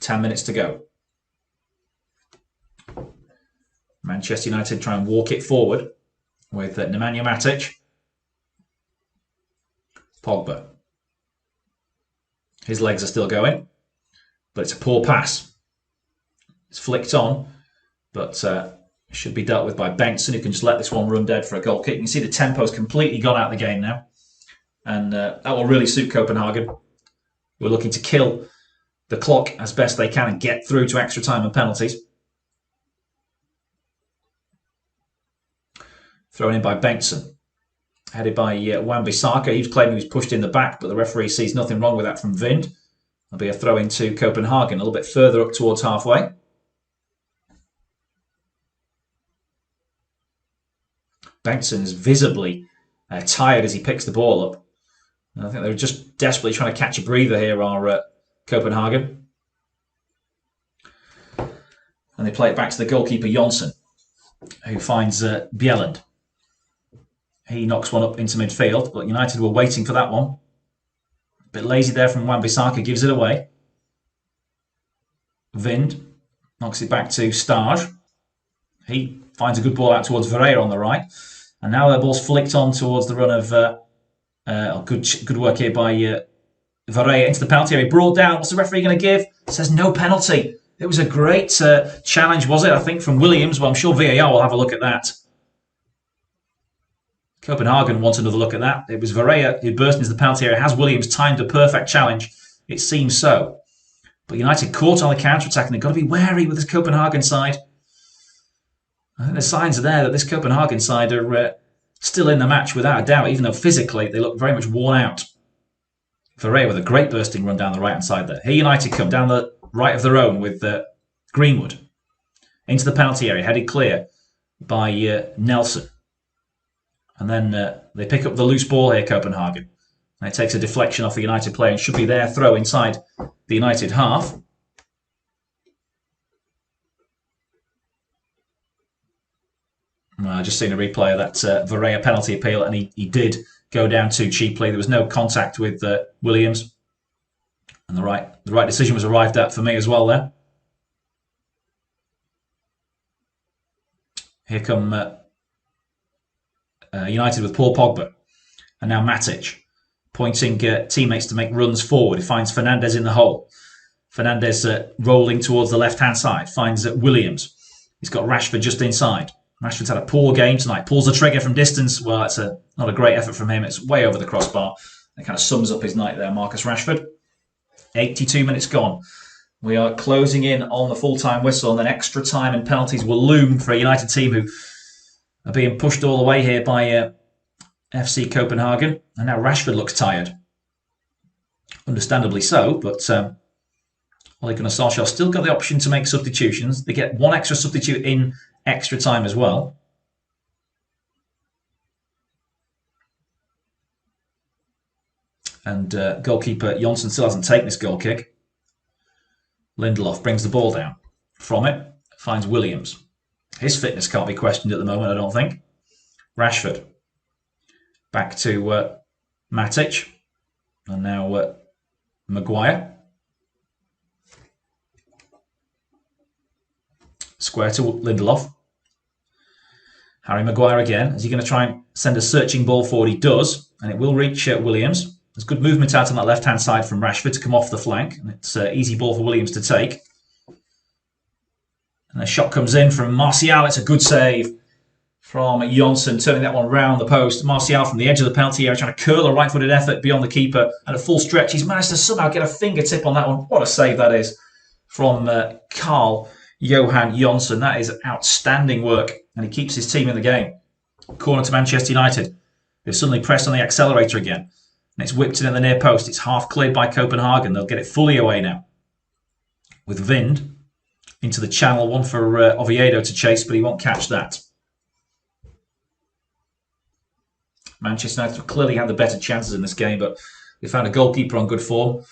10 minutes to go. Manchester United try and walk it forward with Nemanja Matic. Pogba. His legs are still going, but it's a poor pass. It's flicked on, but should be dealt with by Bengtsson, who can just let this one run dead for a goal kick. You can see the tempo's completely gone out of the game now, and that will really suit Copenhagen. We're looking to kill the clock as best they can and get through to extra time and penalties. Thrown in by Bengtsson. Headed by Wan-Bissaka. He's claiming he was pushed in the back, but the referee sees nothing wrong with that from Vind. There'll be a throw into Copenhagen, a little bit further up towards halfway. Bengtsson is visibly tired as he picks the ball up. And I think they're just desperately trying to catch a breather here, are Copenhagen. And they play it back to the goalkeeper Jonsson, who finds Bjelland. He knocks one up into midfield, but United were waiting for that one. A bit lazy there from Wan-Bissaka, gives it away. Vind knocks it back to Stage. He finds a good ball out towards Varela on the right. And now the ball's flicked on towards the run of... good work here by Varela into the penalty area. Brought down. What's the referee going to give? Says no penalty. It was a great challenge, was it? I think from Williams. Well, I'm sure VAR will have a look at that. Copenhagen wants another look at that. It was Varela who burst into the penalty area. Has Williams timed a perfect challenge? It seems so. But United caught on the counter-attack, and they've got to be wary with this Copenhagen side. I think the signs are there that this Copenhagen side are still in the match without a doubt, even though physically they look very much worn out. Varela with a great bursting run down the right-hand side there. Here United come down the right of their own with Greenwood. Into the penalty area, headed clear by Nelson. And then they pick up the loose ball here, Copenhagen. And it takes a deflection off the United player and should be their throw inside the United half. Well, just seen a replay of that Varela penalty appeal, and he did go down too cheaply. There was no contact with Williams. And the right decision was arrived at for me as well there. Here come United with Paul Pogba. And now Matic pointing teammates to make runs forward. He finds Fernandes in the hole. Fernandes rolling towards the left-hand side. Finds Williams. He's got Rashford just inside. Rashford's had a poor game tonight. Pulls the trigger from distance. Well, it's not a great effort from him. It's way over the crossbar. It kind of sums up his night there, Marcus Rashford. 82 minutes gone. We are closing in on the full-time whistle, and then extra time and penalties will loom for a United team who are being pushed all the way here by FC Copenhagen. And now Rashford looks tired. Understandably so, but Ole Gunnar Solskjaer still got the option to make substitutions. They get one extra substitute in extra time as well. And goalkeeper Jonsson still hasn't taken this goal kick. Lindelof brings the ball down. From it, finds Williams. His fitness can't be questioned at the moment, I don't think. Rashford. Back to Matic. And now Maguire. Square to Lindelof. Harry Maguire again. Is he going to try and send a searching ball forward? He does. And it will reach Williams. There's good movement out on that left-hand side from Rashford to come off the flank. And it's an easy ball for Williams to take. And a shot comes in from Martial. It's a good save from Jonsson, turning that one round the post. Martial from the edge of the penalty area, trying to curl a right-footed effort beyond the keeper. And a full stretch. He's managed to somehow get a fingertip on that one. What a save that is from Carl Johan Jonsson. That is outstanding work. And he keeps his team in the game. Corner to Manchester United. They've suddenly pressed on the accelerator again. And it's whipped in at the near post. It's half cleared by Copenhagen. They'll get it fully away now. With Vind into the channel. One for Oviedo to chase, but he won't catch that. Manchester United clearly had the better chances in this game, but They found a goalkeeper on good form.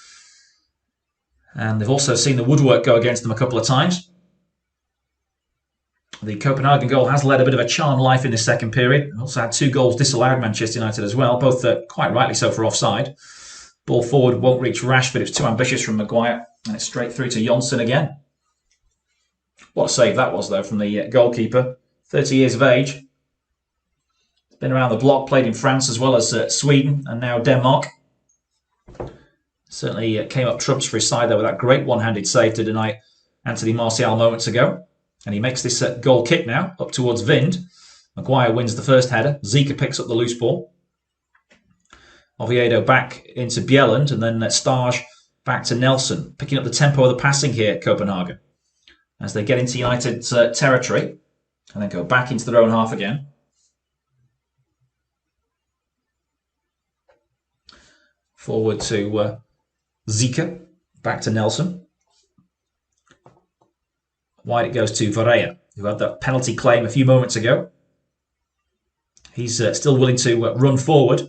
And they've also seen the woodwork go against them a couple of times. The Copenhagen goal has led a bit of a charmed life in the second period. Also had 2 goals disallowed, Manchester United as well, both quite rightly so for offside. Ball forward won't reach Rashford. It's too ambitious from Maguire. And it's straight through to Jonsson again. What a save that was, though, from the goalkeeper. 30 years of age. He's been around the block, played in France as well as Sweden and now Denmark. Certainly came up trumps for his side there with that great one-handed save to deny Anthony Martial moments ago. And he makes this goal kick now up towards Vind. Maguire wins the first header. Zika picks up the loose ball. Oviedo back into Bjelland, and then Stage back to Nelson. Picking up the tempo of the passing here, Copenhagen, as they get into United's territory and then go back into their own half again. Forward to Zika, back to Nelson. Wide it goes to Varela, who had that penalty claim a few moments ago. He's still willing to run forward.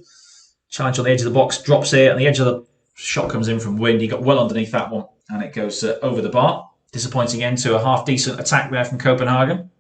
Challenge on the edge of the box, drops here, and the edge of the shot comes in from Wind. He got well underneath that one, and it goes over the bar. Disappointing end to a half-decent attack there from Copenhagen.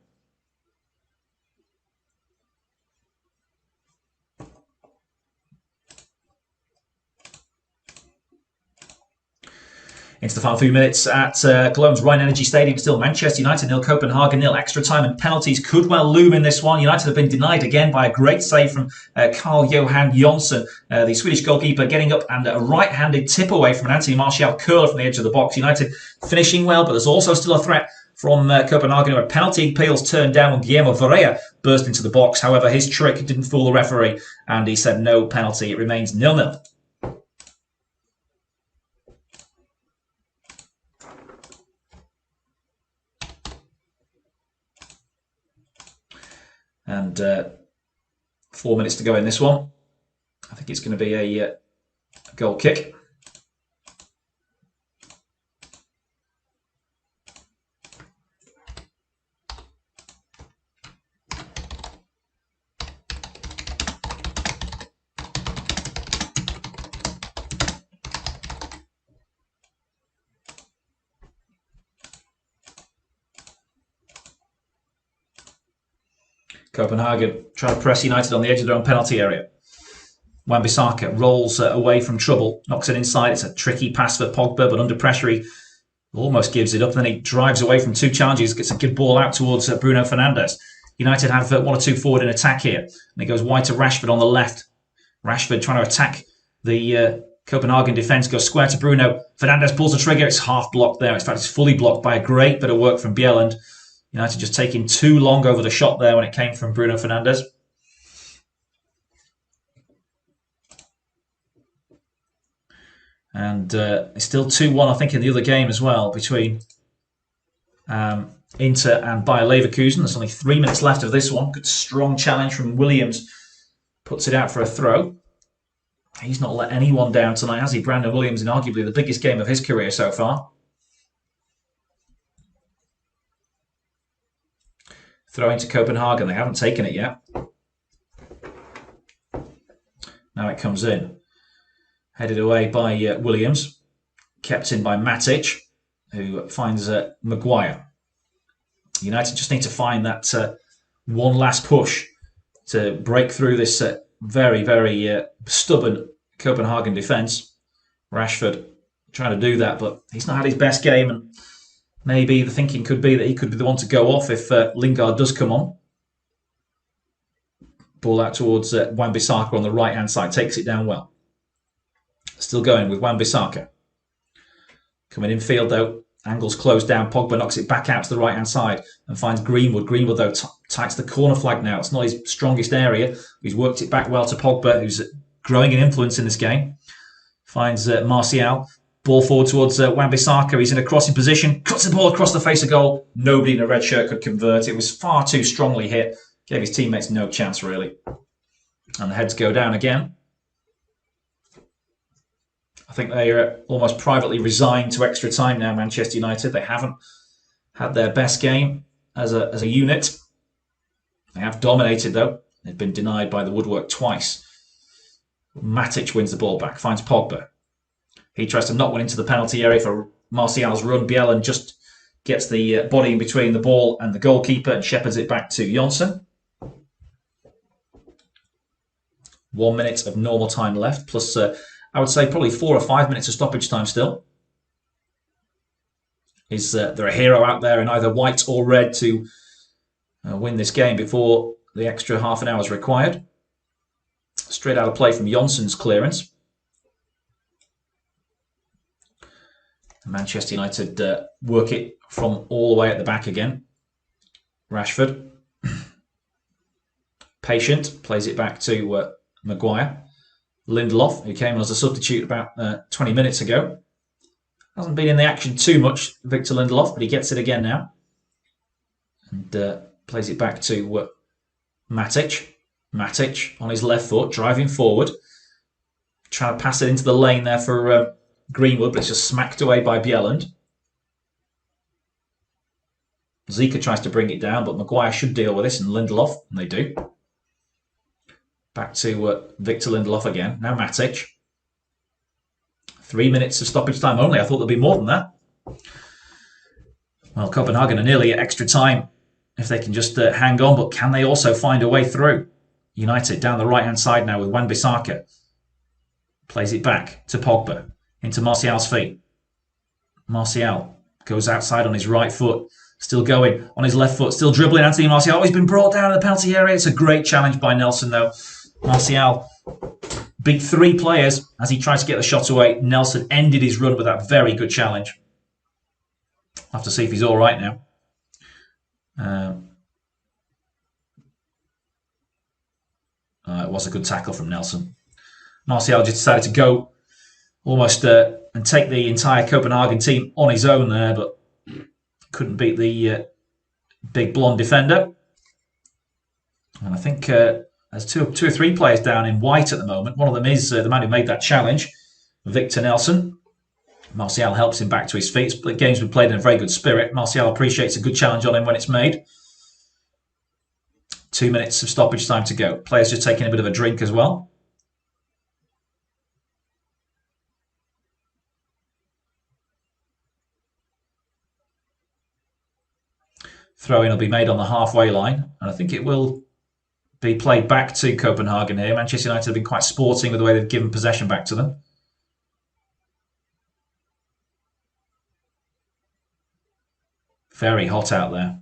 Into the final few minutes at Cologne's Rhine Energy Stadium. Still Manchester United 0, Copenhagen 0. Extra time and penalties could well loom in this one. United have been denied again by a great save from Carl-Johan Jonsson, the Swedish goalkeeper, getting up and a right-handed tip away from an Anthony Martial curler from the edge of the box. United finishing well, but there's also still a threat from Copenhagen, who had penalty appeals turned down when Guillermo Varela burst into the box. However, his trick didn't fool the referee, and he said no penalty. It remains 0-0. And 4 minutes to go in this one. I think it's going to be a goal kick. Copenhagen trying to press United on the edge of their own penalty area. Wan-Bissaka rolls away from trouble, knocks it inside. It's a tricky pass for Pogba, but under pressure he almost gives it up. And then he drives away from 2 challenges, gets a good ball out towards Bruno Fernandes. United have 1 or 2 forward in attack here. And it goes wide to Rashford on the left. Rashford trying to attack the Copenhagen defence, goes square to Bruno. Fernandes pulls the trigger. It's half blocked there. In fact, it's fully blocked by a great bit of work from Bjelland. United just taking too long over the shot there when it came from Bruno Fernandes. And it's still 2-1, I think, in the other game as well between Inter and Bayer Leverkusen. There's only 3 minutes left of this one. Good strong challenge from Williams. Puts it out for a throw. He's not let anyone down tonight, has he? Brandon Williams in arguably the biggest game of his career so far. Throw into Copenhagen. They haven't taken it yet. Now it comes in. Headed away by Williams. Kept in by Matic, who finds Maguire. United just need to find that one last push to break through this very, very stubborn Copenhagen defence. Rashford trying to do that, but he's not had his best game, and maybe the thinking could be that he could be the one to go off if Lingard does come on. Ball out towards Wan-Bissaka on the right-hand side. Takes it down well. Still going with Wan-Bissaka. Coming in field though. Angles closed down. Pogba knocks it back out to the right-hand side and finds Greenwood. Greenwood though tights the corner flag now. It's not his strongest area. He's worked it back well to Pogba, who's growing in influence in this game. Finds Martial. Ball forward towards Wan-Bissaka. He's in a crossing position. Cuts the ball across the face of goal. Nobody in a red shirt could convert. It was far too strongly hit. Gave his teammates no chance, really. And the heads go down again. I think they are almost privately resigned to extra time now, Manchester United. They haven't had their best game as a unit. They have dominated, though. They've been denied by the woodwork twice. Matic wins the ball back, finds Pogba. He tries to knock one into the penalty area for Martial's run. Bjelland just gets the body in between the ball and the goalkeeper and shepherds it back to Jonsson. 1 minute of normal time left, plus I would say probably 4 or 5 minutes of stoppage time still. Is there a hero out there in either white or red to win this game before the extra half an hour is required? Straight out of play from Jonsson's clearance. Manchester United work it from all the way at the back again. Rashford. Patient, plays it back to Maguire. Lindelof, who came on as a substitute about 20 minutes ago. Hasn't been in the action too much, Victor Lindelof, but he gets it again now. And plays it back to Matic. Matic on his left foot, driving forward. Trying to pass it into the lane there for Greenwood, but it's just smacked away by Bjelland. Zika tries to bring it down, but Maguire should deal with this, and Lindelof, and they do. Back to Victor Lindelof again. Now Matic. 3 minutes of stoppage time only. I thought there'd be more than that. Well, Copenhagen are nearly at extra time if they can just hang on, but can they also find a way through? United down the right-hand side now with Wan-Bissaka. Plays it back to Pogba. Into Martial's feet. Martial goes outside on his right foot. Still going on his left foot. Still dribbling Anthony Martial. Oh, he's been brought down in the penalty area. It's a great challenge by Nelson, though. Martial beat 3 players as he tried to get the shot away. Nelson ended his run with that very good challenge. I'll have to see if he's all right now. It was a good tackle from Nelson. Martial just decided to go almost and take the entire Copenhagen team on his own there, but couldn't beat the big blonde defender. And I think there's two or 3 players down in white at the moment. One of them is the man who made that challenge, Victor Nelson. Martial helps him back to his feet. The game's been played in a very good spirit. Martial appreciates a good challenge on him when it's made. 2 minutes of stoppage time to go. Players just taking a bit of a drink as well. Throw-in will be made on the halfway line, and I think it will be played back to Copenhagen here. Manchester United have been quite sporting with the way they've given possession back to them. Very hot out there.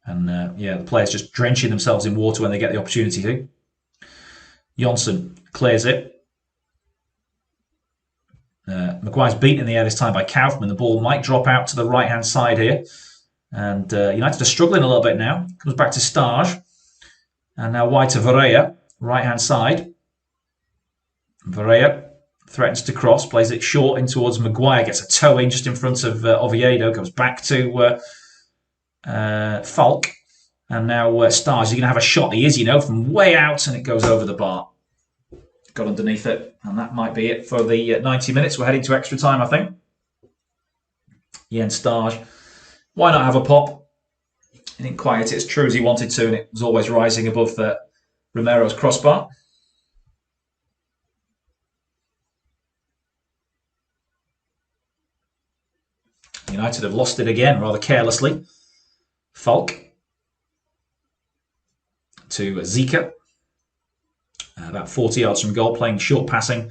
And yeah, the players just drenching themselves in water when they get the opportunity to. Jonsson clears it. Maguire's beaten in the air this time by Kaufman. The ball might drop out to the right-hand side here. And United are struggling a little bit now. Comes back to Stage. And now wide to Varela, right-hand side. Varela threatens to cross, plays it short in towards Maguire, gets a toe in just in front of Oviedo, goes back to Falk. And now Stage, he's going to have a shot. He is, you know, from way out, and it goes over the bar. Got underneath it, and that might be it for the 90 minutes. We're heading to extra time, I think. Jens Stage. Why not have a pop? He didn't quite hit it as true as he wanted to, and it was always rising above Romero's crossbar. United have lost it again, rather carelessly. Falk. To Zika. About 40 yards from goal, playing short passing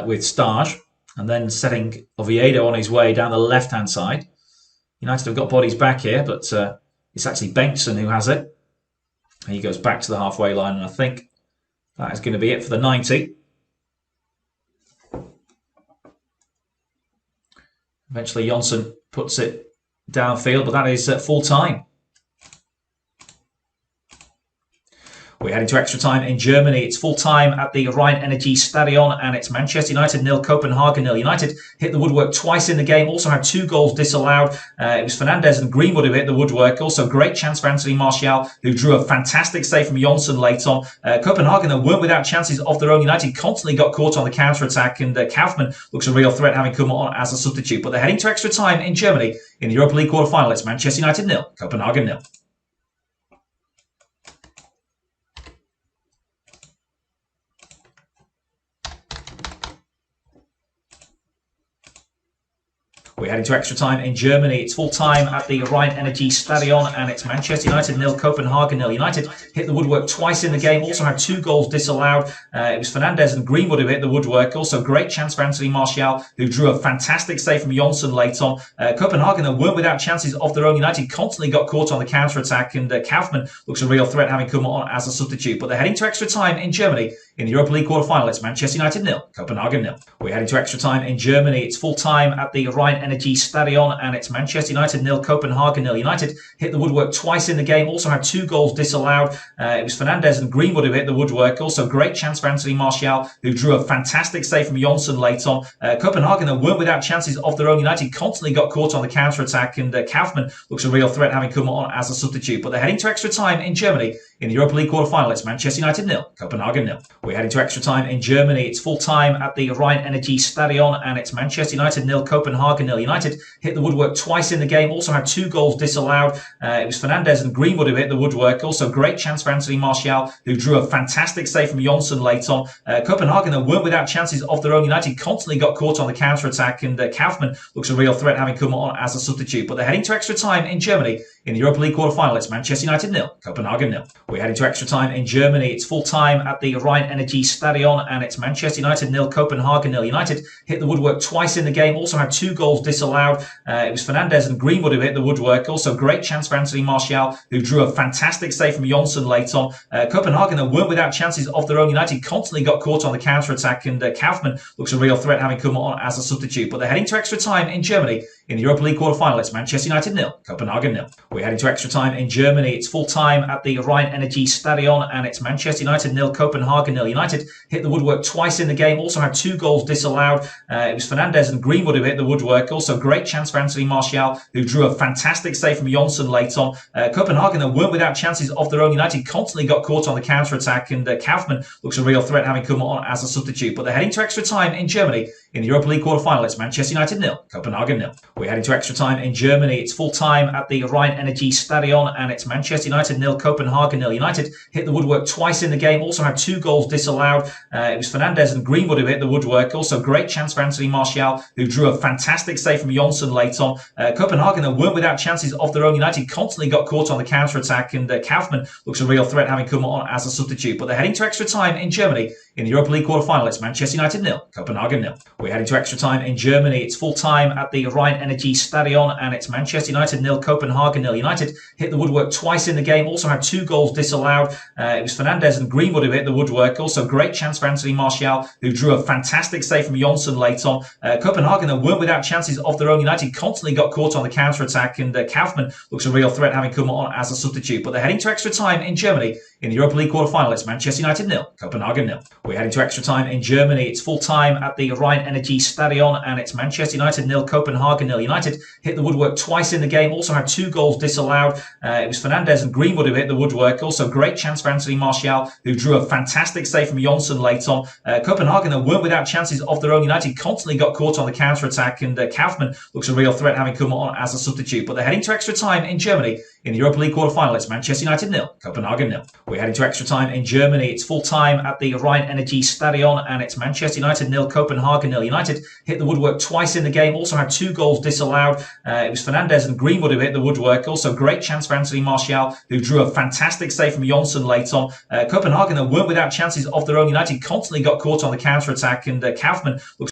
with Stage, and then setting Oviedo on his way down the left-hand side. United have got bodies back here, but it's actually Bengtsson who has it. And he goes back to the halfway line, and I think that is going to be it for the 90. Eventually, Jonsson puts it downfield, but that is full time. We're heading to extra time in Germany. It's full time at the Rhein Energy Stadion, and it's Manchester United 0, Copenhagen 0. United hit the woodwork twice in the game, also had 2 goals disallowed. It was Fernandes and Greenwood who hit the woodwork. Also, great chance for Anthony Martial, who drew a fantastic save from Jonsson late on. Copenhagen, though, weren't without chances of their own. United constantly got caught on the counter-attack, and Kaufman looks a real threat, having come on as a substitute. But they're heading to extra time in Germany in the Europa League quarter-final. It's Manchester United 0, Copenhagen 0. We're heading to extra time in Germany. It's full time at the Rhein Energy Stadion, and it's Manchester United 0, Copenhagen 0. United hit the woodwork twice in the game, also had 2 goals disallowed. It was Fernandes and Greenwood who hit the woodwork. Also, great chance for Anthony Martial, who drew a fantastic save from Jonsson late on. Copenhagen, though, weren't without chances of their own. United constantly got caught on the counter-attack, and Kaufmann looks a real threat, having come on as a substitute. But they're heading to extra time in Germany. In the Europa League quarter-final, it's Manchester United 0, Copenhagen 0. We're heading to extra time in Germany. It's full time at the Rhein Energy Stadion, and it's Manchester United 0, Copenhagen 0. United hit the woodwork twice in the game, also had 2 goals disallowed. It was Fernandes and Greenwood who hit the woodwork. Also, great chance for Anthony Martial, who drew a fantastic save from Jonsson late on. Copenhagen, though, weren't without chances of their own. United constantly got caught on the counter-attack, and Kaufmann looks a real threat, having come on as a substitute. But they're heading to extra time in Germany. In the Europa League quarter-final, it's Manchester United 0, Copenhagen 0. We're heading to extra time in Germany. It's full time at the Rhein Energy Stadion, and it's Manchester United 0, Copenhagen 0. United hit the woodwork twice in the game, also had 2 goals disallowed. It was Fernandes and Greenwood who hit the woodwork. Also, great chance for Anthony Martial, who drew a fantastic save from Jonsson late on. Copenhagen, though, weren't without chances of their own. United constantly got caught on the counter-attack, and Kaufmann looks a real threat, having come on as a substitute. But they're heading to extra time in Germany. In the Europa League quarter-final, it's Manchester United 0, Copenhagen 0. We're heading to extra time in Germany. It's full time at the Rhein Energy Stadion, and it's Manchester United 0, Copenhagen 0. United hit the woodwork twice in the game, also had 2 goals disallowed. It was Fernandes and Greenwood who hit the woodwork. Also, great chance for Anthony Martial, who drew a fantastic save from Jonsson late on. Copenhagen, though, weren't without chances of their own. United constantly got caught on the counter-attack, and Kaufmann looks a real threat, having come on as a substitute. But they're heading to extra time in Germany. In the Europa League quarter-final, it's Manchester United 0, Copenhagen 0. We're heading to extra time in Germany. It's full time at the Rhein Energy Stadion, and it's Manchester United 0, Copenhagen 0. United hit the woodwork twice in the game, also had 2 goals disallowed. It was Fernandes and Greenwood who hit the woodwork. Also, great chance for Anthony Martial, who drew a fantastic save from Jonsson late on. Copenhagen, though, weren't without chances of their own. United constantly got caught on the counter-attack, and Kaufmann looks a real threat, having come on as a substitute. But they're heading to extra time in Germany. In the Europa League quarter-final, it's Manchester United 0, Copenhagen 0. We're heading to extra time in Germany. It's full time at the Rhein Energy Stadion, and it's Manchester United 0, Copenhagen 0. United hit the woodwork twice in the game, also had 2 goals disallowed. It was Fernandes and Greenwood who hit the woodwork. Also, great chance for Anthony Martial, who drew a fantastic save from Jonsson late on. Copenhagen, though, weren't without chances of their own. United constantly got caught on the counter-attack, and Kaufmann looks a real threat, having come on as a substitute. But they're heading to extra time in Germany. In the Europa League quarter-final, it's Manchester United 0, Copenhagen 0. We're heading to extra time in Germany. It's full time at the Rhein Energy Stadion, and it's Manchester United 0, Copenhagen 0. United hit the woodwork twice in the game, also had 2 goals disallowed. It was Fernandes and Greenwood who hit the woodwork. Also, great chance for Anthony Martial, who drew a fantastic save from Jonsson late on. Copenhagen, though, weren't without chances of their own. United constantly got caught on the counter-attack, and Kaufmann looks a real threat, having come on as a substitute. But they're heading to extra time in Germany. In the Europa League quarter-final, it's Manchester United 0, Copenhagen 0. We're heading to extra time in Germany. It's full time at the Rhein Energy Stadion, and it's Manchester United 0, Copenhagen 0. United hit the woodwork twice in the game, also had 2 goals disallowed. It was Fernandes and Greenwood who hit the woodwork. Also, great chance for Anthony Martial, who drew a fantastic save from Jonsson late on. Copenhagen, though, weren't without chances of their own. United constantly got caught on the counter-attack, and Kaufmann looks a real threat, having come on as a substitute. But they're heading to extra time in Germany. In the Europa League quarter-final, it's Manchester United 0, Copenhagen 0. We're heading to extra time in Germany. It's full time at the Rhein Energy Stadion, and it's Manchester United 0, Copenhagen 0. United hit the woodwork twice in the game, also had 2 goals disallowed. It was Fernandes and Greenwood who hit the woodwork. Also, great chance for Anthony Martial, who drew a fantastic save from Jonsson late on. Copenhagen, though, weren't without chances of their own. United constantly got caught on the counter-attack, and Kaufmann looks...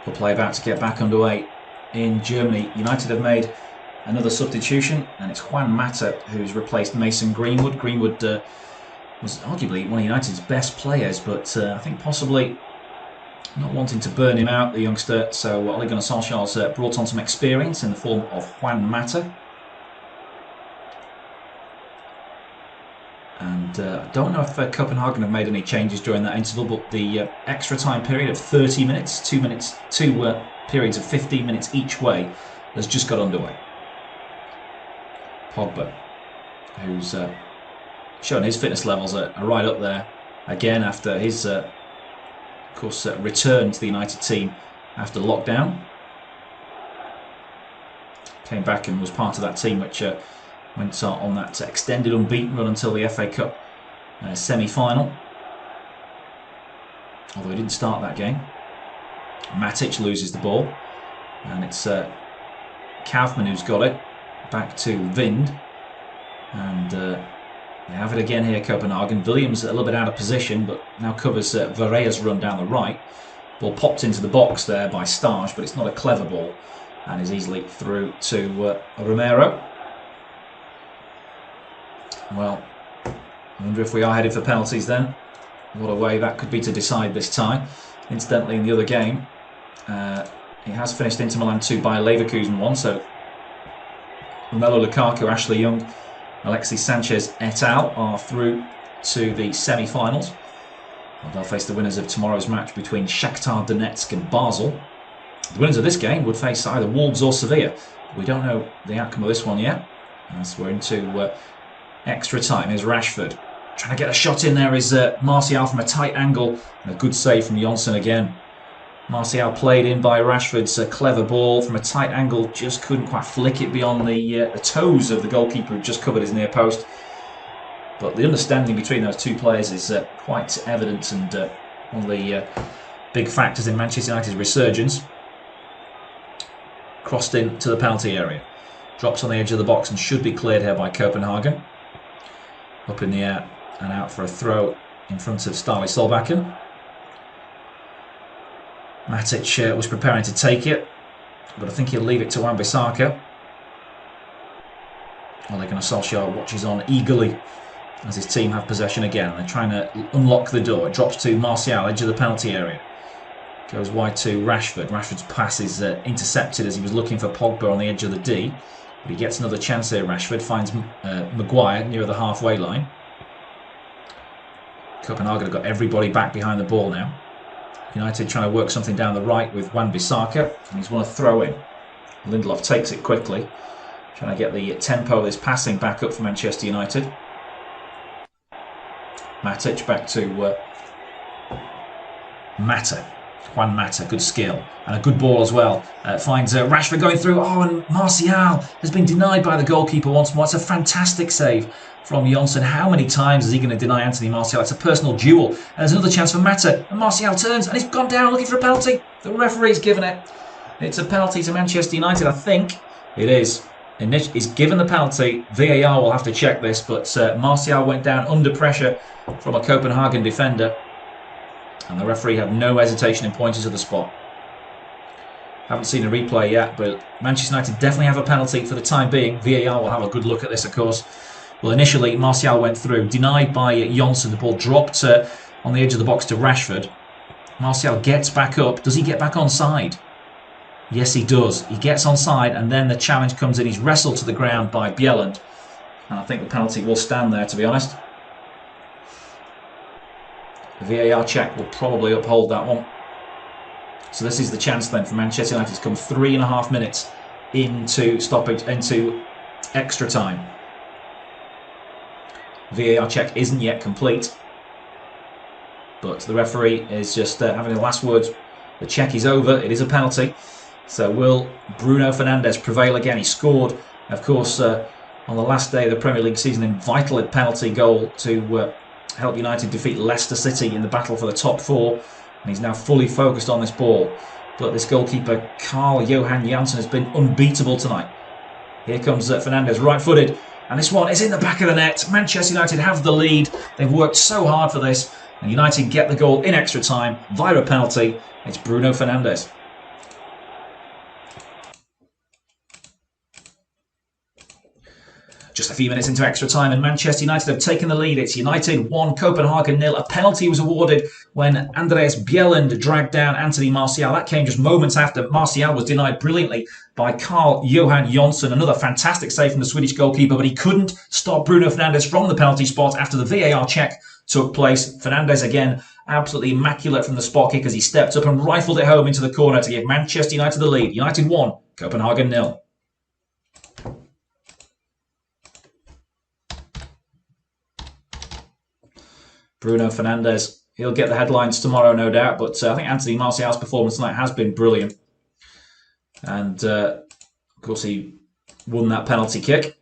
The play about to get back underway in Germany. United have made another substitution, and it's Juan Mata who's replaced Mason Greenwood. Greenwood was arguably one of United's best players, but I think possibly not wanting to burn him out, the youngster. So Ole Gunnar Solskjaer's brought on some experience in the form of Juan Mata. And I don't know if Copenhagen have made any changes during that interval, but the extra time period of 30 minutes, two periods of 15 minutes each way, has just got underway. Pogba, who's shown his fitness levels are right up there again after his, of course, return to the United team after lockdown. Came back and was part of that team which went on that extended unbeaten run until the FA Cup semi-final. although he didn't start that game. Matic loses the ball, and it's Kaufmann who's got it. Back to Vind, and they have it again here, Copenhagen. Williams a little bit out of position, but now covers Varela's run down the right. Ball popped into the box there by Starge, but it's not a clever ball, and is easily through to Romero. Well, I wonder if we are headed for penalties then. What a way that could be to decide this tie. Incidentally, in the other game, it has finished Inter Milan 2 by Leverkusen 1, so Romelu Lukaku, Ashley Young, Alexis Sanchez et al. Are through to the semi-finals. Well, they'll face the winners of tomorrow's match between Shakhtar Donetsk and Basel. The winners of this game would face either Wolves or Sevilla. We don't know the outcome of this one yet, as we're into extra time. Here's Rashford. Trying to get a shot in there is Martial from a tight angle. And a good save from Jonsson again. Martial played in by Rashford's clever ball from a tight angle. Just couldn't quite flick it beyond the toes of the goalkeeper who just covered his near post. But the understanding between those two players is quite evident, and one of the big factors in Manchester United's resurgence. Crossed into the penalty area. Drops on the edge of the box and should be cleared here by Copenhagen. Up in the air and out for a throw in front of Starley Solbakken. Matic was preparing to take it, but I think he'll leave it to Wan-Bissaka. Ole Gunnar Solskjaer watches on eagerly as his team have possession again. They're trying to unlock the door. It drops to Martial, edge of the penalty area. Goes wide to Rashford. Rashford's pass is intercepted as he was looking for Pogba on the edge of the D. But he gets another chance here, Rashford. Finds Maguire near the halfway line. Copenhagen have got everybody back behind the ball now. United trying to work something down the right with Wan-Bissaka, and he's won a throw-in. Lindelof takes it quickly, trying to get the tempo of his passing back up for Manchester United. Matic back to Juan Mata, good skill and a good ball as well. Finds Rashford going through. Oh, and Martial has been denied by the goalkeeper once more. It's a fantastic save from Jonsson. How many times is he going to deny Anthony Martial? It's a personal duel. And there's another chance for Mata, and Martial turns and he's gone down looking for a penalty. The referee's given it. It's a penalty to Manchester United, I think. It is. He's given the penalty. VAR will have to check this, but Martial went down under pressure from a Copenhagen defender, and the referee had no hesitation in pointing to the spot. Haven't seen a replay yet, but Manchester United definitely have a penalty for the time being. VAR will have a good look at this, of course. Well, initially, Martial went through, denied by Jonsson. The ball dropped on the edge of the box to Rashford. Martial gets back up. Does he get back onside? Yes, he does. He gets onside, and then the challenge comes in. He's wrestled to the ground by Bjelland. And I think the penalty will stand there, to be honest. The VAR check will probably uphold that one. So this is the chance then for Manchester United to come 3.5 minutes into extra time. VAR check isn't yet complete, but the referee is just having the last words. The check is over. It is a penalty. So will Bruno Fernandes prevail again? He scored, of course, on the last day of the Premier League season in vital penalty goal to help United defeat Leicester City in the battle for the top four. And he's now fully focused on this ball. But this goalkeeper, Carl-Johan Janssen, has been unbeatable tonight. Here comes Fernandes, right-footed. And this one is in the back of the net. Manchester United have the lead. They've worked so hard for this. And United get the goal in extra time via a penalty. It's Bruno Fernandes. Just a few minutes into extra time and Manchester United have taken the lead. It's United 1, Copenhagen 0. A penalty was awarded when Andreas Bjelland dragged down Anthony Martial. That came just moments after Martial was denied brilliantly by Carl-Johan Jonsson. Another fantastic save from the Swedish goalkeeper, but he couldn't stop Bruno Fernandes from the penalty spot after the VAR check took place. Fernandes again absolutely immaculate from the spot kick as he stepped up and rifled it home into the corner to give Manchester United the lead. United 1, Copenhagen 0. Bruno Fernandes, he'll get the headlines tomorrow, no doubt. But I think Anthony Martial's performance tonight has been brilliant. And, of course, he won that penalty kick.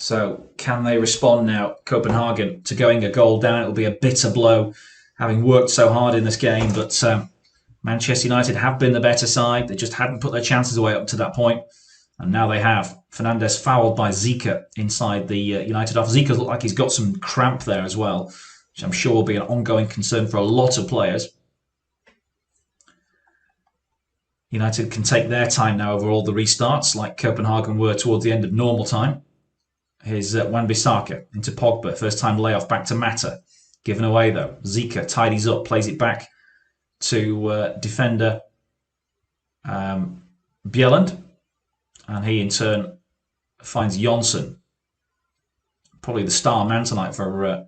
So can they respond now, Copenhagen, to going a goal down? It'll be a bitter blow, having worked so hard in this game. But Manchester United have been the better side. They just hadn't put their chances away up to that point. And now they have. Fernandes fouled by Zika inside the United half. Zika looks like he's got some cramp there as well, which I'm sure will be an ongoing concern for a lot of players. United can take their time now over all the restarts, like Copenhagen were towards the end of normal time. Here's Wan-Bissaka into Pogba. First time layoff back to Mata. Given away though. Zika tidies up, plays it back to defender Bjelland. And he in turn finds Jonsson. Probably the star man tonight for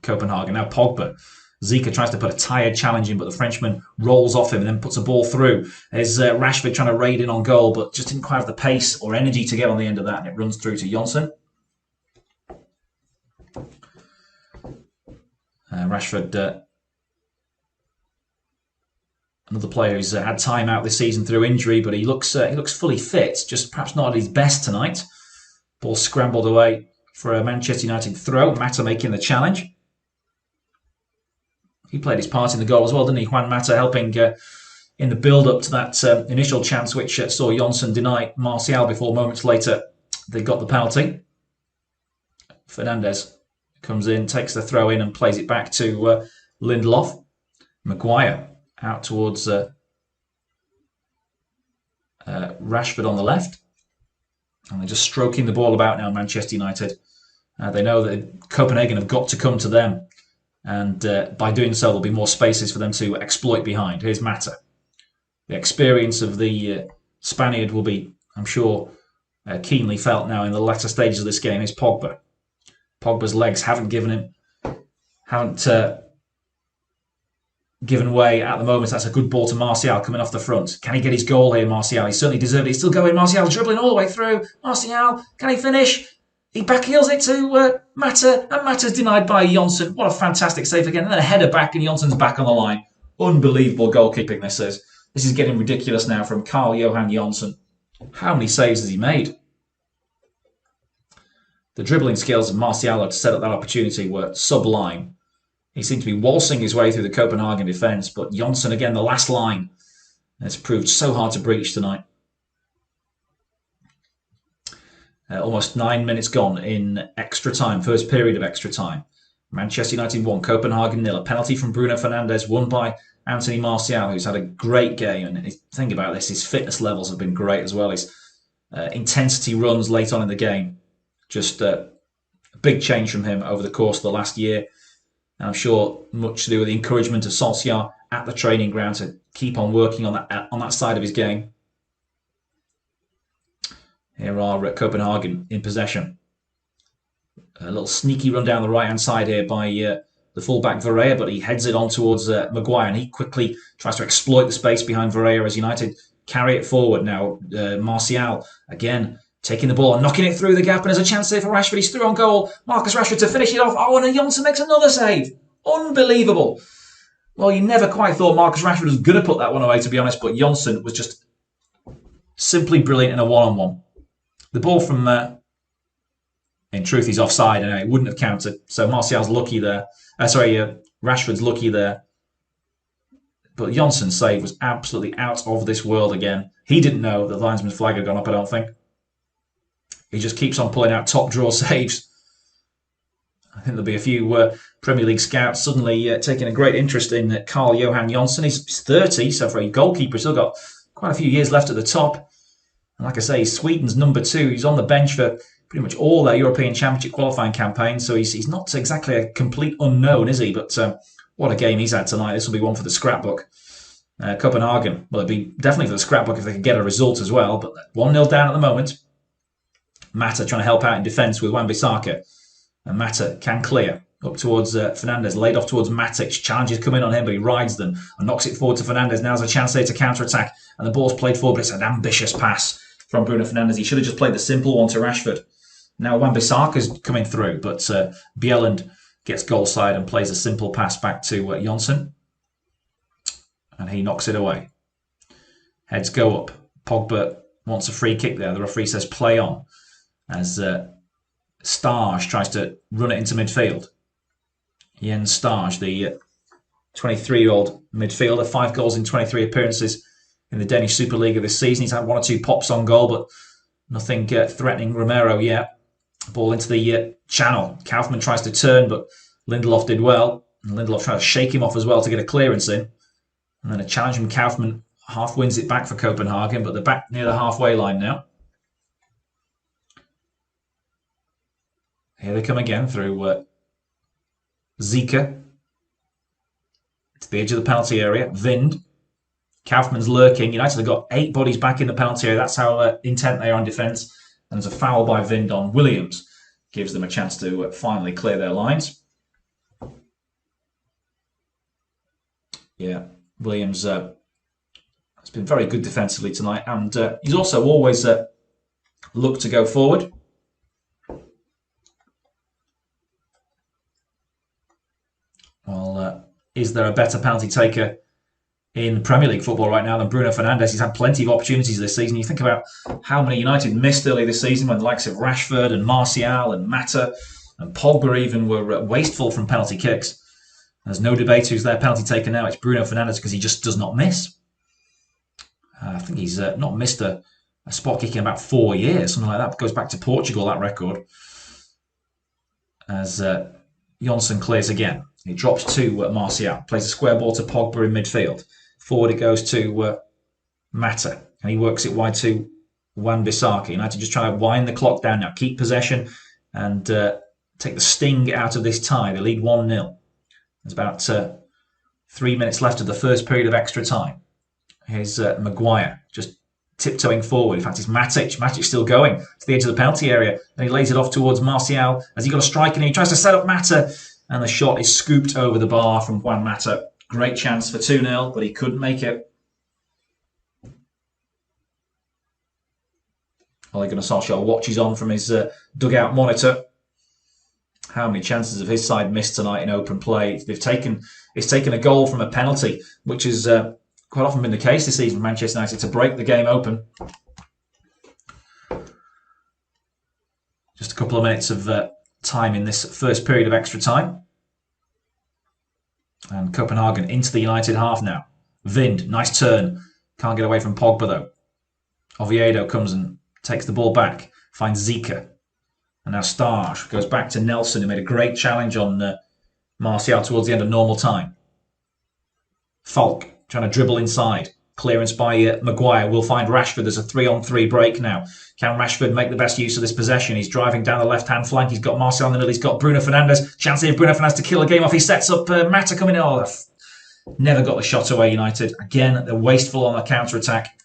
Copenhagen. Now Pogba. Zika tries to put a tired challenge in, but the Frenchman rolls off him and then puts a ball through. There's Rashford trying to raid in on goal, but just didn't quite have the pace or energy to get on the end of that, and it runs through to Jonsson. Rashford, another player who's had time out this season through injury, but he looks fully fit, just perhaps not at his best tonight. Ball scrambled away for a Manchester United throw. Mata making the challenge. He played his part in the goal as well, didn't he? Juan Mata helping in the build-up to that initial chance, which saw Jonsson deny Martial before moments later they got the penalty. Fernandes comes in, takes the throw in and plays it back to Lindelof. Maguire out towards Rashford on the left. And they're just stroking the ball about now, Manchester United. They know that Copenhagen have got to come to them. And by doing so, there'll be more spaces for them to exploit behind. Here's Mata. The experience of the Spaniard will be, I'm sure, keenly felt now in the latter stages of this game. Here's Pogba. Pogba's legs haven't given way at the moment. That's a good ball to Martial coming off the front. Can he get his goal here, Martial? He certainly deserved it. He's still going. Martial dribbling all the way through. Martial, can he finish? He backheels it to Mata, and Mata's denied by Jonsson. What a fantastic save again. And then a header back, and Jonsson's back on the line. Unbelievable goalkeeping this is. This is getting ridiculous now from Carl-Johan Jonsson. How many saves has he made? The dribbling skills of Martial to set up that opportunity were sublime. He seemed to be waltzing his way through the Copenhagen defence, but Jonsson, again, the last line, has proved so hard to breach tonight. Almost 9 minutes gone in extra time, first period of extra time. Manchester United 1, Copenhagen 0. A penalty from Bruno Fernandes, won by Anthony Martial, who's had a great game. And think about this, his fitness levels have been great as well. His intensity runs late on in the game. Just a big change from him over the course of the last year. And I'm sure much to do with the encouragement of Solskjaer at the training ground to keep on working on that side of his game. Here are Copenhagen in possession. A little sneaky run down the right-hand side here by the fullback Varea, but he heads it on towards Maguire, and he quickly tries to exploit the space behind Varea as United carry it forward. Now, Martial, again, taking the ball and knocking it through the gap, and there's a chance there for Rashford. He's through on goal. Marcus Rashford to finish it off. Oh, and Jonsson makes another save. Unbelievable. Well, you never quite thought Marcus Rashford was going to put that one away, to be honest, but Jonsson was just simply brilliant in a one-on-one. The ball from, in truth, he's offside, and it wouldn't have counted. So Martial's lucky there. Rashford's lucky there. But Jonsson's save was absolutely out of this world again. He didn't know that the linesman's flag had gone up, I don't think. He just keeps on pulling out top draw saves. I think there'll be a few Premier League scouts suddenly taking a great interest in Carl-Johan Jonsson. He's 30, so for a goalkeeper, he's still got quite a few years left at the top. And like I say, he's Sweden's number 2. He's on the bench for pretty much all their European Championship qualifying campaigns, so he's not exactly a complete unknown, is he? But what a game he's had tonight. This will be one for the scrapbook. Copenhagen, well, it'd be definitely for the scrapbook if they could get a result as well, but 1-0 down at the moment. Mata trying to help out in defence with Wan-Bissaka. And Mata can clear up towards Fernandes, laid off towards Matic. Challenges come in on him, but he rides them and knocks it forward to Fernandes. Now's a chance there to counter-attack, and the ball's played forward, but it's an ambitious pass from Bruno Fernandes. He should have just played the simple one to Rashford. Now Wan-Bissaka's coming through, but Bjelland gets goal side and plays a simple pass back to Jonsson. And he knocks it away. Heads go up. Pogba wants a free kick there. The referee says play on. As Starge tries to run it into midfield. Jens Starge, the 23-year-old midfielder, 5 goals in 23 appearances in the Danish Super League this season. He's had 1 or 2 pops on goal, but nothing threatening Romero yet. Ball into the channel. Kaufmann tries to turn, but Lindelof did well. And Lindelof tried to shake him off as well to get a clearance in. And then a challenge from Kaufmann half wins it back for Copenhagen, but they're back near the halfway line now. Here they come again through Zika to the edge of the penalty area. Vind. Kaufmann's lurking. United have got 8 bodies back in the penalty area. That's how intent they are on defence. And there's a foul by Vind on Williams. Gives them a chance to finally clear their lines. Yeah, Williams has been very good defensively tonight. And he's also always looked to go forward. Well, is there a better penalty taker in Premier League football right now than Bruno Fernandes? He's had plenty of opportunities this season. You think about how many United missed early this season when the likes of Rashford and Martial and Mata and Pogba even were wasteful from penalty kicks. There's no debate who's their penalty taker now. It's Bruno Fernandes because he just does not miss. I think he's not missed a spot kick in about 4 years, something like that. It goes back to Portugal, that record. As Jonsson clears again. He drops to Martial, plays a square ball to Pogba in midfield. Forward it goes to Mata, and he works it wide to Wan-Bissaka. United just try to wind the clock down now, keep possession, and take the sting out of this tie. They lead 1-0. There's about 3 minutes left of the first period of extra time. Here's Maguire just tiptoeing forward. In fact, it's Matic. Matic's still going to the edge of the penalty area, and he lays it off towards Martial. Has he got a strike in him? He tries to set up Mata, and the shot is scooped over the bar from Juan Mata. Great chance for 2-0, but he couldn't make it. Ole Gunnar Solskjaer watches on from his dugout monitor. How many chances have his side missed tonight in open play? It's taken a goal from a penalty, which has quite often been the case this season for Manchester United to break the game open. Just a couple of minutes of time in this first period of extra time. And Copenhagen into the United half now. Vind, nice turn. Can't get away from Pogba though. Oviedo comes and takes the ball back. Finds Zika. And now Starge goes back to Nelson, who made a great challenge on Martial towards the end of normal time. Falk trying to dribble inside. Clearance by Maguire will find Rashford. There's a 3-on-3 break now. Can Rashford make the best use of this possession? He's driving down the left-hand flank. He's got Martial in the middle. He's got Bruno Fernandes. Chance here for Bruno Fernandes to kill the game off. He sets up Mata coming in. Oh, never got the shot away, United. Again, they're wasteful on the counter-attack.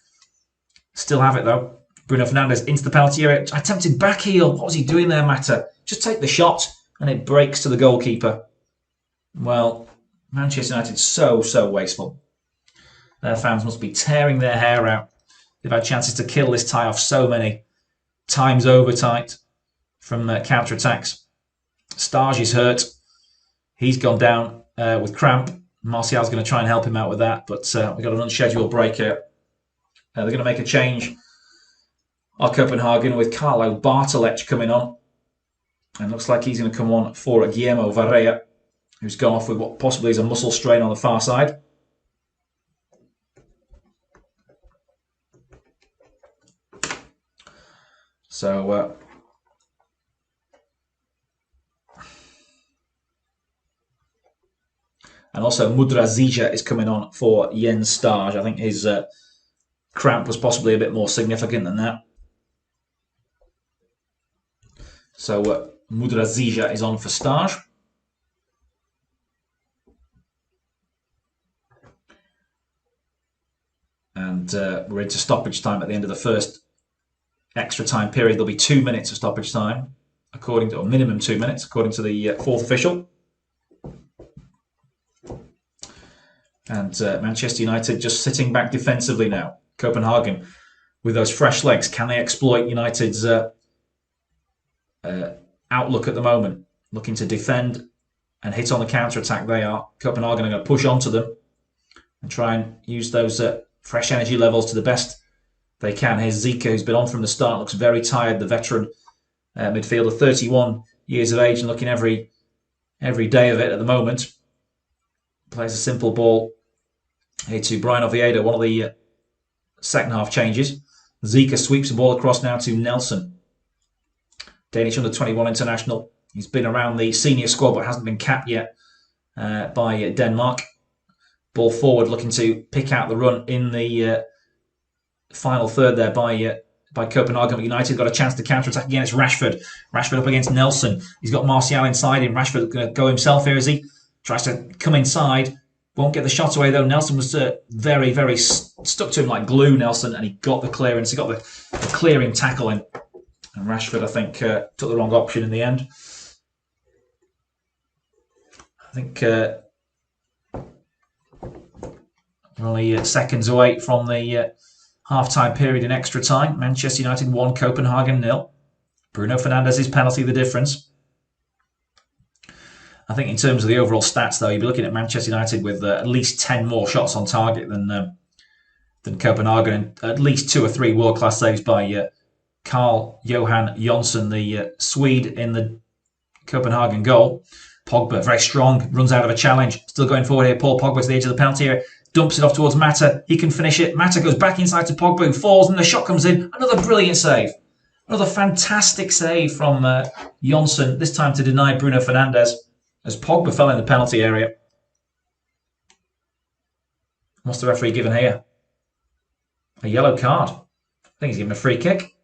Still have it, though. Bruno Fernandes into the penalty area. Attempted back heel. What was he doing there, Mata? Just take the shot, and it breaks to the goalkeeper. Well, Manchester United so wasteful. Their fans must be tearing their hair out. They've had chances to kill this tie off so many times over tight from counter-attacks. Starge is hurt. He's gone down with cramp. Martial's going to try and help him out with that, but we've got an unscheduled break here. They're going to make a change. Our Copenhagen with Carlo Bartolec coming on. And looks like he's going to come on for Guillermo Varela, who's gone off with what possibly is a muscle strain on the far side. So, and also Mudra Zija is coming on for Jens Starge. I think his cramp was possibly a bit more significant than that. So Mudra Zija is on for Starge. And we're into stoppage time at the end of the first extra time period. There'll be 2 minutes of stoppage time, according to, or minimum 2 minutes, according to the fourth official. And Manchester United just sitting back defensively now. Copenhagen with those fresh legs. Can they exploit United's outlook at the moment? Looking to defend and hit on the counter-attack they are. Copenhagen are going to push onto them and try and use those fresh energy levels to the best they can. Here's Zika, who's been on from the start, looks very tired, the veteran midfielder, 31 years of age and looking every day of it at the moment. Plays a simple ball here to Brian Oviedo, one of the second half changes. Zika sweeps the ball across now to Nelson. Danish under-21 international. He's been around the senior squad but hasn't been capped yet by Denmark. Ball forward, looking to pick out the run in the final third there by Copenhagen United. Got a chance to counter-attack again. It's Rashford. Rashford up against Nelson. He's got Martial inside him. Rashford going to go himself here as he tries to come inside. Won't get the shot away though. Nelson was very, very stuck to him like glue, Nelson, and he got the clearance. He got the clearing tackle in. And Rashford, I think, took the wrong option in the end. I think we're only seconds away from the half-time period in extra time. Manchester United 1, Copenhagen 0. Bruno Fernandes's penalty, the difference. I think in terms of the overall stats, though, you'd be looking at Manchester United with at least 10 more shots on target than Copenhagen, and at least 2 or 3 world-class saves by Carl-Johan Jonsson, the Swede in the Copenhagen goal. Pogba, very strong, runs out of a challenge. Still going forward here. Paul Pogba to the edge of the penalty area. Dumps it off towards Mata. He can finish it. Mata goes back inside to Pogba, who falls, and the shot comes in. Another brilliant save. Another fantastic save from Jonsson, this time to deny Bruno Fernandes, as Pogba fell in the penalty area. What's the referee given here? A yellow card. I think he's given a free kick.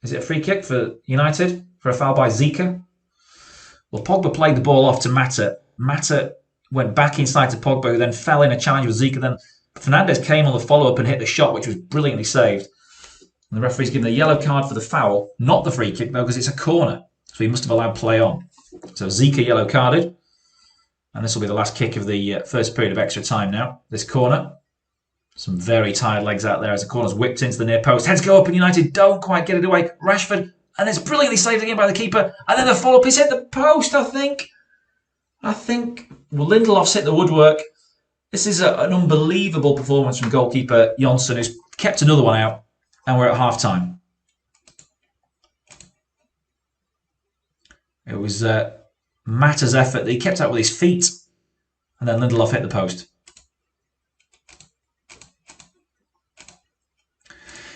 Is it a free kick for United for a foul by Zika? Well, Pogba played the ball off to Mata. Mata went back inside to Pogba, who then fell in a challenge with Zika. Then Fernandes came on the follow-up and hit the shot, which was brilliantly saved. And the referee's given a yellow card for the foul, not the free kick, though, because it's a corner. So he must have allowed play on. So Zika yellow carded. And this will be the last kick of the first period of extra time now. This corner. Some very tired legs out there as the corner's whipped into the near post. Heads go up and United don't quite get it away. Rashford, and it's brilliantly saved again by the keeper. And then the follow-up is hit the post, I think. Well, Lindelof's hit the woodwork. This is an unbelievable performance from goalkeeper Jonsson, who's kept another one out. And we're at half-time. It was Mata's effort that he kept out with his feet. And then Lindelof hit the post.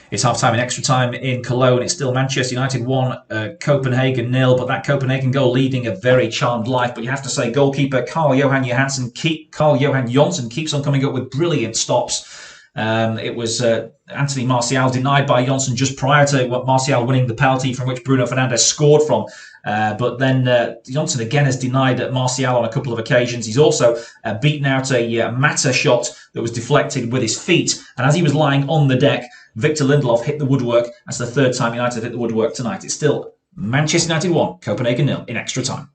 It's half-time in extra time in Cologne. It's still Manchester United 1, Copenhagen 0. But that Copenhagen goal leading a very charmed life. But you have to say goalkeeper Carl-Johan Jonsson keeps on coming up with brilliant stops. It was Anthony Martial denied by Jonsson just prior to Martial winning the penalty from which Bruno Fernandes scored from. But then Jonsson again has denied Martial on a couple of occasions. He's also beaten out a Mata shot that was deflected with his feet. And as he was lying on the deck, Victor Lindelof hit the woodwork. That's the third time United hit the woodwork tonight. It's still Manchester United 1, Copenhagen 0 in extra time.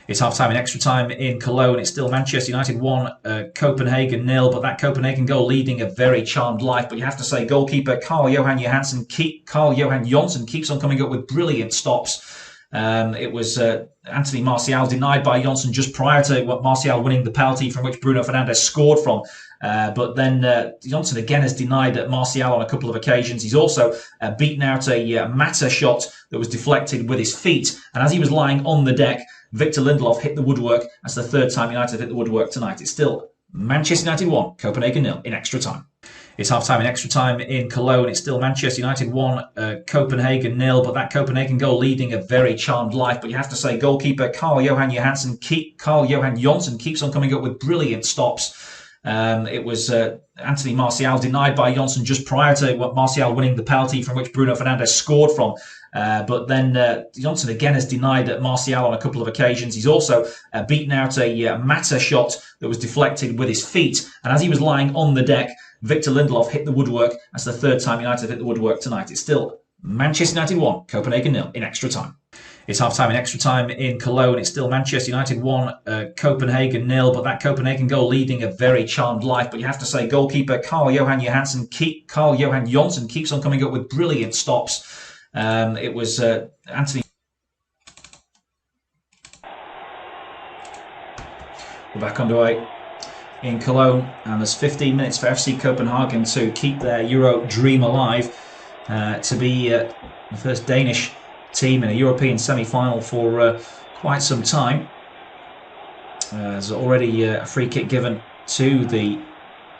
It's half-time in extra time in Cologne. It's still Manchester United 1, Copenhagen 0. But that Copenhagen goal leading a very charmed life. But you have to say goalkeeper Carl-Johan Jonsson keeps on coming up with brilliant stops. It was Anthony Martial denied by Jonsson just prior to Martial winning the penalty from which Bruno Fernandes scored from. But then Jonsson again has denied Martial on a couple of occasions. He's also beaten out a Mata shot that was deflected with his feet. And as he was lying on the deck, Victor Lindelof hit the woodwork. That's the third time United hit the woodwork tonight. It's still Manchester United 1, Copenhagen 0 in extra time. It's half-time in extra time in Cologne. It's still Manchester United 1, Copenhagen 0. But that Copenhagen goal leading a very charmed life. But you have to say goalkeeper Carl-Johan Jonsson keeps on coming up with brilliant stops. It was Anthony Martial denied by Jonsson just prior to Martial winning the penalty from which Bruno Fernandes scored from. But then Jonsson again has denied Martial on a couple of occasions. He's also beaten out a Mata shot that was deflected with his feet. And as he was lying on the deck, Victor Lindelof hit the woodwork. That's the third time United hit the woodwork tonight. It's still Manchester United 1, Copenhagen 0 in extra time. It's half-time in extra time in Cologne. It's still Manchester United 1, Copenhagen 0. But that Copenhagen goal leading a very charmed life. But you have to say goalkeeper Carl-Johan Jonsson keeps on coming up with brilliant stops. It was Anthony. back underway in Cologne, and there's 15 minutes for FC Copenhagen to keep their Euro dream alive, to be the first Danish team in a European semi-final for quite some time. There's already a free kick given to the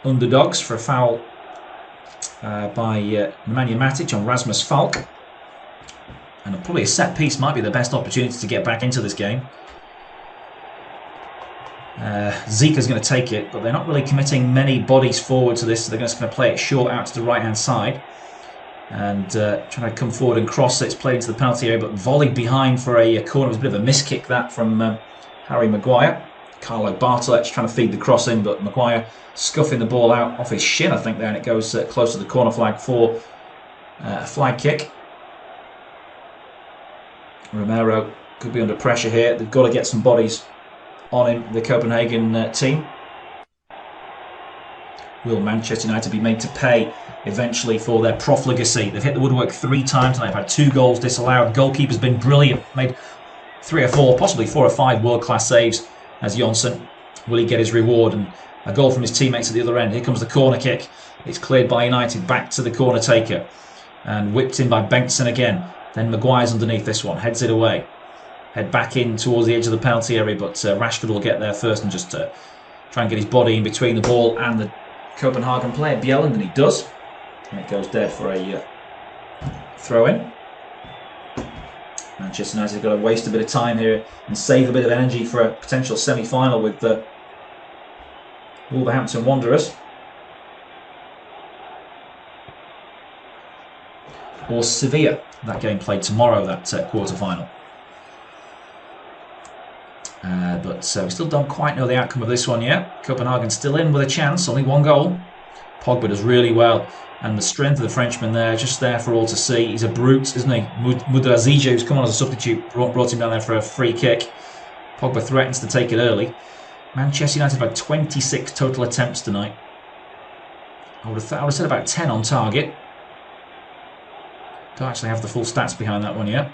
underdogs for a foul by Nemanja Matic on Rasmus Falk, and probably a set piece might be the best opportunity to get back into this game. Zika's going to take it, but they're not really committing many bodies forward to this, so they're just going to play it short out to the right hand side and trying to come forward and cross it. It's played into the penalty area, but volleyed behind for a corner. It was a bit of a miskick that from Harry Maguire. Carlo Bartolec trying to feed the cross in, but Maguire scuffing the ball out off his shin, I think, there, and it goes close to the corner flag for a flag kick. Romero could be under pressure here. They've got to get some bodies on him, the Copenhagen team. Will Manchester United be made to pay eventually for their profligacy? They've hit the woodwork 3 times tonight. They've had 2 goals disallowed. Goalkeeper's been brilliant. Made 3 or 4, possibly 4 or 5 world-class saves as Jonsson. Will he get his reward? And a goal from his teammates at the other end. Here comes the corner kick. It's cleared by United. Back to the corner taker. And whipped in by Bengtsson again. Then Maguire's underneath this one. Heads it away. Head back in towards the edge of the penalty area, but Rashford will get there first and just try and get his body in between the ball and the Copenhagen player, Bjelland, and he does. And it goes dead for a throw-in. Manchester United have got to waste a bit of time here and save a bit of energy for a potential semi-final with the Wolverhampton Wanderers. Or Sevilla. That game played tomorrow, that quarter-final. But we still don't quite know the outcome of this one yet. Copenhagen still in with a chance, only 1 goal. Pogba does really well, and the strength of the Frenchman there, just there for all to see. He's a brute, isn't he? Mudrazija, who's come on as a substitute, brought him down there for a free kick. Pogba threatens to take it early. Manchester United have had 26 total attempts tonight. I would have said about 10 on target. Don't actually have the full stats behind that one yet.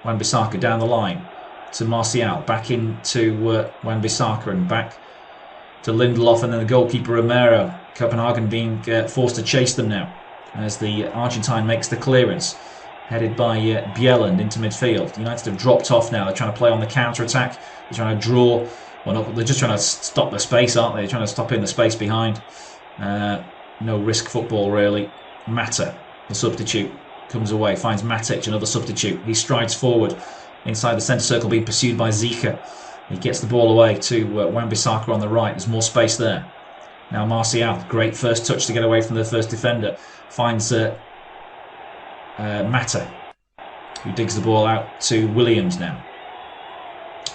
Wan-Bissaka down the line to Martial, back into Wan-Bissaka and back to Lindelof, and then the goalkeeper Romero. Copenhagen being forced to chase them now as the Argentine makes the clearance, headed by Bjelland into midfield. United have dropped off now. They're trying to play on the counter-attack. They're trying to draw. Well, no, they're just trying to stop the space, aren't they? They're trying to stop in the space behind. No risk football, really. Mata, the substitute, comes away, finds Matic, another substitute. He strides forward inside the centre circle, being pursued by Zika. He gets the ball away to Wan-Bissaka on the right. There's more space there. Now Martial, great first touch to get away from the first defender. Finds Mata, who digs the ball out to Williams now.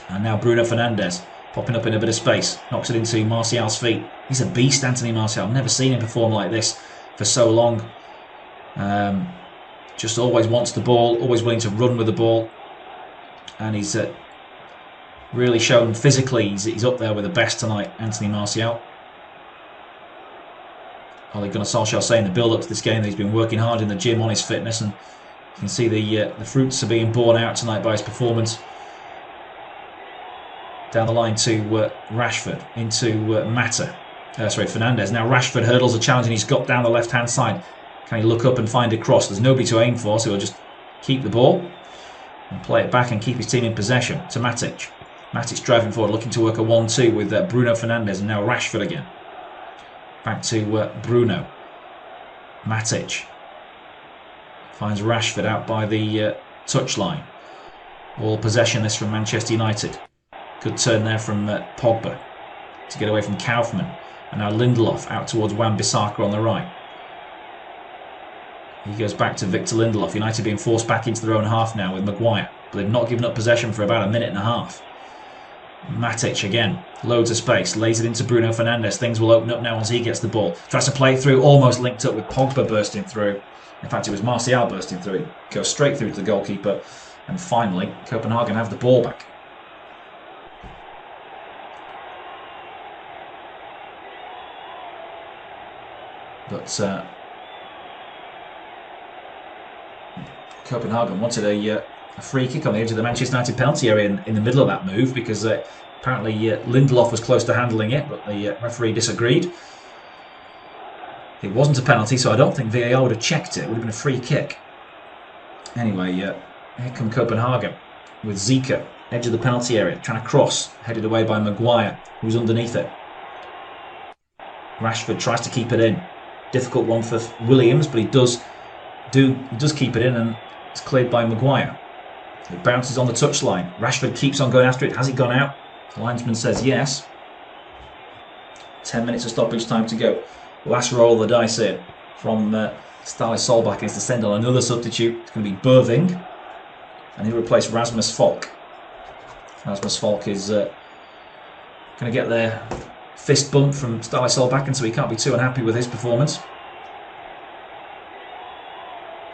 And now Bruno Fernandes, popping up in a bit of space. Knocks it into Martial's feet. He's a beast, Anthony Martial. I've never seen him perform like this for so long. Just always wants the ball, always willing to run with the ball. And he's really shown physically he's up there with the best tonight, Anthony Martial. Ole Gunnar Solskjaer saying in the build-up to this game that he's been working hard in the gym on his fitness, and you can see the fruits are being borne out tonight by his performance. Down the line to Rashford, into Fernandes. Now Rashford hurdles a challenge and he's got down the left-hand side. Can he look up and find a cross? There's nobody to aim for, so he'll just keep the ball and play it back and keep his team in possession to Matic. Matic driving forward, looking to work a 1-2 with Bruno Fernandes, and now Rashford again. Back to Bruno. Matic finds Rashford out by the touchline. All possession this from Manchester United. Good turn there from Pogba to get away from Kaufman. And now Lindelof out towards Wan-Bissaka on the right. He goes back to Victor Lindelof. United being forced back into their own half now with Maguire. But they've not given up possession for about a minute and a half. Matic again. Loads of space. Lays it into Bruno Fernandes. Things will open up now once he gets the ball. Tries to play it through. Almost linked up with Pogba bursting through. In fact, it was Martial bursting through. It goes straight through to the goalkeeper. And finally, Copenhagen have the ball back. But Copenhagen wanted a a free kick on the edge of the Manchester United penalty area in the middle of that move, because apparently Lindelof was close to handling it, but the referee disagreed. It wasn't a penalty, so I don't think VAR would have checked it. It would have been a free kick. Anyway, here come Copenhagen with Zika, edge of the penalty area, trying to cross, headed away by Maguire, who's underneath it. Rashford tries to keep it in. Difficult one for Williams, but he does keep it in, and it's cleared by Maguire. It bounces on the touchline. Rashford keeps on going after it. Has it gone out? The linesman says yes. 10 minutes of stoppage time to go. Last roll of the dice here from Ståle Solbakken is to send on another substitute. It's going to be Bøving, and he'll replace Rasmus Falk. Rasmus Falk is going to get their fist bump from Ståle Solbakken, so he can't be too unhappy with his performance.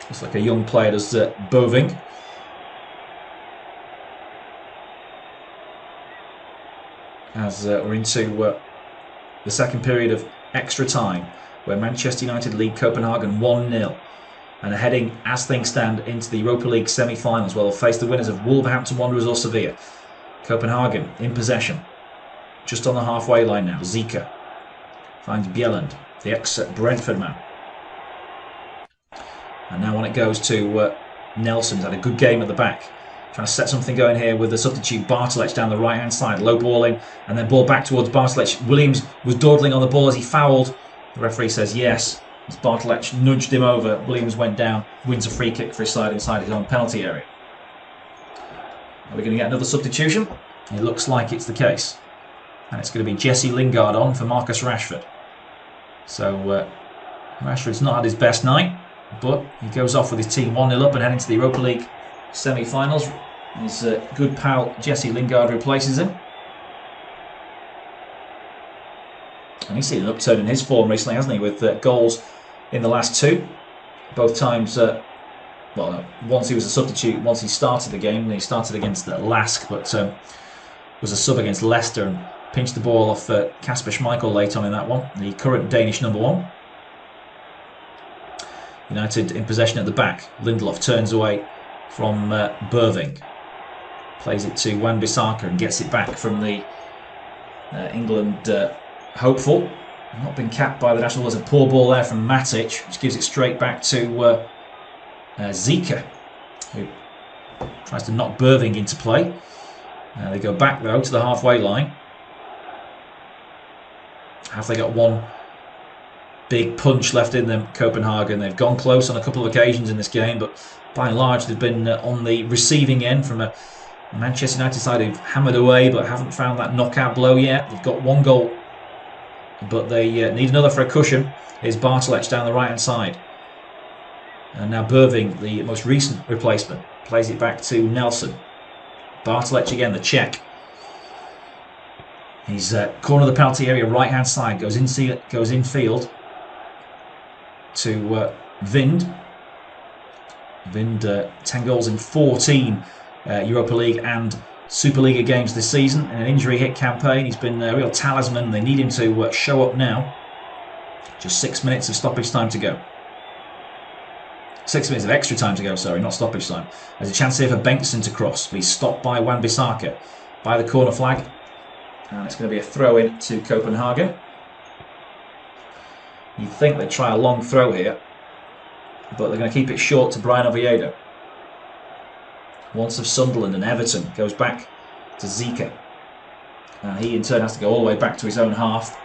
Looks like a young player does Bøving. As we're into the second period of extra time, where Manchester United lead Copenhagen 1-0 and are heading, as things stand, into the Europa League semi-finals, where they'll face the winners of Wolverhampton Wanderers or Sevilla. Copenhagen in possession, just on the halfway line now. Zika finds Bjelland, the ex-Brentford man. And now on it goes to Nelson. He's had a good game at the back. Trying to set something going here with the substitute Bartolec down the right-hand side. Low ball in, and then ball back towards Bartolec. Williams was dawdling on the ball as he fouled. The referee says yes. As Bartolec nudged him over, Williams went down, wins a free kick for his side inside his own penalty area. Are we going to get another substitution? It looks like it's the case. And it's going to be Jesse Lingard on for Marcus Rashford. So Rashford's not had his best night, but he goes off with his team 1-0 up and heading to the Europa League semi-finals. His good pal Jesse Lingard replaces him. And he's seen an upturn in his form recently, hasn't he, with goals in the last two. Both times, once he was a substitute, once he started the game. He started against Lask, but was a sub against Leicester and pinched the ball off Kasper Schmeichel late on in that one, the current Danish number one. United in possession at the back. Lindelof turns away from Bøving. Plays it to Wan-Bissaka and gets it back from the England hopeful. Not been capped by the national. There's a poor ball there from Matic, which gives it straight back to Zika, who tries to knock Bøving into play. They go back though to the halfway line. Have they got one big punch left in them, Copenhagen? They've gone close on a couple of occasions in this game, but by and large they've been on the receiving end from a Manchester United side who've hammered away but haven't found that knockout blow yet. They've got one goal, but they need another for a cushion. Here's Bartolec down the right hand side. And now Bøving, the most recent replacement, plays it back to Nelson. Bartolec again, the Czech. He's corner of the penalty area, right hand side, goes infield to Vind. Vind, 10 goals in 14 Europa League and Superliga games this season. In an injury hit campaign, he's been a real talisman. They need him to show up now. Just 6 minutes of stoppage time to go. 6 minutes of extra time to go, sorry, not stoppage time. There's a chance here for Bengtsson to cross, but he's stopped by Wan-Bissaka by the corner flag. And it's going to be a throw in to Copenhagen. You'd think they'd try a long throw here, but they're going to keep it short to Brian Oviedo. Once of Sunderland and Everton goes back to Zika. And he in turn has to go all the way back to his own half.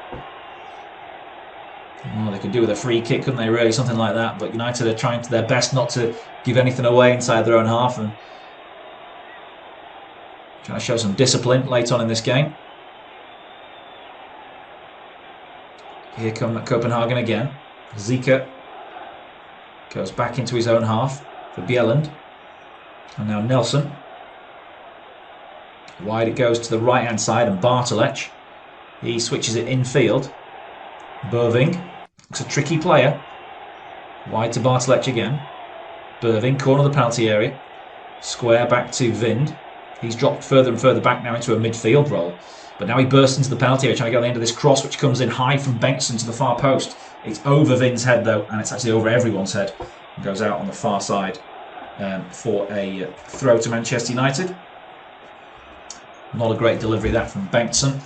Oh, they could do with a free kick, couldn't they, really? Something like that. But United are trying to their best not to give anything away inside their own half and trying to show some discipline late on in this game. Here come Copenhagen again. Zika goes back into his own half for Bjelland. And now Nelson. Wide it goes to the right hand side and Bartolec. He switches it infield. Bøving. Looks a tricky player. Wide to Bartolec again. Bøving, corner of the penalty area. Square back to Vind. He's dropped further and further back now into a midfield role. But now he bursts into the penalty area, trying to get on the end of this cross, which comes in high from Bengtsson to the far post. It's over Vind's head though, and it's actually over everyone's head. And goes out on the far side for a throw to Manchester United. Not a great delivery that from Benson.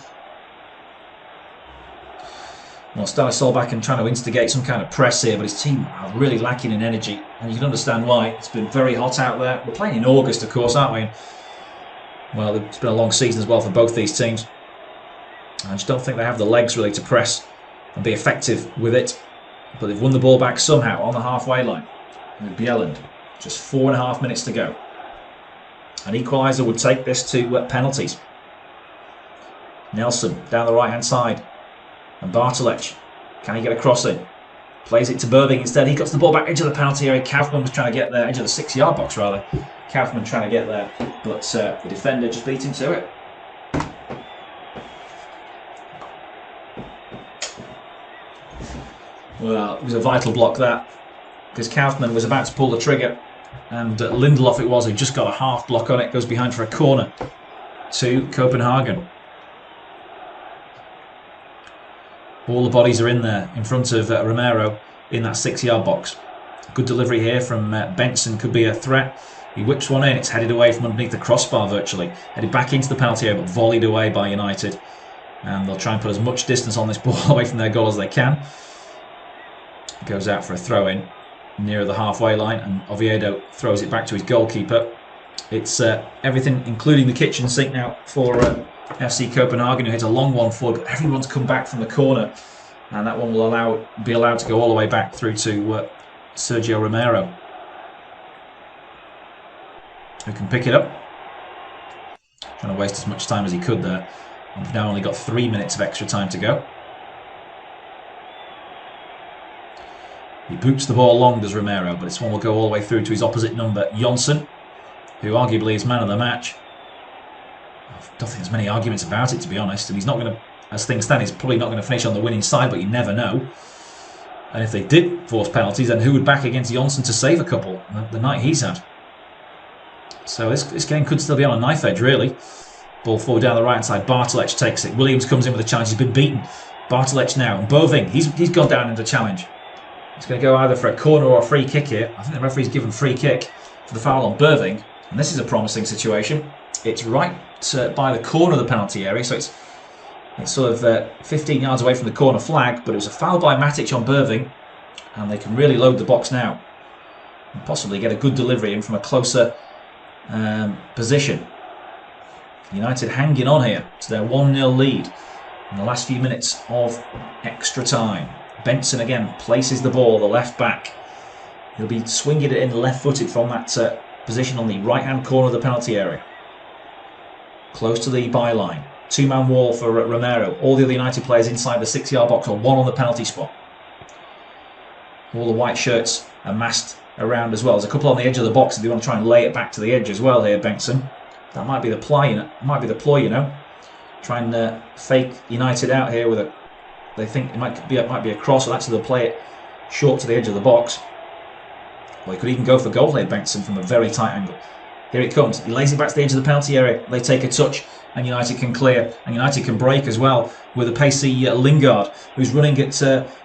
Well, Startistics back and trying to instigate some kind of press here, but his team are really lacking in energy, and you can understand why. It's been very hot out there. We're playing in August, of course, aren't we? Well, it's been a long season as well for both these teams. I just don't think they have the legs really to press and be effective with it. But they've won the ball back somehow on the halfway line with Bjelland. Just 4.5 minutes to go. An equaliser would take this to penalties. Nelson down the right-hand side. And Bartolec, can he get a cross in? Plays it to Burving instead. He gets the ball back into the penalty area. Kaufman was trying to get there, into the 6-yard box rather. Kaufman trying to get there, but the defender just beat him to it. Well, it was a vital block that, because Kaufman was about to pull the trigger, and Lindelof it was, who just got a half block on it, goes behind for a corner to Copenhagen. All the bodies are in there, in front of Romero, in that 6-yard box. Good delivery here from Benson, could be a threat. He whips one in, it's headed away from underneath the crossbar virtually. Headed back into the penalty area, but volleyed away by United. And they'll try and put as much distance on this ball away from their goal as they can. Goes out for a throw-in nearer the halfway line, and Oviedo throws it back to his goalkeeper. It's everything, including the kitchen sink now for FC Copenhagen, who hit a long one forward, but everyone's come back from the corner, and that one will be allowed to go all the way back through to Sergio Romero, who can pick it up. Trying to waste as much time as he could there. We've now only got 3 minutes of extra time to go. He boots the ball long, does Romero, but this one will go all the way through to his opposite number, Jonsson, who arguably is man of the match. I don't think there's many arguments about it, to be honest. And he's not going to, as things stand, he's probably not going to finish on the winning side, but you never know. And if they did force penalties, then who would back against Jonsson to save a couple the night he's had? So this game could still be on a knife edge, really. Ball forward down the right-hand side. Bartolec takes it. Williams comes in with a challenge. He's been beaten. Bartolec now. And Boving, he's gone down into challenge. It's going to go either for a corner or a free kick here. I think the referee's given free kick for the foul on Burving. And this is a promising situation. It's right by the corner of the penalty area. So it's sort of 15 yards away from the corner flag. But it was a foul by Matic on Burving. And they can really load the box now. And possibly get a good delivery in from a closer position. United hanging on here to their 1-0 lead in the last few minutes of extra time. Benson again places the ball, the left back. He'll be swinging it in left-footed from that position on the right-hand corner of the penalty area. Close to the byline. Two-man wall for Romero. All the other United players inside the 6-yard box, or one on the penalty spot. All the white shirts are massed around as well. There's a couple on the edge of the box if they want to try and lay it back to the edge as well here, Benson. That might be the ploy, you know. Try and fake United out here with a. They think it might be a cross, or actually they'll play it short to the edge of the box. Well, he could even go for goal here, Benson, from a very tight angle. Here it comes. He lays it back to the edge of the penalty area. They take a touch, and United can clear, and United can break as well with a pacey Lingard, who's running at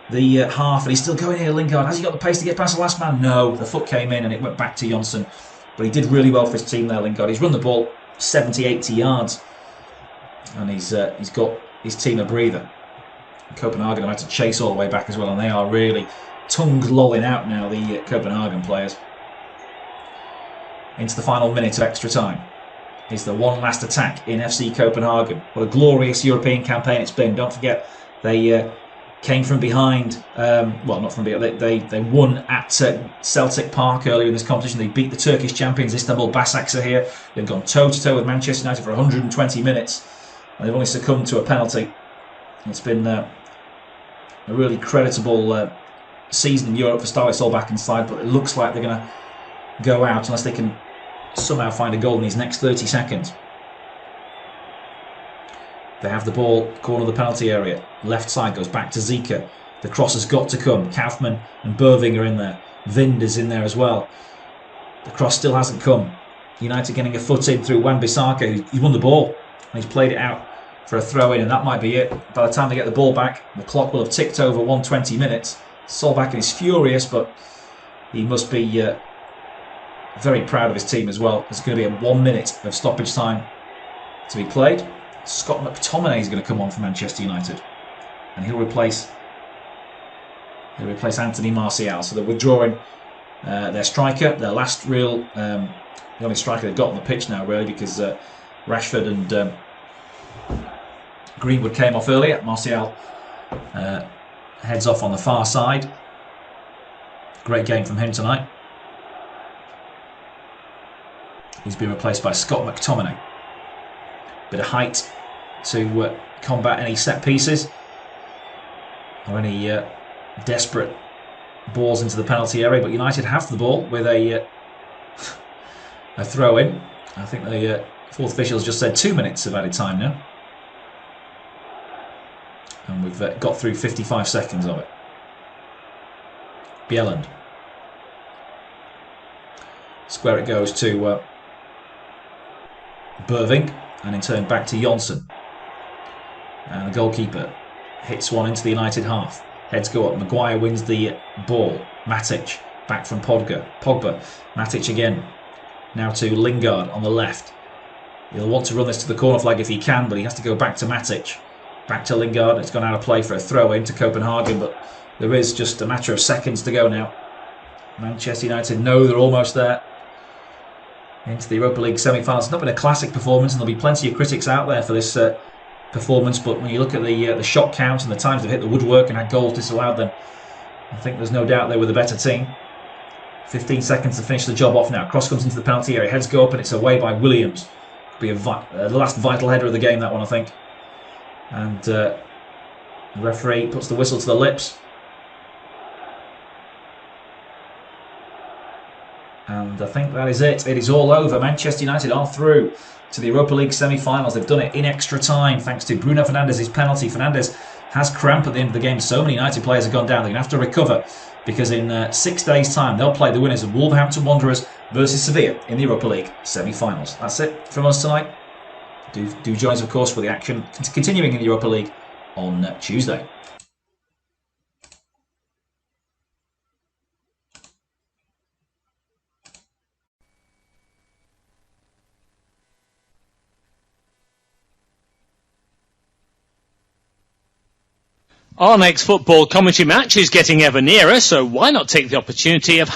the half, and he's still going here. Lingard, has he got the pace to get past the last man? No, the foot came in, and it went back to Jonsson. But he did really well for his team there, Lingard. He's run the ball 70, 80 yards, and he's got his team a breather. Copenhagen have had to chase all the way back as well, and they are really tongues lolling out now, the Copenhagen players. Into the final minute of extra time is the one last attack in FC Copenhagen. What a glorious European campaign it's been. Don't forget, they came from behind, well, not from behind, they won at Celtic Park earlier in this competition. They beat the Turkish champions, Istanbul Başakşehir here. They've gone toe-to-toe with Manchester United for 120 minutes, and they've only succumbed to a penalty. It's been a really creditable season in Europe for Startistics back inside, but it looks like they're going to go out unless they can somehow find a goal in these next 30 seconds. They have the ball, corner of the penalty area. Left side goes back to Zika. The cross has got to come. Kaufman and Burving are in there. Vind is in there as well. The cross still hasn't come. United getting a foot in through Wan-Bissaka. He's won the ball and he's played it out for a throw-in, and that might be it. By the time they get the ball back, the clock will have ticked over 120 minutes. Solbakken is furious, but he must be very proud of his team as well. There's going to be a 1 minute of stoppage time to be played. Scott McTominay is going to come on for Manchester United, and he'll replace Anthony Martial. So they're withdrawing their striker, their last real, the only striker they've got on the pitch now, really, because Rashford and Greenwood came off earlier. Martial heads off on the far side. Great game from him tonight. He's been replaced by Scott McTominay. Bit of height to combat any set pieces or any desperate balls into the penalty area, but United have the ball with a throw in. I think the fourth official's just said 2 minutes of added time now, and we've got through 55 seconds of it. Bjelland. Square it goes to Burving, and in turn back to Johnson. And the goalkeeper hits one into the United half. Heads go up. Maguire wins the ball. Matic back from Pogba. Matic again. Now to Lingard on the left. He'll want to run this to the corner flag if he can, but he has to go back to Matic. Back to Lingard. It's gone out of play for a throw in to Copenhagen, but there is just a matter of seconds to go now. Manchester United know they're almost there into the Europa League semi-finals. It's not been a classic performance, and there'll be plenty of critics out there for this performance, but when you look at the shot count and the times they've hit the woodwork and had goals disallowed, then I think there's no doubt they were the better team. 15 seconds to finish the job off now. Cross comes into the penalty area, heads go up, and it's away by Williams. Could be the last vital header of the game, that one, I think. And the referee puts the whistle to the lips. And I think that is it. It is all over. Manchester United are through to the Europa League semi-finals. They've done it in extra time thanks to Bruno Fernandes' penalty. Fernandes has cramp at the end of the game. So many United players have gone down. They're going to have to recover, because in 6 days' time they'll play the winners of Wolverhampton Wanderers versus Sevilla in the Europa League semi-finals. That's it from us tonight. Do join us, of course, for the action continuing in the Europa League on Tuesday. Our next football commentary match is getting ever nearer, so why not take the opportunity of